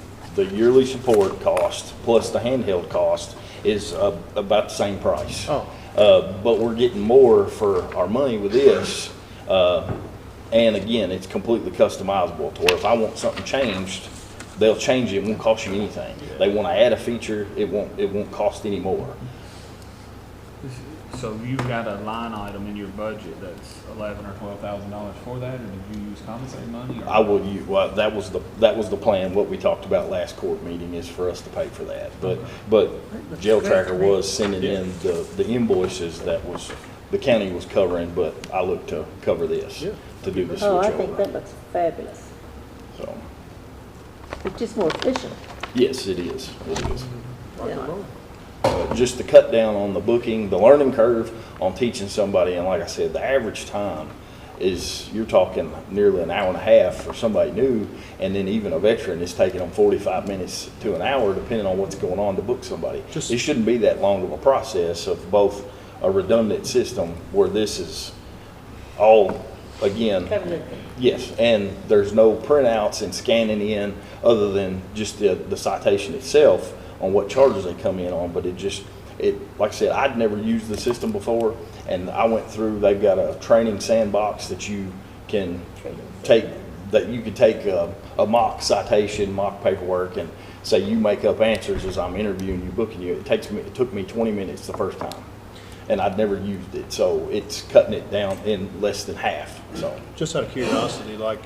Speaker 17: support cost plus the handheld cost is about the same price.
Speaker 5: Oh.
Speaker 17: But we're getting more for our money with this. And again, it's completely customizable to where if I want something changed, they'll change it. It won't cost you anything. They want to add a feature, it won't cost any more.
Speaker 15: So you've got a line item in your budget that's $11,000 or $12,000 for that, or did you use compensated money? Or?
Speaker 17: I will use, well, that was the plan. What we talked about last court meeting is for us to pay for that. But Jail Tracker was sending in the invoices that the county was covering, but I look to cover this to do the switch over.
Speaker 1: I think that looks fabulous.
Speaker 17: So.
Speaker 1: It's just more efficient.
Speaker 17: Yes, it is. It is.
Speaker 1: Yeah.
Speaker 17: Just to cut down on the booking, the learning curve on teaching somebody, and like I said, the average time is, you're talking nearly an hour and a half for somebody new, and then even a veteran is taking them 45 minutes to an hour, depending on what's going on to book somebody. It shouldn't be that long of a process of both a redundant system where this is all, again, yes, and there's no printouts and scanning in other than just the citation itself on what charges they come in on. But like I said, I'd never used the system before, and I went through, they've got a training sandbox that you can take, a mock citation, mock paperwork, and say you make up answers as I'm interviewing you, booking you. It took me 20 minutes the first time, and I'd never used it, so it's cutting it down in less than half. So,
Speaker 5: just out of curiosity, like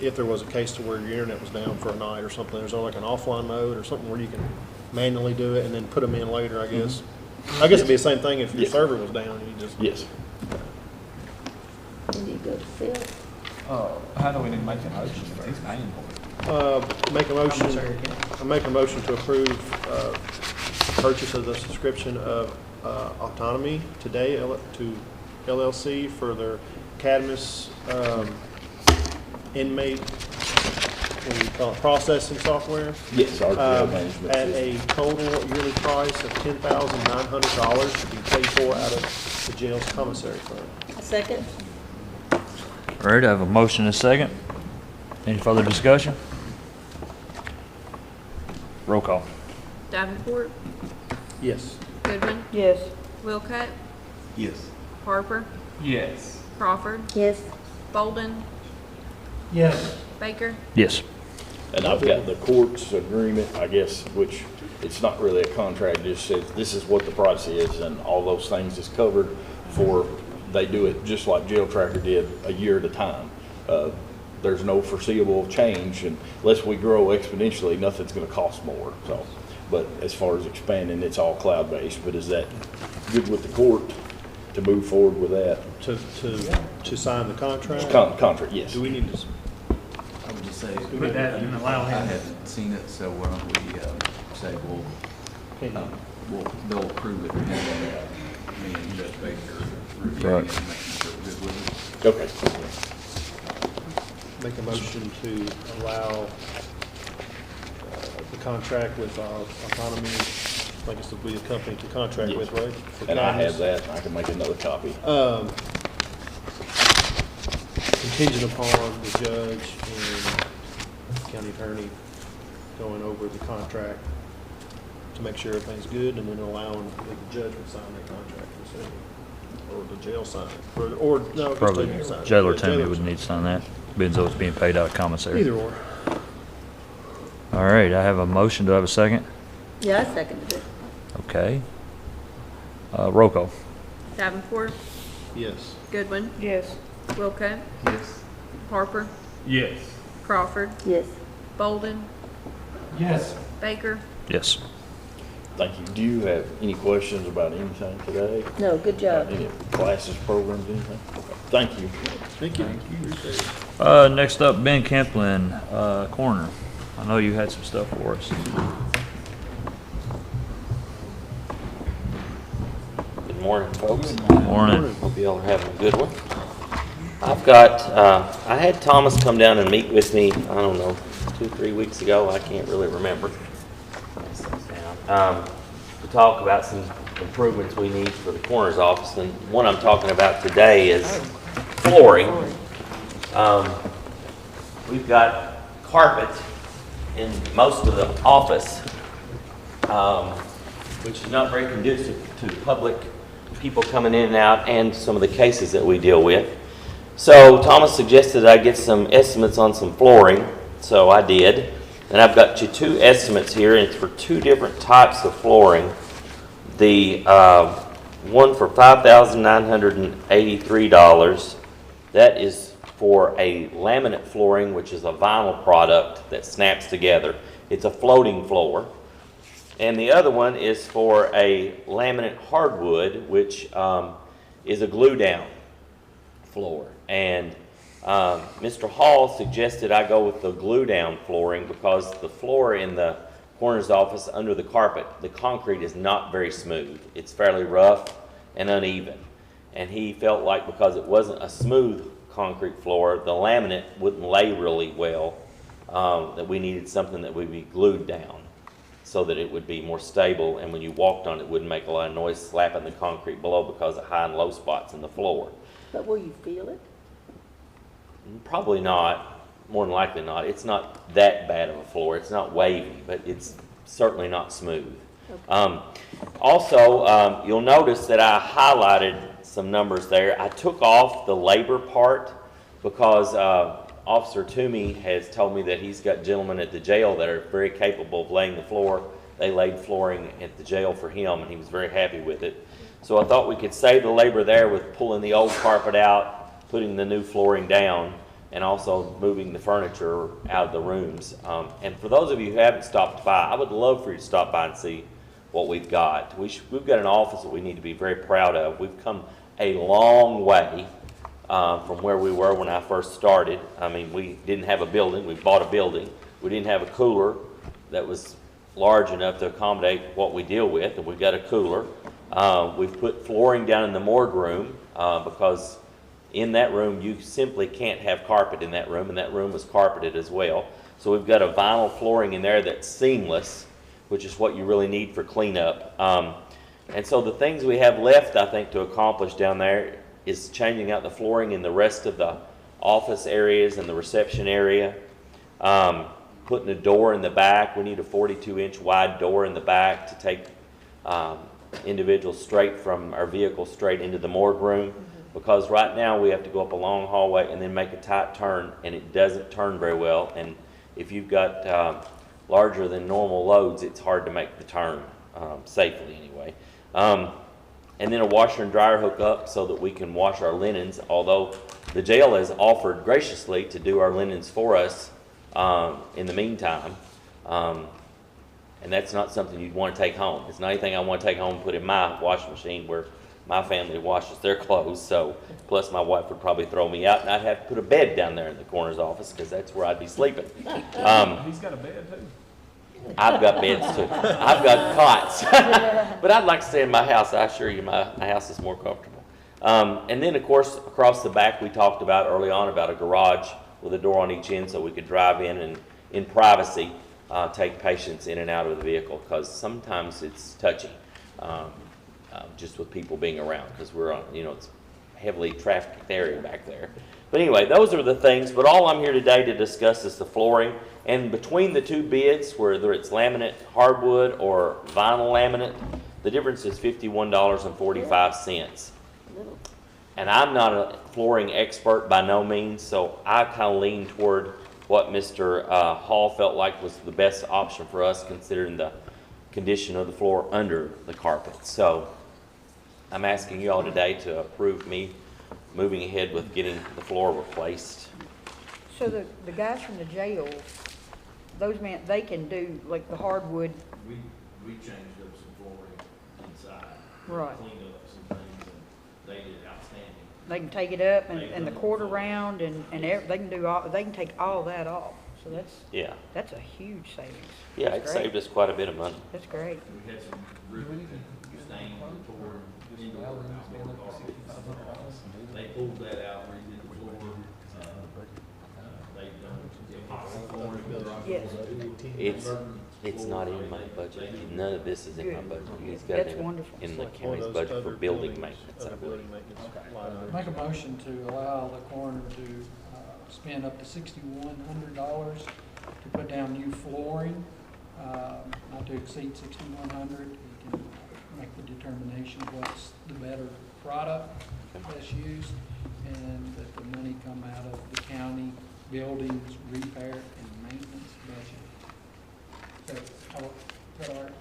Speaker 5: if there was a case to where your internet was down for a night or something, is there like an offline mode or something where you can manually do it and then put them in later, I guess? Mm-hmm. I guess it'd be the same thing if your server was down. You just
Speaker 1: When you go to Phil.
Speaker 15: How do we need to make a motion? He's paying for it.
Speaker 5: I make a motion to approve purchase of the subscription of Autonomy Today to LLC for their Cadmus inmate, what do you call it, processing software?
Speaker 17: Yes, our jail management
Speaker 5: at
Speaker 17: system.
Speaker 5: a total yearly price of $10,900 to be paid for out of the jail's commissary fund.
Speaker 1: A second?
Speaker 3: All right, I have a motion and a second. Any further discussion? Roll call.
Speaker 6: Davenport,
Speaker 5: Yes.
Speaker 6: Goodwin,
Speaker 2: Yes.
Speaker 6: Wilcutt,
Speaker 13: Yes.
Speaker 6: Harper,
Speaker 15: Yes.
Speaker 6: Crawford,
Speaker 1: Yes.
Speaker 6: Bolden,
Speaker 8: Yes.
Speaker 6: Baker.
Speaker 3: Yes.
Speaker 17: And I've got the court's agreement, I guess, which it's not really a contract, it just says this is what the price is and all those things is covered for, they do it just like Jail Tracker did, a year at a time. There's no foreseeable change, and unless we grow exponentially, nothing's gonna cost more, so. But as far as expanding, it's all cloud-based, but is that good with the court to move forward with that?
Speaker 5: To sign the contract?
Speaker 17: Contract, yes.
Speaker 5: Do we need to?
Speaker 14: I would just say.
Speaker 15: Put that and allow
Speaker 14: I
Speaker 15: him.
Speaker 14: haven't seen it, so why don't we, say they'll approve it, and me and Judge Baker reviewing it and making sure we're good with it.
Speaker 17: Okay.
Speaker 5: Make a motion to allow the contract with Autonomy, I guess it'll be a company to contract
Speaker 17: Yes.
Speaker 5: with, right? For
Speaker 17: And I
Speaker 5: cameras.
Speaker 17: have that, and I can make another copy.
Speaker 5: Contingent upon the judge and county attorney going over the contract to make sure everything's good, and then allowing the judge would sign that contract, or the jail sign it, or no, just
Speaker 3: Probably
Speaker 5: Toomey sign it.
Speaker 3: jailer
Speaker 5: Yeah,
Speaker 3: Toomey
Speaker 5: jailer
Speaker 3: would
Speaker 5: sign
Speaker 3: need to sign that, being though it's being paid out of commissary.
Speaker 5: Either or.
Speaker 3: All right, I have a motion. Do I have a second?
Speaker 1: Yeah, I seconded it.
Speaker 3: Okay. Roll call.
Speaker 6: Davenport,
Speaker 5: Yes.
Speaker 6: Goodwin,
Speaker 2: Yes.
Speaker 6: Wilcutt,
Speaker 14: Yes.
Speaker 6: Harper,
Speaker 15: Yes.
Speaker 6: Crawford,
Speaker 1: Yes.
Speaker 6: Bolden,
Speaker 8: Yes.
Speaker 6: Baker.
Speaker 3: Yes.
Speaker 17: Thank you. Do you have any questions about anything today?
Speaker 1: No, good job.
Speaker 17: Any classes, programs, anything? Okay. Thank you.
Speaker 5: Thank you. Appreciate it.
Speaker 3: Next up, Ben Kemplin, Coroner. I know you had some stuff for us.
Speaker 19: Good morning, folks.
Speaker 3: Morning.
Speaker 19: Hope you all are having a good one. I've got, I had Thomas come down and meet with me, I don't know, 2-3 weeks ago, I can't really remember. To talk about some improvements we need for the coroner's office, and one I'm talking about today is flooring. We've got carpet in most of the office, which is not very conducive to public people coming in and out and some of the cases that we deal with. So Thomas suggested I get some estimates on some flooring, so I did. And I've got you 2 estimates here, and it's for 2 different types of flooring. The one for $5,983, that is for a laminate flooring, which is a vinyl product that snaps together. It's a floating floor. And the other one is for a laminate hardwood, which is a glue-down floor. And Mr. Hall suggested I go with the glue-down flooring because the floor in the coroner's office under the carpet, the concrete is not very smooth. It's fairly rough and uneven. And he felt like because it wasn't a smooth concrete floor, the laminate wouldn't lay really well, that we needed something that would be glued down so that it would be more stable, and when you walked on it, it wouldn't make a lot of noise slapping the concrete below because of high and low spots in the floor.
Speaker 1: But will you feel it?
Speaker 19: Probably not, more than likely not. It's not that bad of a floor. It's not wavy, but it's certainly not smooth. Okay. Also, you'll notice that I highlighted some numbers there. I took off the labor part because Officer Toomey has told me that he's got gentlemen at the jail that are very capable of laying the floor. They laid flooring at the jail for him, and he was very happy with it. So I thought we could save the labor there with pulling the old carpet out, putting the new flooring down, and also moving the furniture out of the rooms. And for those of you who haven't stopped by, I would love for you to stop by and see what we've got. We've got an office that we need to be very proud of. We've come a long way from where we were when I first started. I mean, we didn't have a building. We bought a building. We didn't have a cooler that was large enough to accommodate what we deal with, and we've got a cooler. We've put flooring down in the morgue room because in that room you simply can't have carpet in that room, and that room was carpeted as well. So we've got a vinyl flooring in there that's seamless, which is what you really need for cleanup. And so the things we have left, I think, to accomplish down there is changing out the flooring in the rest of the office areas and the reception area. Putting a door in the back. We need a 42-inch wide door in the back to take individuals straight from our vehicle straight into the morgue room. Because right now we have to go up a long hallway and then make a tight turn, and it doesn't turn very well. And if you've got larger than normal loads, it's hard to make the turn safely anyway. And then a washer and dryer hook up so that we can wash our linens, although the jail has offered graciously to do our linens for us in the meantime. And that's not something you'd want to take home. It's not anything I want to take home and put in my washing machine where my family washes their clothes. So, plus my wife would probably throw me out, and I'd have to put a bed down there in the coroner's office because that's where I'd be sleeping.
Speaker 15: He's got a bed too.
Speaker 19: I've got beds too. I've got cots. But I'd like to stay in my house. I assure you, my house is more comfortable. And then, of course, across the back, we talked about early on about a garage with a door on each end so we could drive in and in privacy take patients in and out of the vehicle, because sometimes it's touchy just with people being around, because we're on, it's heavily trafficked area back there. But anyway, those are the things. But all I'm here today to discuss is the flooring. And between the two bids, whether it's laminate hardwood or vinyl laminate, the difference is $51.45. And I'm not a flooring expert by no means, so I kind of lean toward what Mr. Hall felt like was the best option for us, considering the condition of the floor under the carpet. So I'm asking you all today to approve me moving ahead with getting the floor replaced.
Speaker 2: So the guys from the jail, those men, they can do like the hardwood.
Speaker 18: We changed up some flooring inside.
Speaker 2: Right.
Speaker 18: Cleaned up some things, and they did outstanding.
Speaker 2: They can take it up and the quarter round and they can do all, they can take all that off. So that's a huge savings.
Speaker 19: Yeah,
Speaker 2: That's
Speaker 19: it
Speaker 2: great.
Speaker 19: saved us quite a bit of money.
Speaker 2: That's great.
Speaker 18: We had some roofing stained and torn indoor and outdoor carpets. They pulled that out, redid the floor. They've done epoxy flooring.
Speaker 19: It's not in my budget. None of this is in my budget. He's got
Speaker 2: That's
Speaker 19: it
Speaker 2: wonderful.
Speaker 19: in the
Speaker 5: Like one of
Speaker 19: county's
Speaker 5: those
Speaker 19: budget for
Speaker 5: other
Speaker 19: building
Speaker 5: buildings,
Speaker 19: maintenance, I
Speaker 5: other
Speaker 19: believe.
Speaker 5: building maintenance line items.
Speaker 8: Make a motion to allow the coroner to spend up to $6,100 to put down new flooring, not to exceed $6,100. He can make the determination of what's the better product that's used, and that the money come out of the county buildings repair and maintenance budget. So, is that all right?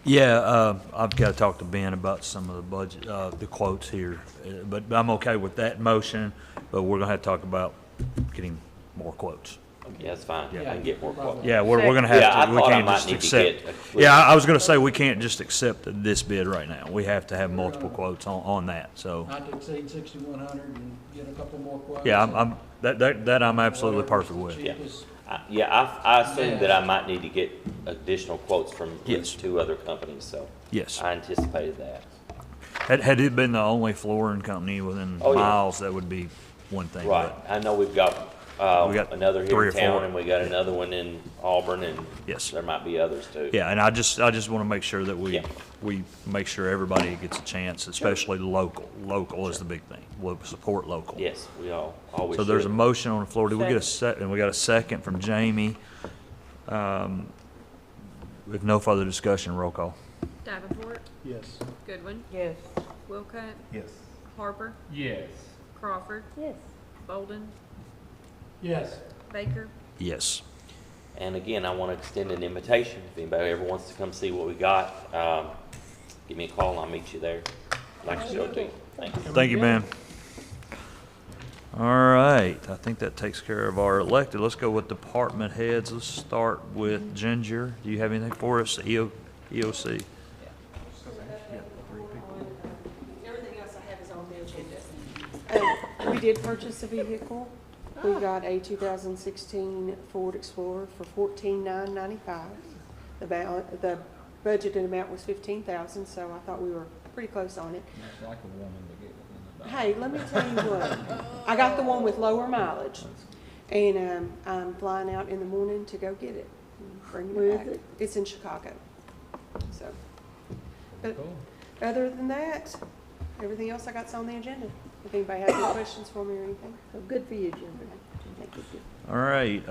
Speaker 3: Yeah, I've got to talk to Ben about some of the budget, the quotes here, but I'm okay with that motion, but we're gonna have to talk about getting more quotes.
Speaker 19: Yeah, that's fine. I can get more quotes.
Speaker 3: Yeah, we're gonna have
Speaker 19: Yeah, I
Speaker 3: to, we
Speaker 19: thought I
Speaker 3: can't
Speaker 19: might
Speaker 3: just
Speaker 19: need to
Speaker 3: accept.
Speaker 19: get a
Speaker 3: Yeah, I was gonna say, we can't just accept this bid right now. We have to have multiple quotes on that, so.
Speaker 8: Not to exceed $6,100 and get a couple more quotes.
Speaker 3: Yeah, that I'm absolutely perfect with.
Speaker 19: Yeah. I assumed that I might need to get additional quotes from at least two other companies, so.
Speaker 3: Yes.
Speaker 19: I anticipated that.
Speaker 3: Had it been the only flooring company within
Speaker 19: Oh, yeah.
Speaker 3: miles, that would be one thing.
Speaker 19: Right.
Speaker 3: but-
Speaker 19: I know we've got another here
Speaker 3: 3
Speaker 19: in
Speaker 3: or
Speaker 19: town,
Speaker 3: 4.
Speaker 19: and we got another one in Auburn, and
Speaker 3: Yes.
Speaker 19: there might be others too.
Speaker 3: Yeah, and I just want to make sure that we make sure everybody gets a chance, especially local. Local is the big thing. We'll support local.
Speaker 19: Yes, we always
Speaker 3: So there's a
Speaker 19: should.
Speaker 3: motion on the floor. Did we get a second? We got a second from Jamie. With no further discussion, roll call.
Speaker 6: Davenport,
Speaker 5: Yes.
Speaker 6: Goodwin,
Speaker 2: Yes.
Speaker 6: Wilcott,
Speaker 13: Yes.
Speaker 6: Harper,
Speaker 15: Yes.
Speaker 6: Crawford,
Speaker 1: Yes.
Speaker 6: Bolden,
Speaker 8: Yes.
Speaker 6: Baker.
Speaker 3: Yes.
Speaker 19: And again, I want to extend an invitation. If anybody ever wants to come see what we got, give me a call and I'll meet you there. I'd like to show it to you. Thanks.
Speaker 3: Thank you, Ben. All right, I think that takes care of our elected. Let's go with department heads. Let's start with Ginger. Do you have anything for us, EOC?
Speaker 20: Everything else I have is on the agenda. We did purchase a vehicle. We got a 2016 Ford Explorer for $14,995. The budgeted amount was $15,000, so I thought we were pretty close on it.
Speaker 14: That's like a woman to get within the
Speaker 20: Hey, let me tell you what. I got the one with lower mileage, and I'm flying out in the morning to go get it. And bring
Speaker 1: Where
Speaker 20: it
Speaker 1: is
Speaker 20: back.
Speaker 1: it?
Speaker 20: It's in Chicago. So, but other than that, everything else I got's on the agenda. If anybody has any questions for me or anything.
Speaker 1: So good for you, Jim. Thank you.
Speaker 3: All right,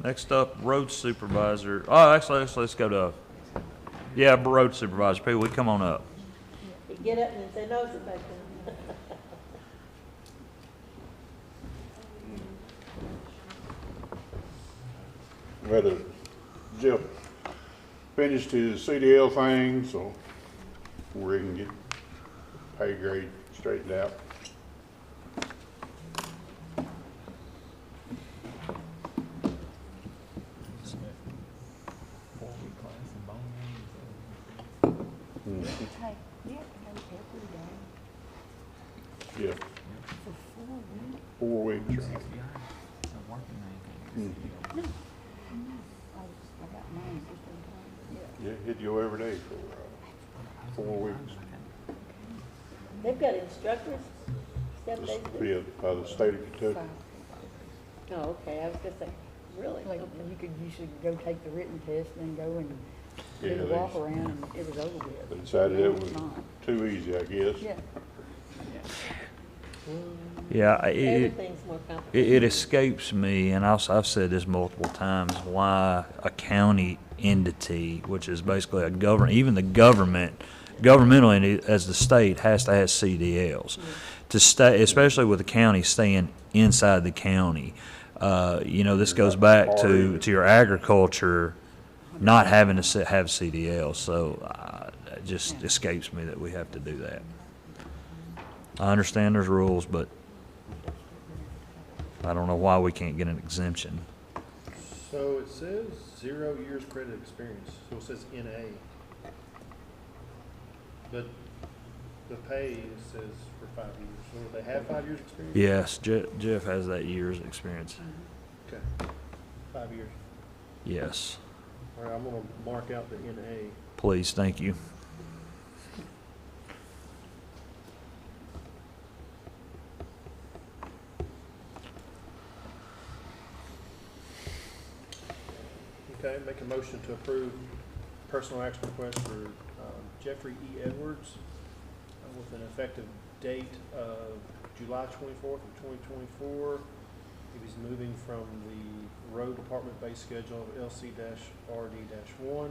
Speaker 3: next up, road supervisor. Oh, actually, let's go to, road supervisor. People, we come on up.
Speaker 1: get up and say, no, sit back down.
Speaker 21: Well, Jeff finished his CDL thing, so we can get pay grade straightened out. Yeah. 4 weeks, right? Yeah, hit you every day for 4 weeks.
Speaker 1: They've got instructors 7 days a week?
Speaker 21: Yeah, by the state of Kentucky.
Speaker 1: Oh, okay, I was gonna say, really?
Speaker 2: Like, you should go take the written test and then go and
Speaker 21: Yeah,
Speaker 2: do the
Speaker 21: they-
Speaker 2: walk around and it was over with.
Speaker 21: They decided it was
Speaker 2: It's not.
Speaker 21: too easy, I guess.
Speaker 2: Yeah.
Speaker 3: Yeah,
Speaker 1: Everything's more complicated.
Speaker 3: it escapes me, and I've said this multiple times, why a county entity, which is basically a even the governmental entity as the state has to have CDLs. To stay, especially with the county staying inside the county. This goes back to your agriculture not having to have CDLs, so it just escapes me that we have to do that. I understand there's rules, but I don't know why we can't get an exemption.
Speaker 5: So it says 0 years credit experience, so it says NA. But the pay says for 5 years, so they have 5 years experience?
Speaker 3: Yes, Jeff has that year's experience.
Speaker 5: Okay, 5 years.
Speaker 3: Yes.
Speaker 5: All right, I'm gonna mark out the NA.
Speaker 3: Please, thank you.
Speaker 5: Okay, make a motion to approve personal action request for Jeffrey E. Edwards with an effective date of July 24th of 2024. He's moving from the road department-based schedule of LC-RD-1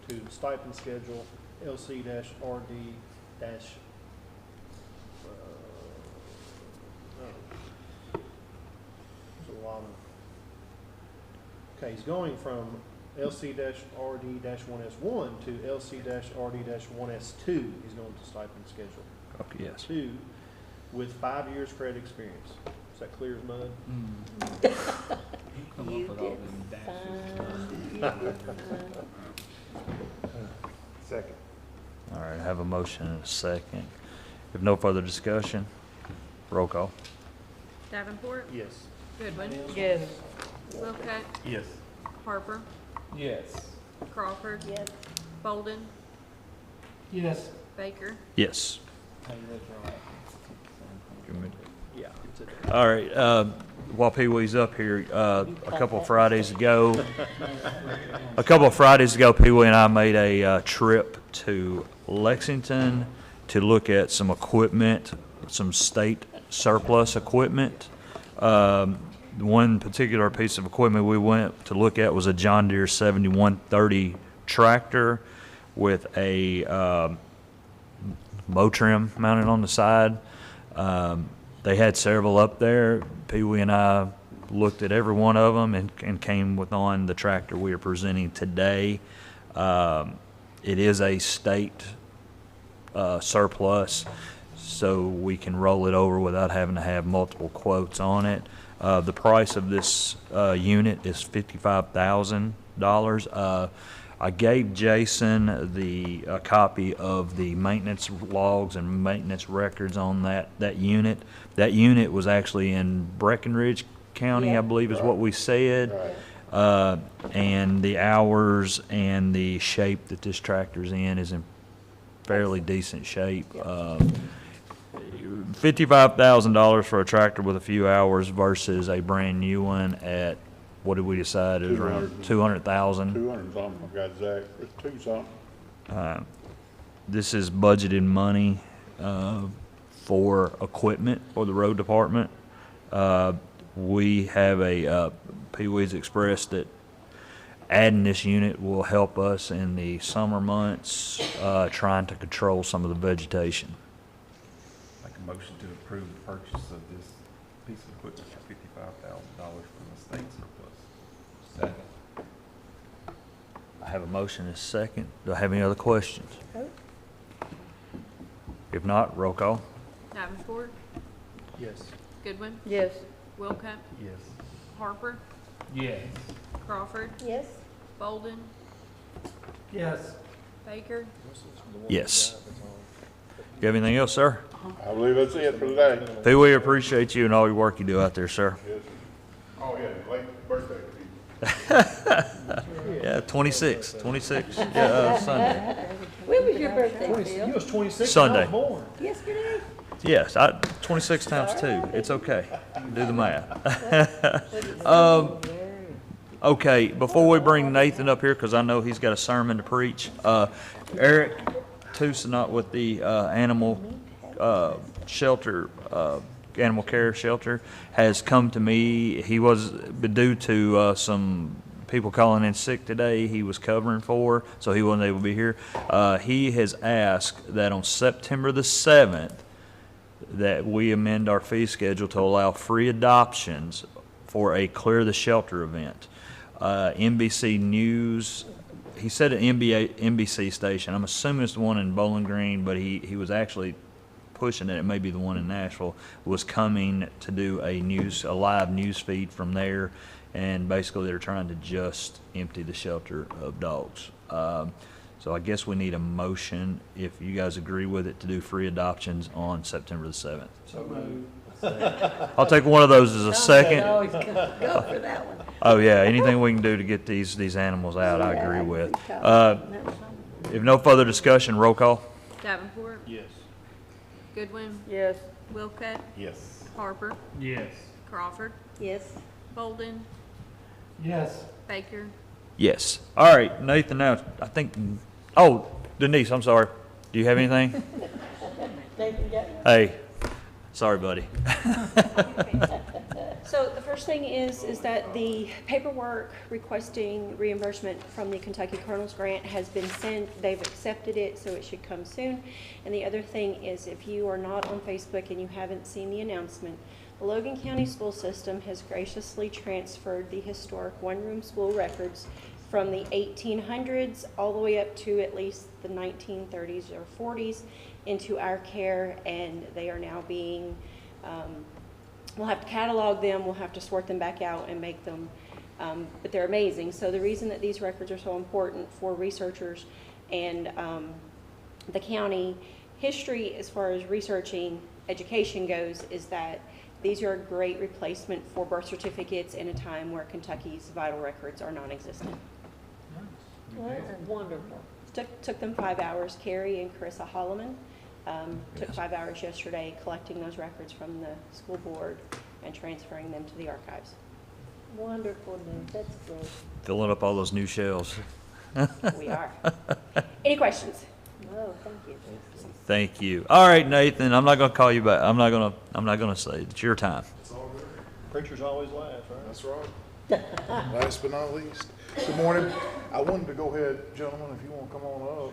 Speaker 5: to the stipend schedule LC-RD- there's a lot of. Okay, he's going from LC-RD-1S1 to LC-RD-1S2. He's going to stipend schedule.
Speaker 3: Okay, yes.
Speaker 5: 2 with 5 years credit experience. Is that clear as mud?
Speaker 1: You did fine.
Speaker 21: Second.
Speaker 3: All right, I have a motion and a second. If no further discussion, roll call.
Speaker 6: Davenport,
Speaker 5: Yes.
Speaker 6: Goodwin,
Speaker 2: Yes.
Speaker 6: Wilcutt,
Speaker 13: Yes.
Speaker 6: Harper,
Speaker 15: Yes.
Speaker 6: Crawford,
Speaker 1: Yes.
Speaker 6: Bolden,
Speaker 8: Yes.
Speaker 6: Baker.
Speaker 3: Yes.
Speaker 5: Yeah. It's a
Speaker 3: All right, while Pee Wee's up here, a couple of Fridays ago, Pee Wee and I made a trip to Lexington to look at some equipment, some state surplus equipment. One particular piece of equipment we went to look at was a John Deere 7130 tractor with a mow trim mounted on the side. They had several up there. Pee Wee and I looked at every one of them and came on the tractor we are presenting today. It is a state surplus, so we can roll it over without having to have multiple quotes on it. The price of this unit is $55,000. I gave Jason a copy of the maintenance logs and maintenance records on that unit. That unit was actually in Breckenridge County,
Speaker 1: Yeah.
Speaker 3: I believe is what we said. And the hours and the shape that this tractor's in is in fairly decent shape. $55,000 for a tractor with a few hours versus a brand new one at, what did we decide, it was around 200,000.
Speaker 21: 200 something, I got exact, it's 2 something.
Speaker 3: This is budgeted money for equipment for the road department. We have Pee Wee's expressed that adding this unit will help us in the summer months, trying to control some of the vegetation.
Speaker 13: Make a motion to approve the purchase of this piece of equipment for $55,000 from the state surplus.
Speaker 3: Second. I have a motion and a second. Do I have any other questions? If not, roll call.
Speaker 6: Davenport,
Speaker 5: Yes.
Speaker 6: Goodwin,
Speaker 2: Yes.
Speaker 6: Wilcutt,
Speaker 13: Yes.
Speaker 6: Harper,
Speaker 15: Yes.
Speaker 6: Crawford,
Speaker 1: Yes?
Speaker 6: Bolden,
Speaker 15: Yes.
Speaker 6: Baker,
Speaker 3: Yes. You have anything else, sir?
Speaker 21: I believe that's it for today.
Speaker 3: Pee Wee, appreciate you and all your work you do out there, sir.
Speaker 21: Yes, sir. Oh, yeah, late birthday to you.
Speaker 3: Yeah, 26, Sunday.
Speaker 1: When was your birthday,
Speaker 5: You
Speaker 1: Bill?
Speaker 5: was 26
Speaker 3: Sunday.
Speaker 5: when I was born.
Speaker 1: Yesterday?
Speaker 3: Yes, 26 times 2. It's okay. Do the math. Okay, before we bring Nathan up here, because I know he's got a sermon to preach, Eric Tusinot with the animal shelter, animal care shelter, has come to me. He was due to some people calling in sick today. He was covering for, so he wasn't able to be here. He has asked that on September the 7th, that we amend our fee schedule to allow free adoptions for a Clear the Shelter event. NBC News, he said an NBC station. I'm assuming it's the one in Bowling Green, but he was actually pushing it may be the one in Nashville, was coming to do a live news feed from there, and basically they're trying to just empty the shelter of dogs. So I guess we need a motion, if you guys agree with it, to do free adoptions on September the 7th.
Speaker 15: So moved.
Speaker 3: I'll take one of those as a second.
Speaker 1: Always go for that one.
Speaker 3: Oh, yeah, anything we can do to get these animals out, I agree with. If no further discussion, roll call.
Speaker 6: Davenport,
Speaker 5: Yes.
Speaker 6: Goodwin,
Speaker 2: Yes.
Speaker 6: Wilcutt,
Speaker 21: Yes.
Speaker 6: Harper,
Speaker 15: Yes.
Speaker 6: Crawford,
Speaker 1: Yes.
Speaker 6: Bolden,
Speaker 15: Yes.
Speaker 6: Baker,
Speaker 3: Yes. All right, Nathan, now, I think, oh, Denise, I'm sorry. Do you have anything?
Speaker 1: Nathan got
Speaker 3: Hey, sorry, buddy.
Speaker 10: So the first thing is that the paperwork requesting reimbursement from the Kentucky Colonel's Grant has been sent. They've accepted it, so it should come soon. And the other thing is, if you are not on Facebook and you haven't seen the announcement, the Logan County School System has graciously transferred the historic one-room school records from the 1800s all the way up to at least the 1930s or 40s into our care, and they are now being we'll have to catalog them, we'll have to sort them back out and make them, but they're amazing. So the reason that these records are so important for researchers and the county history, as far as researching education goes, is that these are a great replacement for birth certificates in a time where Kentucky's vital records are non-existent.
Speaker 1: Well, that's wonderful.
Speaker 10: Took them 5 hours. Carrie and Carissa Holloman took 5 hours yesterday collecting those records from the school board and transferring them to the archives.
Speaker 1: Wonderful news. That's great.
Speaker 3: Filling up all those new shelves.
Speaker 10: We are. Any questions?
Speaker 1: No, thank you.
Speaker 3: Thank you. All right, Nathan, I'm not gonna call you back. I'm not gonna say it. It's your time.
Speaker 21: It's all good.
Speaker 5: Preachers always laugh, right?
Speaker 21: That's right. Last but not least, good morning. I wanted to go ahead, gentlemen, if you want to come on up.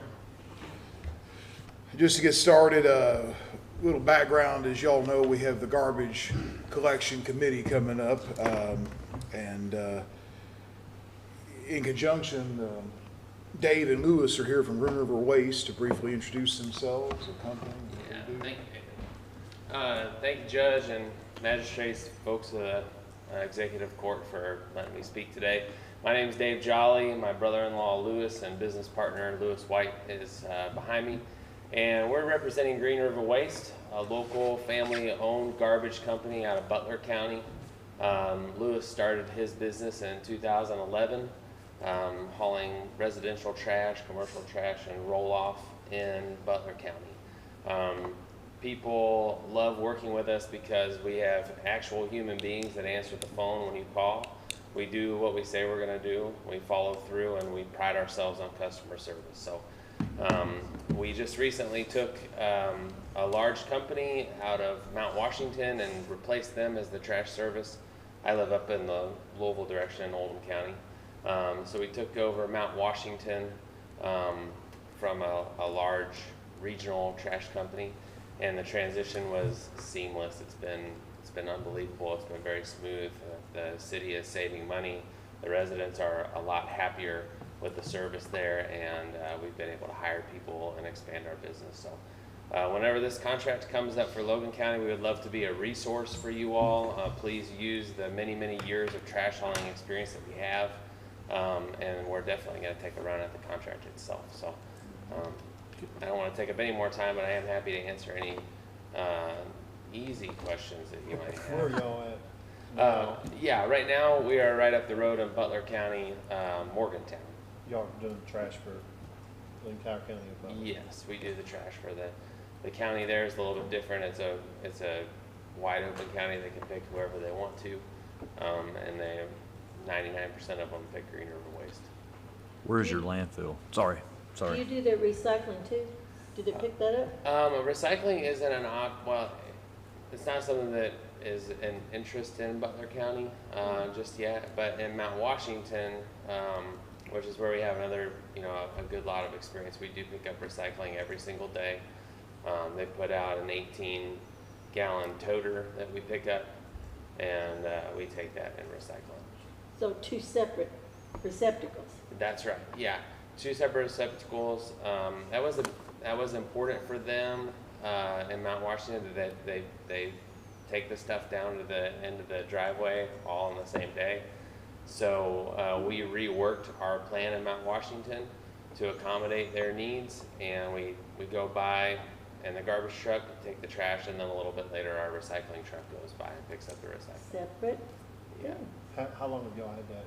Speaker 21: Just to get started, a little background, as y'all know, we have the garbage collection committee coming up, and in conjunction, Dave and Lewis are here from Green River Waste to briefly introduce themselves, the company.
Speaker 22: Yeah, thank you, Judge and magistrates, folks of the executive court, for letting me speak today. My name is Dave Jolly. My brother-in-law Lewis and business partner Lewis White is behind me, and we're representing Green River Waste, a local family-owned garbage company out of Butler County. Lewis started his business in 2011. Hauling residential trash, commercial trash, and roll-off in Butler County. People love working with us because we have actual human beings that answer the phone when you call. We do what we say we're going to do. We follow through, and we pride ourselves on customer service. So we just recently took a large company out of Mount Washington and replaced them as the trash service. I live up in the Louisville direction in Oldham County. So we took over Mount Washington from a large regional trash company, and the transition was seamless. It's been unbelievable. It's been very smooth. The city is saving money. The residents are a lot happier with the service there, and we've been able to hire people and expand our business. So whenever this contract comes up for Logan County, we would love to be a resource for you all. Please use the many, many years of trash hauling experience that we have, and we're definitely going to take a run at the contract itself. So I don't want to take up any more time, but I am happy to answer any easy questions that you might have.
Speaker 5: Where are y'all at?
Speaker 22: Yeah, right now we are right up the road in Butler County, Morgantown.
Speaker 5: Y'all doing trash for the entire county of Butler?
Speaker 22: Yes, we do the trash for the county. There is a little bit different. It's a wide open county. They can pick whoever they want to, and they 99% of them pick Green River Waste.
Speaker 3: Where's your landfill? Sorry.
Speaker 1: Do you do their recycling too? Do they pick that up?
Speaker 22: Recycling isn't well, it's not something that is an interest in Butler County just yet, but in Mount Washington, which is where we have another, a good lot of experience, we do pick up recycling every single day. They put out an 18-gallon toter that we pick up, and we take that and recycle it.
Speaker 1: So 2 separate receptacles.
Speaker 22: That's right. Yeah, 2 separate receptacles. That was important for them in Mount Washington, that they take the stuff down to the end of the driveway all on the same day. So we reworked our plan in Mount Washington to accommodate their needs, and we go by in the garbage truck, take the trash, and then a little bit later our recycling truck goes by and picks up the recycling.
Speaker 1: Separate?
Speaker 22: Yeah.
Speaker 5: How long have y'all had that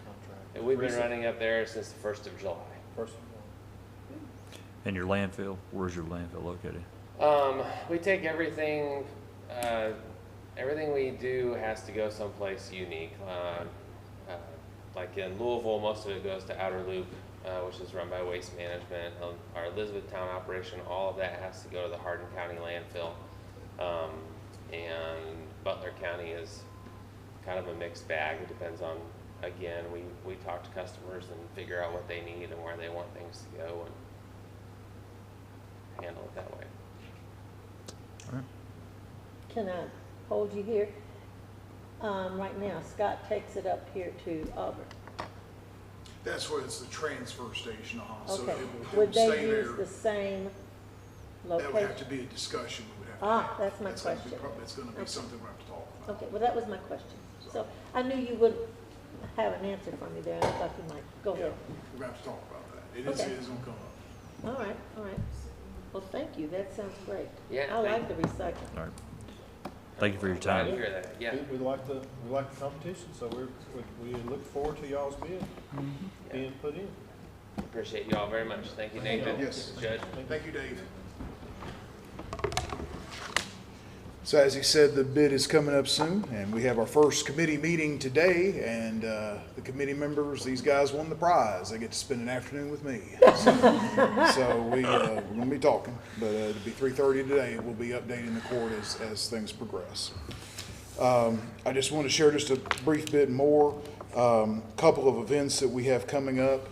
Speaker 5: contract?
Speaker 22: We've been running up there since the 1st of July.
Speaker 3: And your landfill, where's your landfill located?
Speaker 22: We take everything, everything we do has to go someplace unique. Like in Louisville, most of it goes to Outer Loop, which is run by Waste Management. Our Elizabethtown operation, all of that has to go to the Hardin County landfill. And Butler County is kind of a mixed bag. It depends on, again, we talk to customers and figure out what they need and where they want things to go and handle it that way.
Speaker 3: All right.
Speaker 1: Can I hold you here? Right now, Scott takes it up here to Auburn.
Speaker 21: That's where it's the transfer station, so
Speaker 1: Okay.
Speaker 21: it will
Speaker 1: Would
Speaker 21: stay
Speaker 1: they
Speaker 21: there.
Speaker 1: use the same
Speaker 21: That would have to
Speaker 1: location?
Speaker 21: be a discussion we would have to have.
Speaker 1: That's my question.
Speaker 21: That's gonna be
Speaker 1: Okay.
Speaker 21: something we have to talk about.
Speaker 1: Okay, well, that was my question. So I knew you wouldn't have an answer for me there, and I thought you might. Go
Speaker 21: Yeah,
Speaker 1: ahead.
Speaker 21: we're gonna have to talk about that. It
Speaker 1: Okay.
Speaker 21: is gonna come up.
Speaker 1: All right, all right. Well, thank you. That sounds great.
Speaker 22: Yeah,
Speaker 1: I
Speaker 22: thank
Speaker 1: like the recycling.
Speaker 3: All right. Thank you for your
Speaker 22: Glad
Speaker 3: time.
Speaker 22: to hear that. Yeah.
Speaker 5: We like the competition, so we look forward to y'all's bid being put in.
Speaker 22: Appreciate you all very much. Thank you, Nathan.
Speaker 21: Yes.
Speaker 22: Judge.
Speaker 21: Thank you, Dave. So as he said, the bid is coming up soon, and we have our first committee meeting today, and the committee members, these guys won the prize. They get to spend an afternoon with me. So we're going to be talking, but it'll be 3:30 today. We'll be updating the court as things progress. I just want to share just a brief bit more. Couple of events that we have coming up.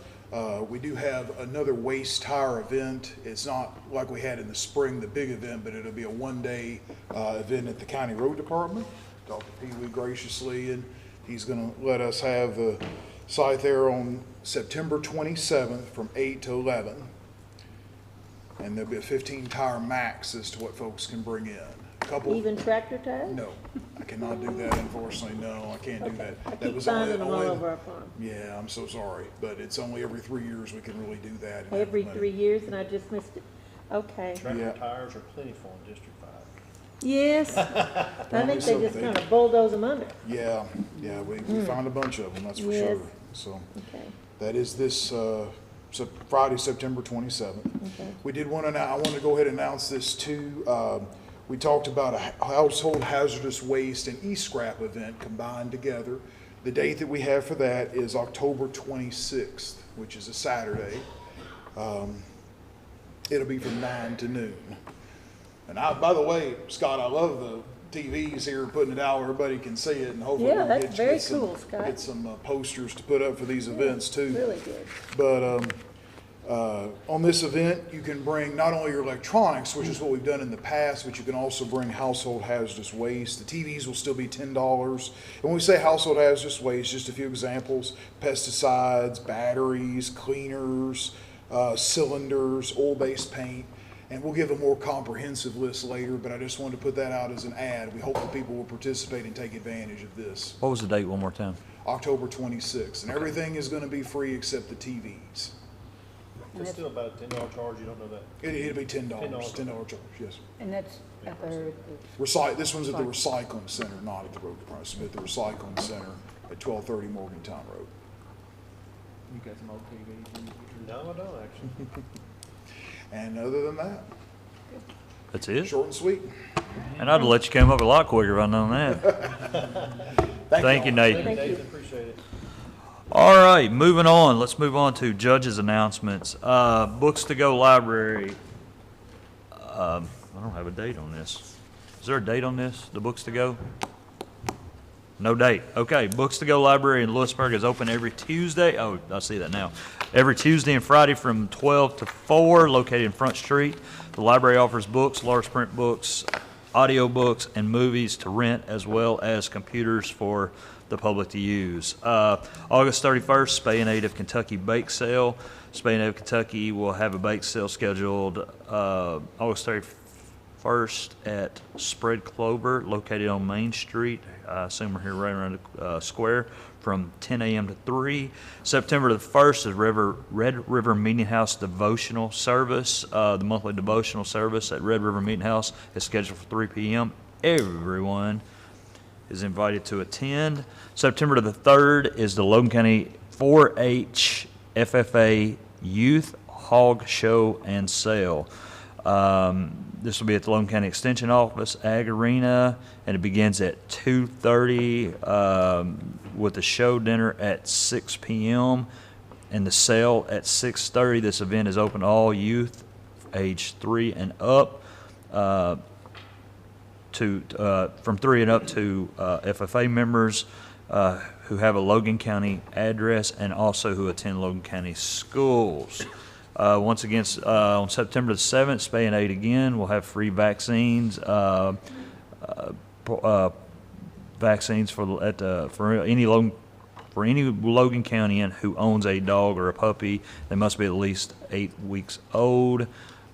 Speaker 21: We do have another waste tire event. It's not like we had in the spring, the big event, but it'll be a one-day event at the County Road Department. Dr. Pee Wee graciously, and he's going to let us have the site there on September 27th from 8 to 11. And there'll be a 15 tire max as to what folks can bring in.
Speaker 1: Even tractor tires?
Speaker 21: No, I cannot do that, unfortunately. No, I can't do that.
Speaker 1: I
Speaker 21: That
Speaker 1: keep
Speaker 21: was
Speaker 1: finding them all
Speaker 21: only-
Speaker 1: over our farm.
Speaker 21: Yeah, I'm so sorry, but it's only every 3 years we can really do that. and have
Speaker 1: Every
Speaker 21: the money.
Speaker 1: 3 years, and I just missed it. Okay.
Speaker 5: Tractor tires are plentiful in District 5.
Speaker 1: Yes. I think they just kind of bulldoze them under.
Speaker 21: Yeah, we found a bunch of them, that's for
Speaker 1: Yes.
Speaker 21: sure. So
Speaker 1: Okay.
Speaker 21: that is this Friday, September 27th.
Speaker 1: Okay.
Speaker 21: We did want to, I want to go ahead and announce this too. We talked about a household hazardous waste and e-scrap event combined together. The date that we have for that is October 26th, which is a Saturday. It'll be from 9 to noon. And by the way, Scott, I love the TVs here, putting it out where everybody can see it, and hopefully
Speaker 1: Yeah,
Speaker 21: we'll
Speaker 1: that's very
Speaker 21: some,
Speaker 1: cool, Scott.
Speaker 21: get some posters to put up for these events too.
Speaker 1: Really good.
Speaker 21: But on this event, you can bring not only your electronics, which is what we've done in the past, but you can also bring household hazardous waste. The TVs will still be $10. And when we say household hazardous waste, just a few examples: pesticides, batteries, cleaners, cylinders, oil-based paint. And we'll give a more comprehensive list later, but I just wanted to put that out as an ad. We hope that people will participate and take advantage of this.
Speaker 3: What was the date one more time?
Speaker 21: October 26th. And everything is going to be free except the TVs.
Speaker 5: It's still about a $10 charge, you don't know that?
Speaker 21: It'll be $10, $10 charge, yes.
Speaker 2: And that's at the
Speaker 21: This one's at the recycling center, not at the road department, but at the recycling center at 1230 Morgantown Road.
Speaker 15: You got some old TVs?
Speaker 5: No, I don't actually.
Speaker 21: And other than that,
Speaker 3: That's it?
Speaker 21: short and sweet.
Speaker 3: And I'd have let you come up a lot quicker if I'd known that. Thank you, Nathan.
Speaker 5: Thank you, Nathan, appreciate it.
Speaker 3: All right, moving on. Let's move on to judges' announcements. Books to Go Library. I don't have a date on this. Is there a date on this, the Books to Go? No date. Okay, Books to Go Library in Lewisburg is open every Tuesday. Oh, I see that now. Every Tuesday and Friday from 12 to 4, located in Front Street. The library offers books, large print books, audio books, and movies to rent, as well as computers for the public to use. August 31st, Spay and Native Kentucky Bake Sale. Spay and Native Kentucky will have a bake sale scheduled August 31st at Spread Clover, located on Main Street. I assume we're here right around the square, from 10 a.m. to 3. September the 1st is Red River Meeting House Devotional Service. The monthly devotional service at Red River Meeting House is scheduled for 3 p.m. Everyone is invited to attend. September the 3rd is the Logan County 4-H FFA Youth Hog Show and Sale. This will be at the Logan County Extension Office, Ag Arena, and it begins at 2:30 with the show dinner at 6 p.m. and the sale at 6:30. This event is open to all youth age 3 and up. From 3 and up to FFA members who have a Logan County address and also who attend Logan County schools. Once again, on September the 7th, Spay and Aid again. We'll have free vaccines. Vaccines for any Logan Countyan who owns a dog or a puppy. They must be at least 8 weeks old.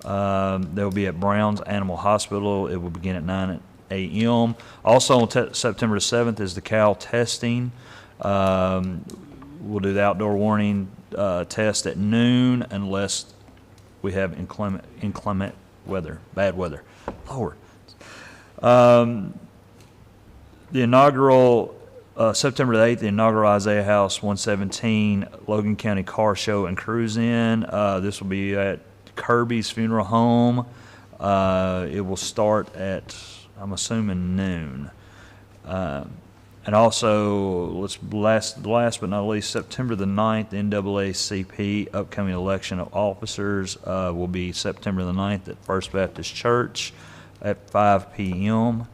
Speaker 3: They'll be at Brown's Animal Hospital. It will begin at 9 a.m. Also on September the 7th is the cow testing. We'll do the outdoor warning test at noon unless we have inclement weather, bad weather. Lord. The inaugural, September the 8th, the inaugural Isaiah House 117 Logan County Car Show and Cruise In. This will be at Kirby's Funeral Home. It will start at, I'm assuming, noon. And also, last but not least, September the 9th, NAACP upcoming election of officers will be September the 9th at First Baptist Church at 5 p.m.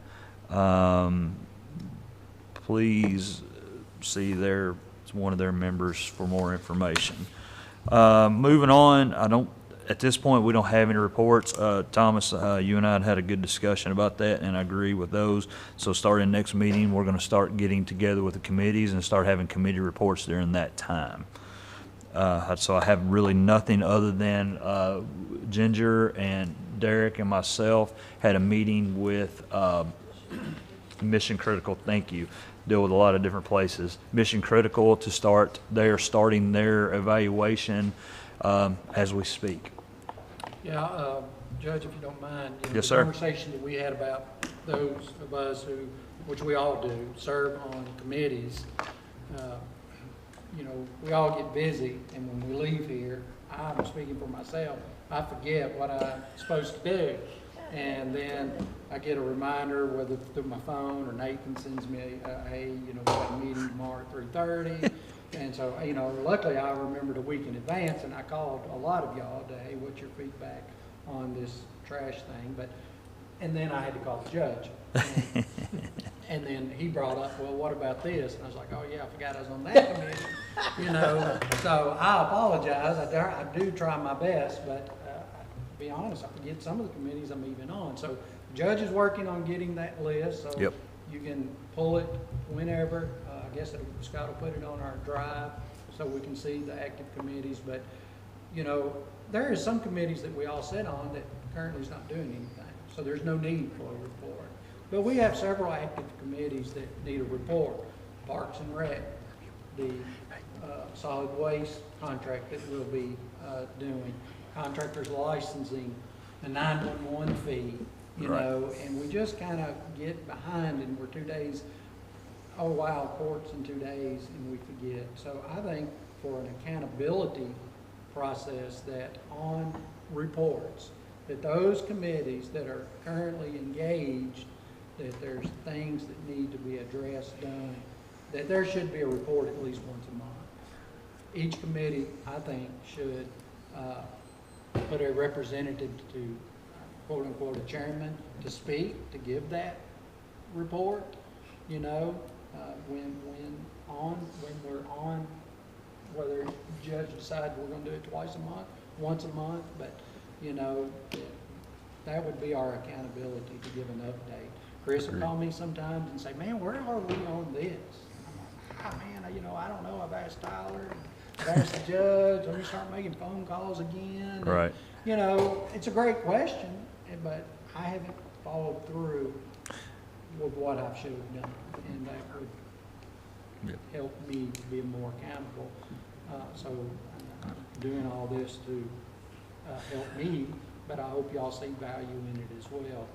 Speaker 3: Please see one of their members for more information. Moving on, at this point, we don't have any reports. Thomas, you and I had a good discussion about that, and I agree with those. So starting next meeting, we're going to start getting together with the committees and start having committee reports during that time. So I have really nothing other than Ginger and Derek and myself had a meeting with Mission Critical. Thank you. Deal with a lot of different places. Mission Critical to start. They are starting their evaluation as we speak.
Speaker 8: Yeah, Judge, if you don't mind.
Speaker 3: Yes,
Speaker 8: the
Speaker 3: sir.
Speaker 8: conversation that we had about those of us who, which we all do, serve on committees, we all get busy, and when we leave here, I'm speaking for myself, I forget what I'm supposed to do. And then I get a reminder, whether through my phone or Nathan sends me hey, we got a meeting tomorrow at 3:30. And so, luckily I remembered a week in advance, and I called a lot of y'all to, hey, what's your feedback on this trash thing? And then I had to call the judge. And then he brought up, well, what about this? And I was like, oh yeah, I forgot I was on that committee, you know? So I apologize, I do try my best, but to be honest, I forget some of the committees I'm even on. So the judge is working on getting that list, so
Speaker 3: Yep.
Speaker 8: you can pull it whenever. I guess Scott will put it on our drive so we can see the active committees, but you know, there are some committees that we all sit on that currently is not doing anything, so there's no need for a report. But we have several active committees that need a report. Parks and Rec, the solid waste contract that we'll be doing, contractors licensing, the 911 fee, you know, and we just kind of get behind and we're 2 days, oh wow, court's in 2 days, and we forget. So I think for an accountability process that on reports, that those committees that are currently engaged, that there's things that need to be addressed, done, that there should be a report at least once a month. Each committee, I think, should put a representative to, quote unquote, a chairman to speak, to give that report, you know, when we're on, whether the judge decides we're gonna do it twice a month, once a month, but, you know, that would be our accountability to give an update. Chris will call me sometimes and say, man, where are we on this? I'm like, man, you know, I don't know. I've asked Tyler, I've asked the judge, let me start making phone calls again.
Speaker 3: Right.
Speaker 8: And, you know, it's a great question, but I haven't followed through with what I should have done, and that would help me to be more accountable. So I'm doing all this to help me, but I hope y'all see value in it as well.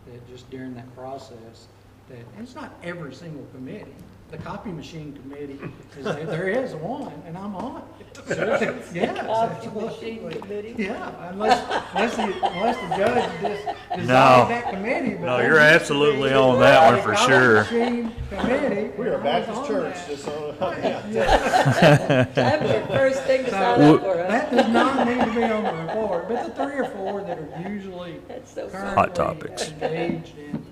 Speaker 8: That just during that process, that and it's not every single committee. The copy machine committee there is one, and I'm on it. Yeah,
Speaker 1: Copy machine committee.
Speaker 8: Yeah, unless the judge designed that committee. But
Speaker 3: no, you're absolutely on that one for sure.
Speaker 8: Committee.
Speaker 5: We are a Baptist church. Just on,
Speaker 1: That'd be the first thing to sign up for.
Speaker 8: That does not need to be on the report, but the 3 or 4 that are usually
Speaker 3: hot topics
Speaker 8: engaged in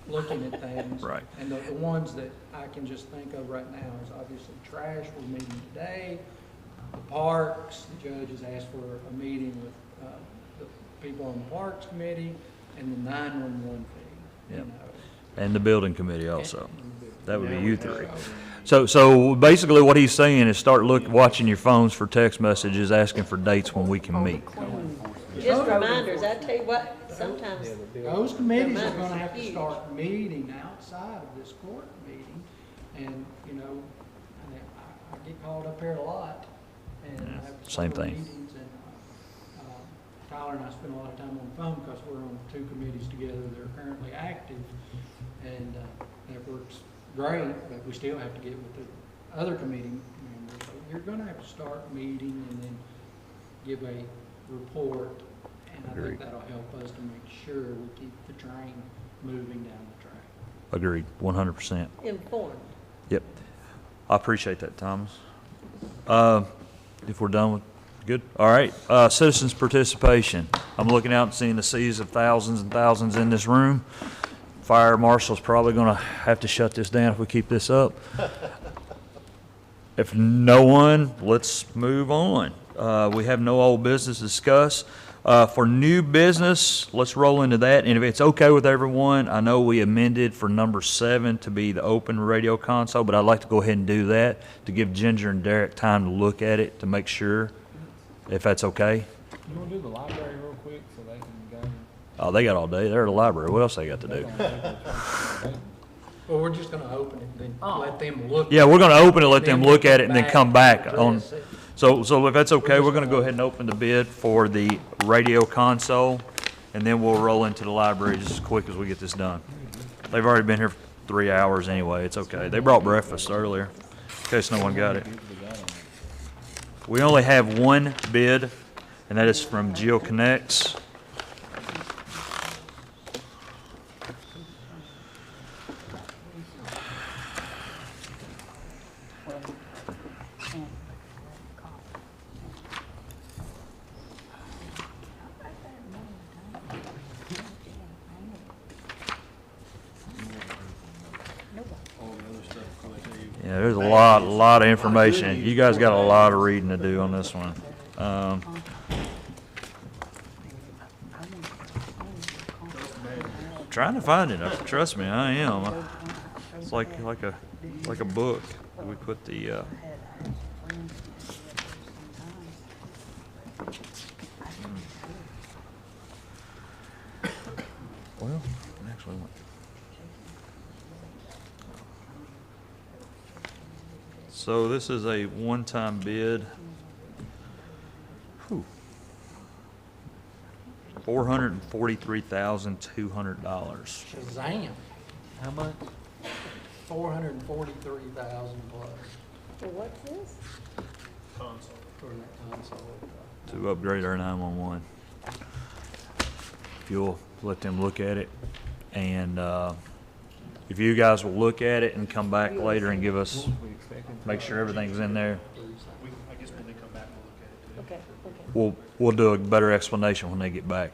Speaker 8: looking at things.
Speaker 3: Right.
Speaker 8: And the ones that I can just think of right now is obviously trash. We're meeting today. The parks, the judge has asked for a meeting with the people on the Parks Committee and the 911 fee.
Speaker 3: Yep.
Speaker 8: You know.
Speaker 3: And the building committee also. That would be you three. So basically what he's saying is start watching your phones for text messages asking for dates when we can meet.
Speaker 1: Just reminders, I tell you what, sometimes.
Speaker 8: Those committees are gonna have to start meeting outside of this court meeting, and, you know, I get called up here a lot, and I have
Speaker 3: Same
Speaker 8: several
Speaker 3: thing.
Speaker 8: meetings, and, Tyler and I spend a lot of time on the phone because we're on 2 committees together that are currently active, and, that works great, but we still have to get with the other committee members. So you're gonna have to start meeting and then give a report. And I think that'll help us to make sure we keep the train moving down the track.
Speaker 3: Agreed, 100%.
Speaker 1: Informed.
Speaker 3: Yep. I appreciate that, Thomas. If we're done with, good? All right, citizens' participation. I'm looking out and seeing the seas of thousands and thousands in this room. Fire marshal's probably gonna have to shut this down if we keep this up. If no one, let's move on. We have no old business to discuss. For new business, let's roll into that. And if it's okay with everyone, I know we amended for number 7 to be the open radio console, but I'd like to go ahead and do that to give Ginger and Derek time to look at it to make sure, if that's okay.
Speaker 15: You want to do the library real quick so they can go?
Speaker 3: Oh, they got all day. They're at the library. What else they got to do?
Speaker 8: Well, we're just gonna open it and then let them look.
Speaker 3: Yeah, we're going to open it, let them look at it, and then come back
Speaker 8: and
Speaker 3: on.
Speaker 8: address it.
Speaker 3: So if that's okay, we're going to go ahead and open the bid for the radio console, and then we'll roll into the library just as quick as we get this done. They've already been here for 3 hours anyway. It's okay. They brought breakfast earlier, in case no one got it. We only have one bid, and that is from GeoConnects. there's a lot of information. You guys got a lot of reading to do on this one. Trying to find it. Trust me, I am. It's like a book. We put the. Well, actually. So this is a one-time bid. $443,200.
Speaker 8: Shazam.
Speaker 15: How much?
Speaker 8: 443,000 plus.
Speaker 1: So what's this?
Speaker 8: Console. For that console.
Speaker 3: To upgrade our 911. If you'll let them look at it, and if you guys will look at it and come back later and give us, make sure everything's in there.
Speaker 5: I guess when they come back, we'll look at it too.
Speaker 1: Okay.
Speaker 3: We'll do a better explanation when they get back.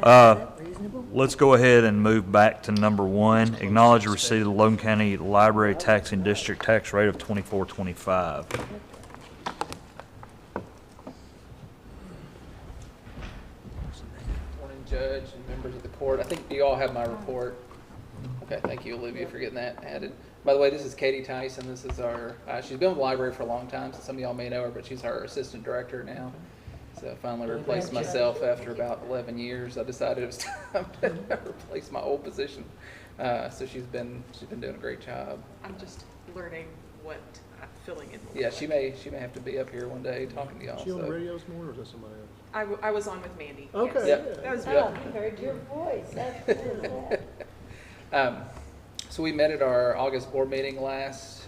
Speaker 1: Wow, is that reasonable?
Speaker 3: Let's go ahead and move back to number 1. Acknowledge the receipt of the Logan County Library Taxing District tax rate of $24.25.
Speaker 7: Morning, Judge and members of the court. I think you all have my report. Okay, thank you, Olivia, for getting that added. By the way, this is Katie Tyson. This is our, she's been with the library for a long time, so some of y'all may know her, but she's our assistant director now. So I finally replaced myself after about 11 years. I decided it was time to replace my old position. So she's been doing a great job.
Speaker 20: I'm just learning what I'm filling in.
Speaker 7: Yeah, she may have to be up here one day talking to y'all.
Speaker 5: Is she on the
Speaker 7: so.
Speaker 5: radio this morning, or is that somebody else?
Speaker 20: I was on with Mandy.
Speaker 5: Okay.
Speaker 20: Yes.
Speaker 7: Yep.
Speaker 20: That was
Speaker 1: Oh,
Speaker 20: good.
Speaker 1: I heard your voice. That's cool.
Speaker 7: So we met at our August board meeting last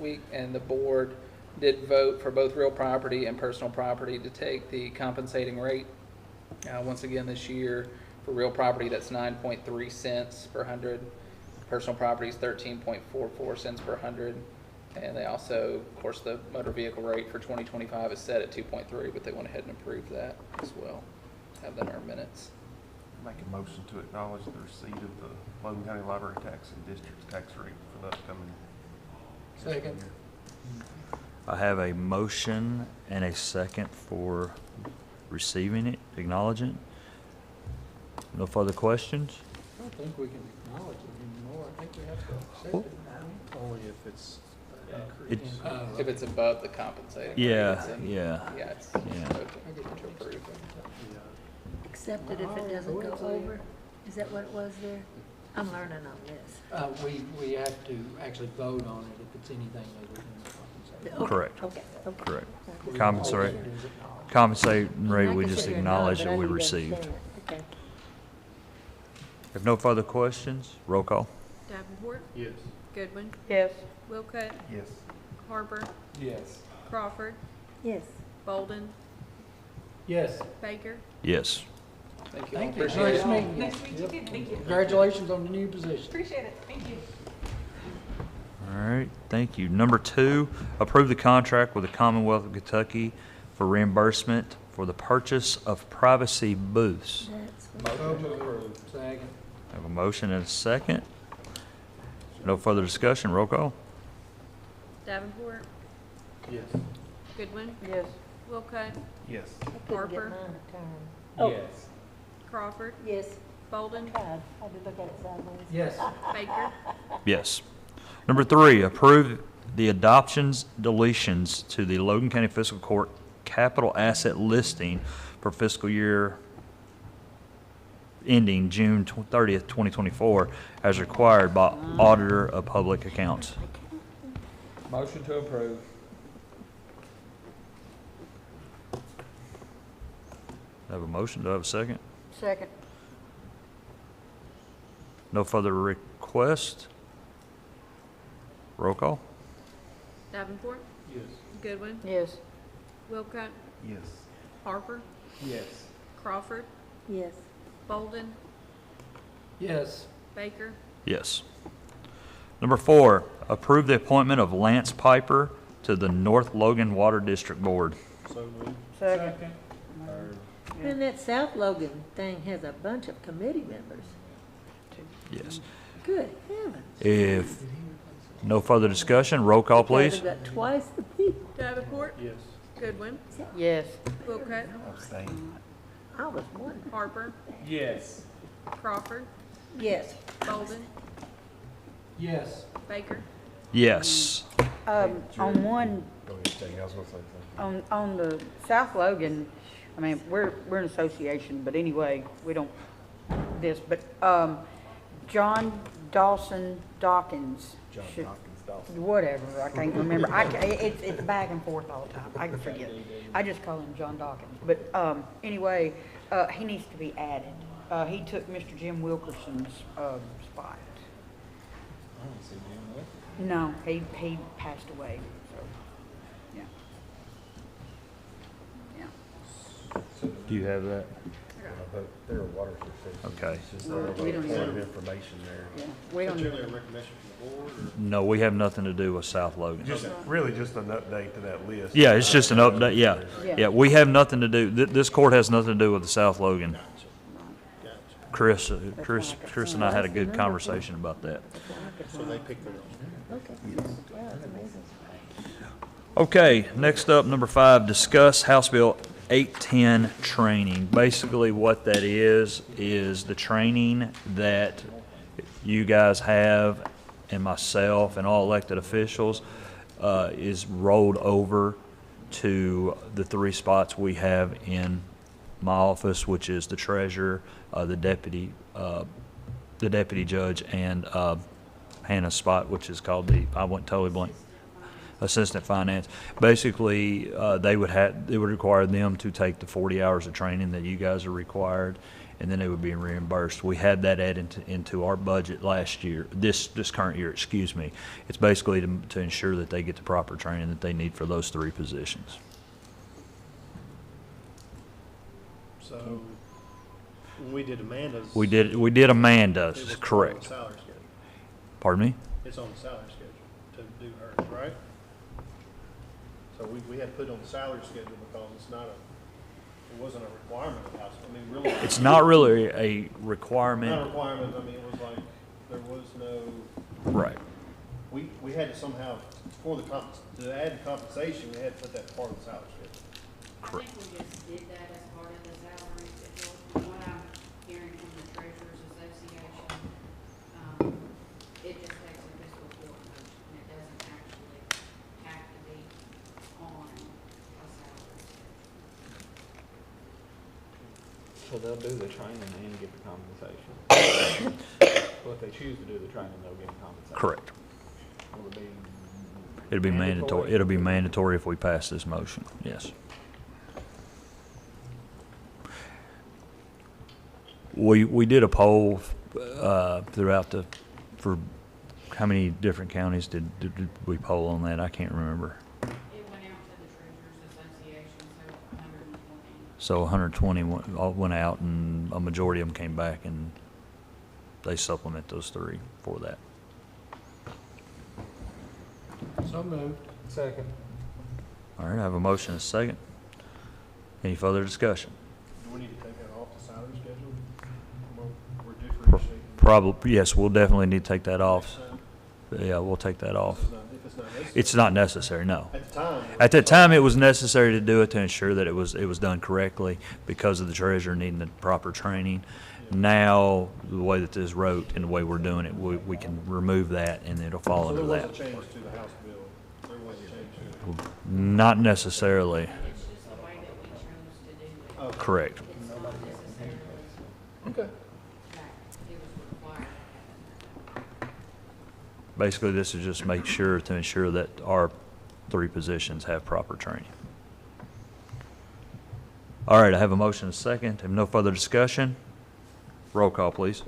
Speaker 7: week, and the board did vote for both real property and personal property to take the compensating rate. Once again this year, for real property, that's 9.3 cents per hundred. Personal property is 13.44 cents per hundred. And they also, of course, the motor vehicle rate for 2025 is set at 2.3, but they went ahead and approved that as well. Have that in our minutes.
Speaker 13: Make a motion to acknowledge the receipt of the Logan County Library Tax and District's tax rate for the upcoming.
Speaker 8: Second.
Speaker 3: I have a motion and a second for receiving it, acknowledging it. No further questions?
Speaker 8: I don't think we can acknowledge it anymore. I think we have to accept it now.
Speaker 5: Only if it's
Speaker 3: It's-
Speaker 7: If it's above the compensating rate.
Speaker 3: Yeah,
Speaker 7: it's in-
Speaker 3: yeah.
Speaker 7: Yeah, it's
Speaker 3: Yeah.
Speaker 7: to approve it.
Speaker 1: Accept it if it doesn't go over? Is that what it was there? I'm learning on this.
Speaker 8: We have to actually vote on it if it's anything other than compensated.
Speaker 3: Correct.
Speaker 1: Okay.
Speaker 3: Correct. Compensating rate, we just acknowledge that we received.
Speaker 1: Okay.
Speaker 3: If no further questions, roll call.
Speaker 6: Davenport,
Speaker 5: Yes.
Speaker 6: Goodwin,
Speaker 2: Yes.
Speaker 6: Wilcutt,
Speaker 13: Yes.
Speaker 6: Harper,
Speaker 15: Yes.
Speaker 6: Crawford,
Speaker 1: Yes.
Speaker 6: Bolden,
Speaker 8: Yes.
Speaker 6: Baker.
Speaker 3: Yes.
Speaker 7: Thank you.
Speaker 8: Thank you.
Speaker 7: Appreciate
Speaker 8: Nice
Speaker 7: it.
Speaker 8: meeting you.
Speaker 20: Nice to meet you too. Thank you.
Speaker 8: Congratulations on the new position.
Speaker 20: Appreciate it. Thank you.
Speaker 3: All right, thank you. Number 2, approve the contract with the Commonwealth of Kentucky for reimbursement for the purchase of privacy booths.
Speaker 8: Motion to approve. Second.
Speaker 3: I have a motion and a second. No further discussion, roll call.
Speaker 6: Davenport,
Speaker 5: Yes.
Speaker 6: Goodwin,
Speaker 2: Yes.
Speaker 6: Wilcutt,
Speaker 13: Yes.
Speaker 1: I couldn't get
Speaker 6: Harper.
Speaker 1: mine to turn. Oh.
Speaker 15: Yes.
Speaker 6: Crawford,
Speaker 1: Yes.
Speaker 6: Bolden,
Speaker 1: Tried. I had to look at it sideways.
Speaker 8: Yes.
Speaker 6: Baker.
Speaker 3: Yes. Number 3, approve the adoptions, deletions to the Logan County Fiscal Court capital asset listing for fiscal year ending June 30th, 2024, as required by Auditor of Public Accounts.
Speaker 15: Motion to approve.
Speaker 3: I have a motion, do I have a second?
Speaker 2: Second.
Speaker 3: No further request? Roll call?
Speaker 6: Davenport,
Speaker 5: Yes.
Speaker 6: Goodwin,
Speaker 2: Yes.
Speaker 6: Wilcutt,
Speaker 13: Yes.
Speaker 6: Harper,
Speaker 15: Yes.
Speaker 6: Crawford,
Speaker 1: Yes.
Speaker 6: Bolden,
Speaker 8: Yes.
Speaker 6: Baker.
Speaker 3: Yes. Number 4, approve the appointment of Lance Piper to the North Logan Water District Board.
Speaker 5: So moved.
Speaker 2: Second.
Speaker 1: And that South Logan thing has a bunch of committee members.
Speaker 3: Yes.
Speaker 1: Good heavens.
Speaker 3: If No further discussion. Roll call,
Speaker 1: Okay,
Speaker 3: please.
Speaker 1: we've got twice the people.
Speaker 6: Davenport,
Speaker 5: Yes.
Speaker 6: Goodwin,
Speaker 2: Yes.
Speaker 6: Wilcutt,
Speaker 1: I was wondering.
Speaker 6: Harper,
Speaker 15: Yes.
Speaker 6: Crawford,
Speaker 1: Yes.
Speaker 6: Bolden,
Speaker 8: Yes.
Speaker 6: Baker.
Speaker 3: Yes.
Speaker 2: On one,
Speaker 13: Go ahead, Jamie, I was gonna say something.
Speaker 2: on the South Logan, I mean, we're an association, but anyway, we don't, but, John Dawson Dawkins.
Speaker 13: John
Speaker 2: should-
Speaker 13: Dawkins Dawson.
Speaker 2: Whatever, I can't remember. It's back and forth all the time. I can forget. I just call him John Dawkins. But, anyway, he needs to be added. He took Mr. Jim Wilkerson's, spot.
Speaker 15: I don't see Jim with it.
Speaker 2: No, he passed away, so, yeah. Yeah.
Speaker 3: Do you have that?
Speaker 13: They're a water association.
Speaker 3: Okay.
Speaker 13: It's just
Speaker 2: We
Speaker 13: a
Speaker 2: don't
Speaker 13: point
Speaker 2: even-
Speaker 13: of information there.
Speaker 2: Yeah, we don't.
Speaker 5: Generally a recommendation from the board, or?
Speaker 3: No, we have nothing to do with South Logan.
Speaker 13: Just, really just an update to that list.
Speaker 3: Yeah, it's just an update, yeah.
Speaker 2: Yeah.
Speaker 3: Yeah, we have nothing to do, this court has nothing to do with the South Logan. Chris and I had a good conversation about that.
Speaker 5: So they picked their own.
Speaker 1: Okay. Wow, that's amazing.
Speaker 3: Okay, next up, number 5, discuss House Bill 810 training. Basically what that is the training that you guys have and myself and all elected officials is rolled over to the 3 spots we have in my office, which is the treasurer, the deputy judge, and Hannah's spot, which is called I went totally blank, assistant finance. Basically, it would require them to take the 40 hours of training that you guys are required, and then they would be reimbursed. We had that added into our budget last year, this current year, excuse me. It's basically to ensure that they get the proper training that they need for those 3 positions.
Speaker 5: So, when we did Amanda's.
Speaker 3: We did Amanda's,
Speaker 5: it was
Speaker 3: correct.
Speaker 5: on the salary schedule.
Speaker 3: Pardon me?
Speaker 5: It's on the salary schedule to do hers, right? So we had to put it on the salary schedule because it wasn't a requirement of house, I mean, really.
Speaker 3: It's not really a
Speaker 5: Not a
Speaker 3: requirement.
Speaker 5: requirement, I mean, it was like, there was no,
Speaker 3: Right.
Speaker 5: we had to somehow, to add the compensation, we had to put that part of the salary schedule.
Speaker 3: Correct.
Speaker 4: I think we just did that as part of the salary schedule. From what I'm hearing from the Treasurers Association, it just takes a fiscal court motion. It doesn't actually have to be on a salary schedule.
Speaker 15: So they'll do the training and get the compensation. Well, if they choose to do the training, they'll get compensation.
Speaker 3: Correct.
Speaker 15: Will it be
Speaker 3: It'll be mandatory. It'll be mandatory if we pass this motion. Yes. We did a poll throughout for how many different counties did we poll on that? I can't remember.
Speaker 4: It went out to the Treasurers Association,
Speaker 3: So
Speaker 4: so 120.
Speaker 3: 120 went out, and a majority of them came back, and they supplement those 3 for that.
Speaker 8: So moved.
Speaker 15: Second.
Speaker 3: All right, I have a motion and a second. Any further discussion?
Speaker 5: Do we need to take that off the salary schedule? We're differentiating.
Speaker 3: Probably, yes, we'll definitely need to take that off. Yeah, we'll take that off.
Speaker 5: If it's not necessary.
Speaker 3: It's not necessary, no.
Speaker 5: At the time.
Speaker 3: At that time, it was necessary to do it to ensure that it was done correctly because of the treasurer needing the proper training. Now, the way that this wrote and the way we're doing it, we can remove that and it'll fall
Speaker 5: So
Speaker 3: under
Speaker 5: there was
Speaker 3: that.
Speaker 5: a change to the House bill. There was a change to it.
Speaker 3: Not necessarily.
Speaker 4: It's just the way that we chose to do it.
Speaker 5: Okay.
Speaker 3: Correct.
Speaker 4: It's not necessarily
Speaker 5: Okay.
Speaker 4: that it was required.
Speaker 3: Basically, this is just to ensure that our 3 positions have proper training. All right, I have a motion and a second. Have no further discussion. Roll call, please.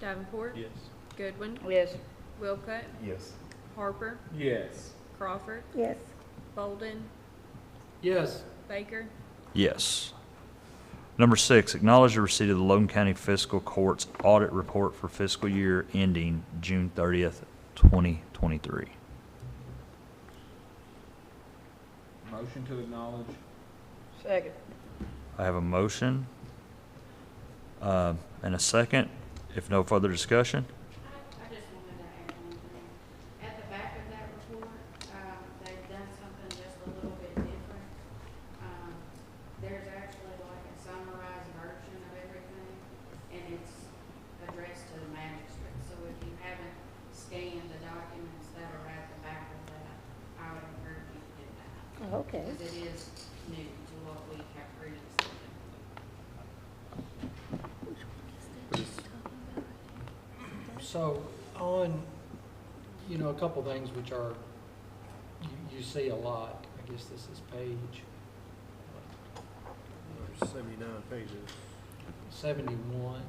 Speaker 6: Davenport,
Speaker 5: Yes.
Speaker 6: Goodwin,
Speaker 2: Yes.
Speaker 6: Wilcutt,
Speaker 13: Yes.
Speaker 6: Harper,
Speaker 15: Yes.
Speaker 6: Crawford,
Speaker 1: Yes.
Speaker 6: Bolden,
Speaker 8: Yes.
Speaker 6: Baker.
Speaker 3: Yes. Number 6, acknowledge the receipt of the Logan County Fiscal Court's audit report for fiscal year ending June 30th, 2023.
Speaker 15: Motion to acknowledge.
Speaker 2: Second.
Speaker 3: I have a motion and a second. If no further discussion.
Speaker 4: I just wanted to add one thing. At the back of
Speaker 1: Okay.
Speaker 4: Because it is new to what we have previously done.
Speaker 8: So on, you know, a couple things which are, you see a lot, I guess this is page
Speaker 5: There's 79 pages.
Speaker 8: 71.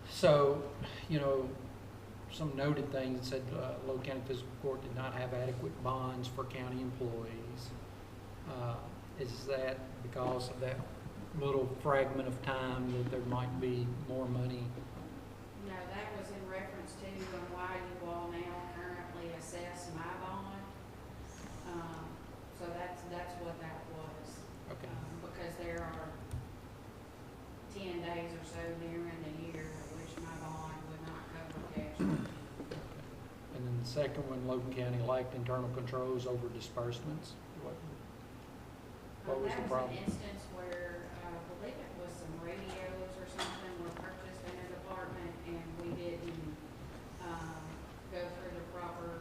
Speaker 8: So, you know, some noted things that said Logan County Fiscal Court did not have adequate bonds for county employees. Is that because of that little fragment of time that there might be more money?
Speaker 4: No, that was in reference to why you all now currently assess my bond. So that's what that was.
Speaker 8: Okay.
Speaker 4: Because there are 10 days or so during the year at which my bond would not cover cash.
Speaker 8: And then the second one, Logan County lacked internal controls over disbursements. What was the problem?
Speaker 4: That was an instance where, I believe it was some radios or something were purchased in a department and we didn't, go through the proper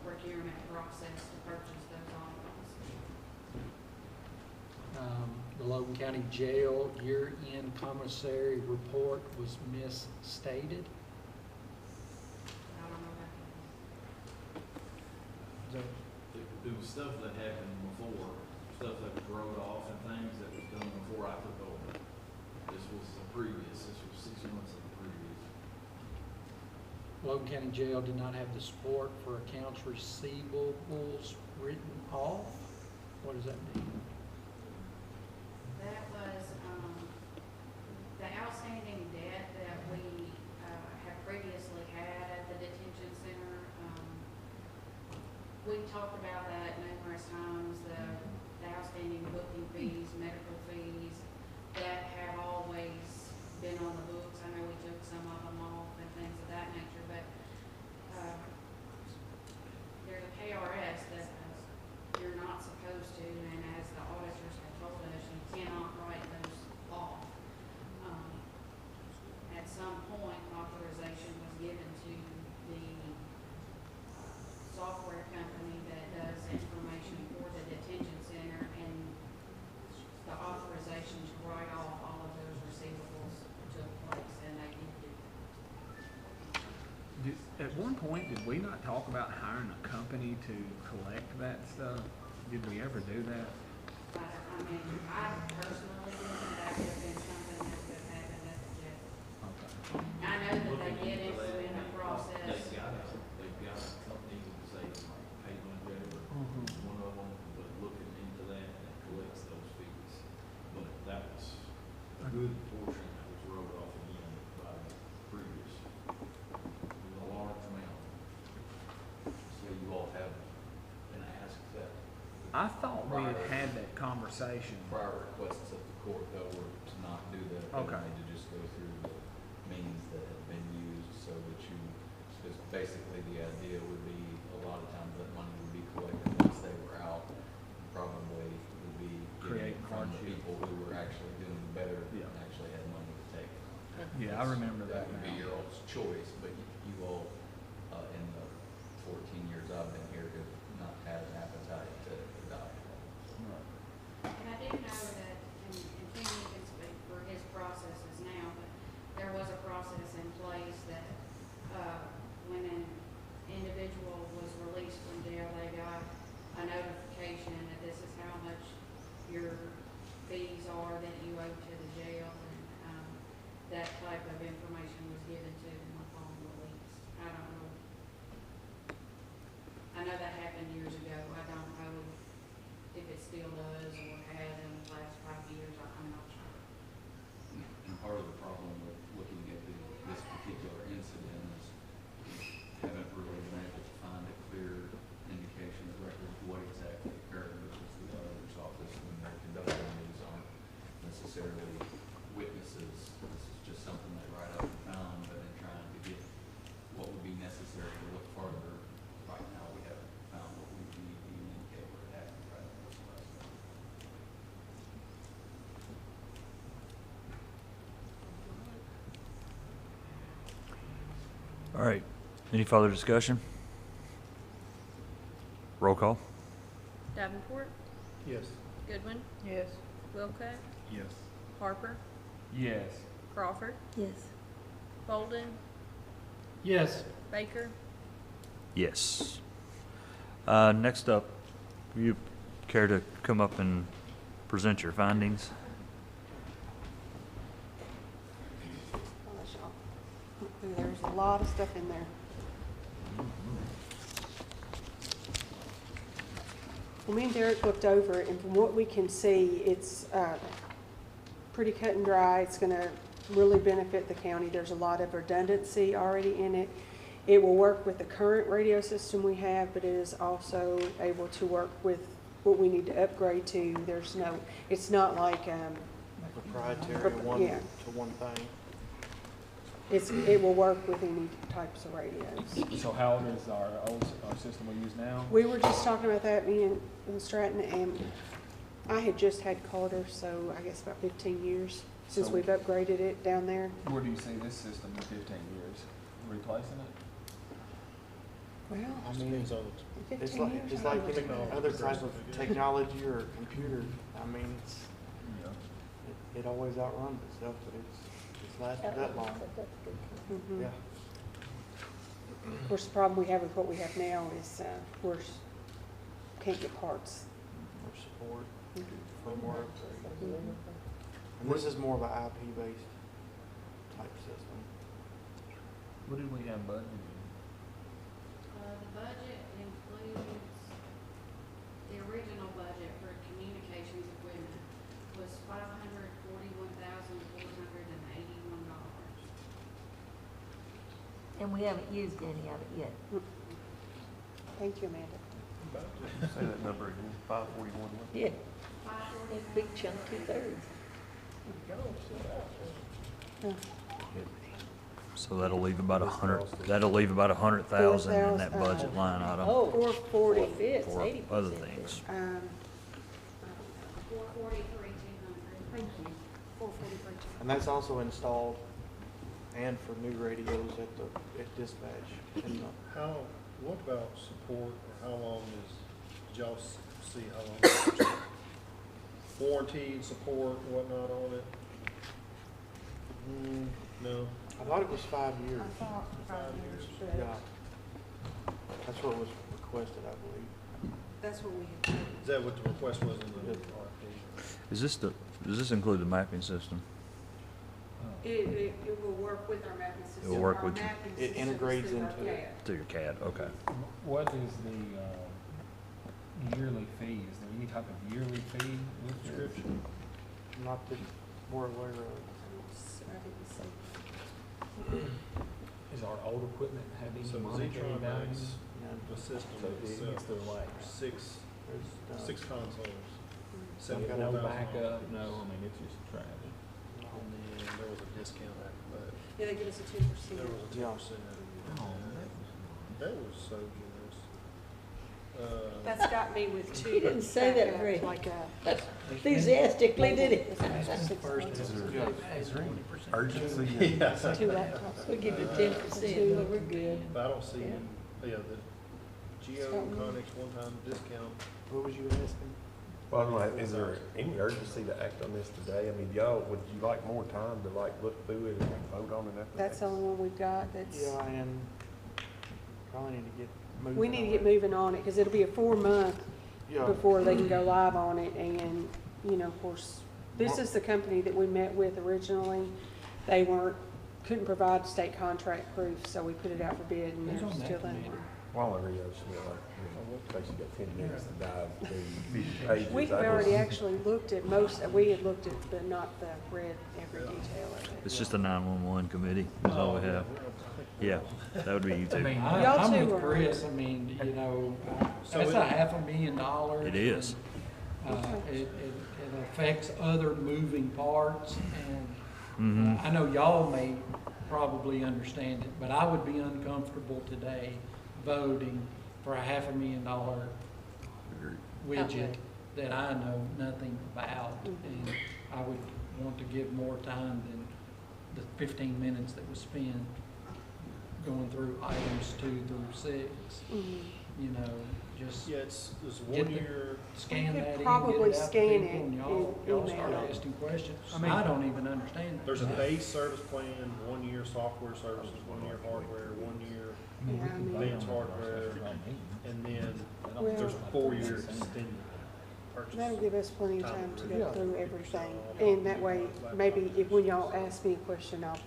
Speaker 4: procurement process to purchase those items.
Speaker 8: The Logan County Jail year-end commissary report was misstated.
Speaker 4: I don't know about
Speaker 18: It was stuff that happened before, stuff that was wrote off and things that was done before I took over. This was 6 months of the previous.
Speaker 8: Logan County Jail did not have the support for accounts receivables written off. What does that mean?
Speaker 4: That was, the outstanding debt that we, have previously had at the detention center. We talked about that numerous times, the outstanding booking fees, medical fees, that have always been on the books. I know we took some of them off and things of that nature, but, there's a KRS that you're not supposed to, and as the auditors have told us, you cannot write those off. At some point, authorization was given to the software company that does information for the detention center, and the authorization to write off all of those receivables took place, and they did do that.
Speaker 15: At one point, did we not talk about hiring a company to collect that stuff? Did we ever do that?
Speaker 4: But, I mean, I personally didn't, that would have been something that could have happened at the jail. I know that they did implement a process.
Speaker 18: They've got a company, say, like Payment River, one of them, but looking into that and collects those fees. But that was a good portion that was wrote off again by the previous. It was a large amount. So you all have been asked that.
Speaker 15: I thought we had had that conversation.
Speaker 14: Prior requests of the court, though, were to not do that.
Speaker 15: Okay.
Speaker 14: They need to just go through the means that have been used so that you, because basically the idea would be a lot of times that money would be collected once they were out. Probably would be getting it from the people who were actually doing better and actually had money to take.
Speaker 15: Yeah, I remember that
Speaker 14: That would be
Speaker 15: now.
Speaker 14: your all's choice, but you all, in the 14 years I've been here, have not had an appetite to adopt that.
Speaker 4: And I do know that, and Kenny can speak for his processes now, but there was a process in place that, when an individual was released from jail, they got a notification that this is how much your fees are that you owe to the jail, and, that type of information was given to them upon release. I don't know. I know that happened years ago. I don't know if it still does or has in the last 5 years. I'm not sure.
Speaker 14: And part of the problem with looking at this particular incident is we haven't really been able to find a clear indication of record of what exactly occurred, because the auditor's office, when they're conducting these, aren't necessarily witnesses. This is just something they write up and found, but in trying to get what would be necessary to look farther, right now we haven't found what we need to indicate what happened right at this last time.
Speaker 3: All right. Any further discussion? Roll call.
Speaker 6: Davenport,
Speaker 5: Yes.
Speaker 6: Goodwin,
Speaker 2: Yes.
Speaker 6: Wilco,
Speaker 13: Yes.
Speaker 6: Harper,
Speaker 15: Yes.
Speaker 6: Crawford,
Speaker 1: Yes.
Speaker 6: Bolden,
Speaker 8: Yes.
Speaker 6: Baker.
Speaker 3: Yes. Next up, you care to come up and present your findings?
Speaker 20: Gosh, there's a lot of stuff in there. Well, me and Derek looked over it, and from what we can see, it's pretty cut and dry. It's going to really benefit the county. There's a lot of redundancy already in it. It will work with the current radio system we have, but it is also able to work with what we need to upgrade to. There's no, it's not like
Speaker 5: Proprietary one
Speaker 20: yeah.
Speaker 5: to one thing.
Speaker 20: It will work with any types of radios.
Speaker 15: So how old is our system we use now?
Speaker 20: We were just talking about that, me and Stratton, and I had just had Carter, so I guess about 15 years since
Speaker 15: So-
Speaker 20: we've upgraded it down there.
Speaker 15: Where do you see this system in 15 years? Replacing it?
Speaker 20: Well,
Speaker 5: I mean, it's
Speaker 20: 15
Speaker 5: like,
Speaker 20: years,
Speaker 5: it's
Speaker 20: I
Speaker 5: like
Speaker 20: don't know.
Speaker 5: any other type of technology or computer. I mean, it always outruns itself, but it's lasted that long.
Speaker 20: Mhm.
Speaker 5: Yeah.
Speaker 20: Of course, the problem we have with what we have now is can't get parts.
Speaker 5: Or support,
Speaker 20: Mhm.
Speaker 5: firmware upgrades. And this is more of an IP-based type system.
Speaker 15: What did we have budgeted?
Speaker 4: The budget includes, the original budget for communications equipment was $541,481.
Speaker 1: And we haven't used any of it yet.
Speaker 20: Thank you, Amanda.
Speaker 13: Say that number again, 541.
Speaker 1: Yeah. It's a big chunk, 2/3.
Speaker 3: So that'll leave about 100,000 in that budget line item.
Speaker 1: Oh, 440,
Speaker 3: For
Speaker 1: 80%.
Speaker 3: other things.
Speaker 4: 443,200.
Speaker 20: Thank you. 443.
Speaker 5: And that's also installed and for new radios at dispatch. And,
Speaker 12: What about support, or how long did y'all see how long? Warranty, support, whatnot on it? No?
Speaker 5: I thought it was 5 years.
Speaker 20: I thought 5 years.
Speaker 5: Yeah. That's what was requested, I believe.
Speaker 20: That's what we had.
Speaker 12: Is that what the request was in the RFP?
Speaker 3: Does this include the mapping system?
Speaker 20: It will work with our mapping system.
Speaker 3: It will work
Speaker 20: Our
Speaker 3: with you.
Speaker 20: mapping
Speaker 5: It
Speaker 20: system is
Speaker 5: integrates
Speaker 20: through our
Speaker 5: into it.
Speaker 20: CAD.
Speaker 3: To your CAD, okay.
Speaker 15: What is the yearly fee? Is there any type of yearly fee with subscription?
Speaker 5: Not that we're aware of.
Speaker 20: I didn't see.
Speaker 15: Is our old equipment have any
Speaker 12: So
Speaker 15: monetary
Speaker 12: Zetron
Speaker 15: value?
Speaker 12: Max, the system
Speaker 15: So it gets
Speaker 12: itself,
Speaker 15: to like
Speaker 12: six consoles.
Speaker 15: So you have no backup, no, I mean, it's just trash.
Speaker 12: And then there was a discount after that.
Speaker 20: Yeah, they give us a 2%.
Speaker 12: There was a 2%. That was so generous.
Speaker 20: That's got me with two.
Speaker 1: He didn't say that very
Speaker 20: Like
Speaker 1: enthusiastically, did he?
Speaker 13: Is there any urgency?
Speaker 12: Yeah.
Speaker 20: Two laptops.
Speaker 1: We'll give you 10%, but we're good.
Speaker 12: But I don't see, the Geo Connex one-time discount.
Speaker 5: What was you asking?
Speaker 13: Well, I don't know, is there any urgency to act on this today? I mean, would you like more time to like look through it and vote on it after?
Speaker 20: That's the only one we've got that's.
Speaker 5: Yeah, and probably need to get moving.
Speaker 20: We need to
Speaker 5: on
Speaker 20: get
Speaker 5: it.
Speaker 20: moving on it, because it'll be a 4-month
Speaker 5: Yeah.
Speaker 20: before they can go live on it, and, of course, this is the company that we met with originally. They couldn't provide state contract proof, so we put it out for bid, and they're still in one.
Speaker 13: While I read, I should be like, basically got 10 minutes to dive through 50 pages.
Speaker 20: We have already actually looked at we had looked at, but not read every detail of it.
Speaker 3: It's just a 911 committee, is all we have. Yeah, that would be you
Speaker 8: I
Speaker 3: too.
Speaker 8: mean,
Speaker 20: Y'all
Speaker 8: I'm
Speaker 20: two
Speaker 8: with
Speaker 20: are-
Speaker 8: Chris, I mean, that's $500,000.
Speaker 3: It is.
Speaker 8: It affects other moving parts, and
Speaker 3: Mhm.
Speaker 8: I know y'all may probably understand it, but I would be uncomfortable today voting for a $500,000 widget that I know nothing about, and I would want to give more time than the 15 minutes that was spent going through items 2 through 6.
Speaker 20: Mhm.
Speaker 8: just
Speaker 5: Yeah, it's 1
Speaker 8: Get the-
Speaker 5: year.
Speaker 8: scan
Speaker 20: We could
Speaker 8: that in,
Speaker 20: probably
Speaker 8: get it out to
Speaker 20: scan
Speaker 8: people,
Speaker 20: it
Speaker 8: and y'all
Speaker 20: and
Speaker 8: start
Speaker 20: email it.
Speaker 8: asking questions.
Speaker 5: I mean,
Speaker 8: I don't even understand that.
Speaker 5: There's a base service plan, 1 year software services, 1 year hardware, 1 year
Speaker 20: Yeah, I mean,
Speaker 5: advanced hardware, and then
Speaker 20: Well-
Speaker 5: there's 4 year extended purchase.
Speaker 20: that'll give us plenty of time to go through everything. And that way, maybe if when y'all ask me a question, I'll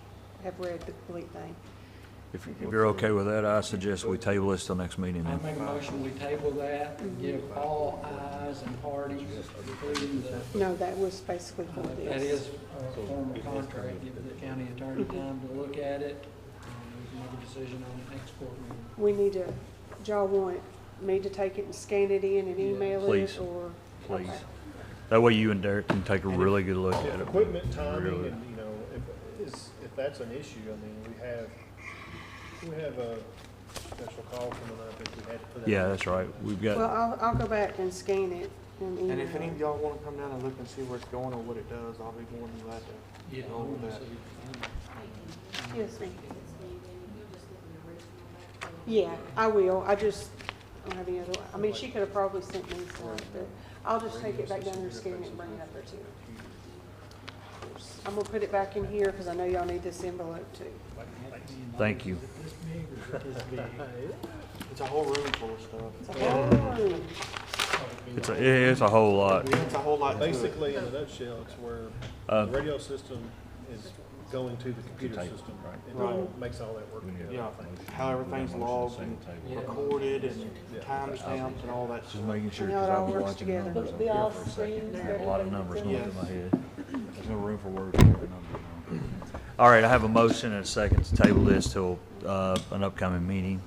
Speaker 20: have read the complete thing.
Speaker 3: If you're okay with that, I suggest we table this till next meeting
Speaker 8: I
Speaker 3: then.
Speaker 8: make a motion, we table that and give all ayes and parties, including the,
Speaker 20: No, that was basically for this.
Speaker 8: that is a formal contract, give the county attorney time to look at it, and we can make a decision on it next court meeting.
Speaker 20: We need to, do y'all want me to take it and scan it in and email
Speaker 3: Please.
Speaker 20: it, or?
Speaker 3: Please.
Speaker 20: Okay.
Speaker 3: That way you and Derek can take a really good look at
Speaker 5: If
Speaker 3: it.
Speaker 5: equipment timing,
Speaker 3: Really.
Speaker 5: and, you know, if that's an issue, I mean, we have a special call coming up if we had to put that.
Speaker 3: Yeah, that's right. We've got.
Speaker 20: Well, I'll go back and scan it and email
Speaker 9: And if any
Speaker 20: it.
Speaker 9: of y'all wanna come down and look and see where it's going or what it does, I'll be more than glad to
Speaker 8: Yeah,
Speaker 9: go over that.
Speaker 20: Yes, ma'am. Yeah, I will. I just don't have any other, I mean, she could have probably sent me some, but I'll just take it back down there and scan it and bring it up there too. I'm gonna put it back in here because I know y'all need this envelope too.
Speaker 3: Thank you.
Speaker 8: This big or this big?
Speaker 9: It's a whole room full of stuff.
Speaker 20: It's a whole room.
Speaker 3: It's a whole lot.
Speaker 9: It's a whole lot to it.
Speaker 5: Basically, in a nutshell, it's where the radio system is going to the computer system, and it makes all that work together.
Speaker 9: Yeah, how everything's logged and recorded and timestamped and all that stuff.
Speaker 3: Just making sure,
Speaker 20: I know it
Speaker 3: because
Speaker 20: all
Speaker 3: I've been
Speaker 20: works
Speaker 3: watching
Speaker 20: together.
Speaker 3: numbers
Speaker 20: It'll
Speaker 3: up
Speaker 20: be
Speaker 3: here
Speaker 20: all
Speaker 3: for a
Speaker 20: screens,
Speaker 3: second. There's a lot of numbers going
Speaker 20: Yes.
Speaker 3: through my head. There's no room for words for every number. All right, I have a motion and a second to table this till an upcoming meeting.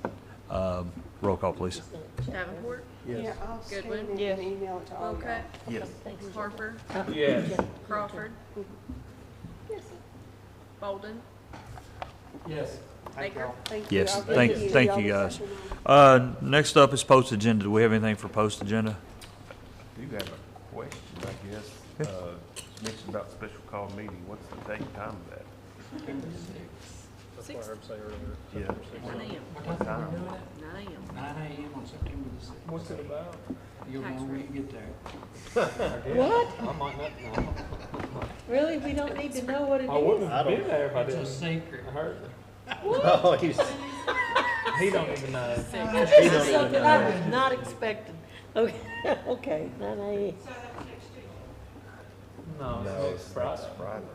Speaker 3: Roll call, please.
Speaker 6: Davenport,
Speaker 20: Yeah, I'll scan
Speaker 6: Goodwin?
Speaker 20: it and email it to all y'all.
Speaker 6: Wilcutt,
Speaker 3: Yes.
Speaker 6: Harper,
Speaker 15: Yes.
Speaker 6: Crawford, Bolden,
Speaker 8: Yes.
Speaker 6: Baker.
Speaker 20: Thank you.
Speaker 3: Yes,
Speaker 20: I'll
Speaker 3: thank
Speaker 20: give
Speaker 3: you
Speaker 20: y'all
Speaker 3: guys.
Speaker 20: this afternoon.
Speaker 3: Next up is post agenda. Do we have anything for post agenda?
Speaker 13: I do have a question, I guess. It's mentioned about special call meeting. What's the date and time of that?
Speaker 5: That's what I heard say earlier.
Speaker 13: Yeah.
Speaker 6: 9 a.m.
Speaker 8: What time are we doing it?
Speaker 6: 9 a.m.
Speaker 8: 9 a.m. on September the 6th.
Speaker 15: What's it about?
Speaker 8: You'll know
Speaker 6: Tax
Speaker 8: when you
Speaker 6: rate.
Speaker 8: get there.
Speaker 20: What?
Speaker 9: I might not know.
Speaker 20: Really? We don't need to know what it
Speaker 15: I wouldn't
Speaker 20: is?
Speaker 15: have been there if I
Speaker 8: It's a
Speaker 15: didn't.
Speaker 8: secret.
Speaker 15: I heard.
Speaker 5: Oh, he's,
Speaker 15: He don't even know.
Speaker 1: That's something I was not expecting. Okay, okay, 9 a.m.
Speaker 15: No,
Speaker 13: No,
Speaker 15: it's next Friday.
Speaker 13: Friday.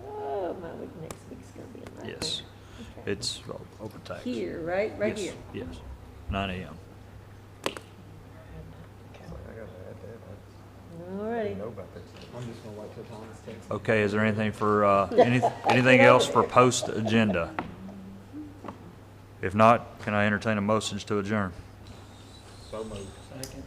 Speaker 1: Oh, my week, next week's gonna be a nightmare.
Speaker 3: Yes.
Speaker 1: Okay.
Speaker 3: It's open tax.
Speaker 1: Here, right
Speaker 3: Yes,
Speaker 1: here.
Speaker 3: Yes, 9 a.m.
Speaker 13: I gotta add that.
Speaker 1: All
Speaker 13: I
Speaker 1: righty.
Speaker 13: didn't know about that.
Speaker 9: I'm just gonna wait till Thomas takes.
Speaker 3: Okay, is there anything for, anything else for post agenda? If not, can I entertain a motion to adjourn?
Speaker 9: So moved.
Speaker 8: Second.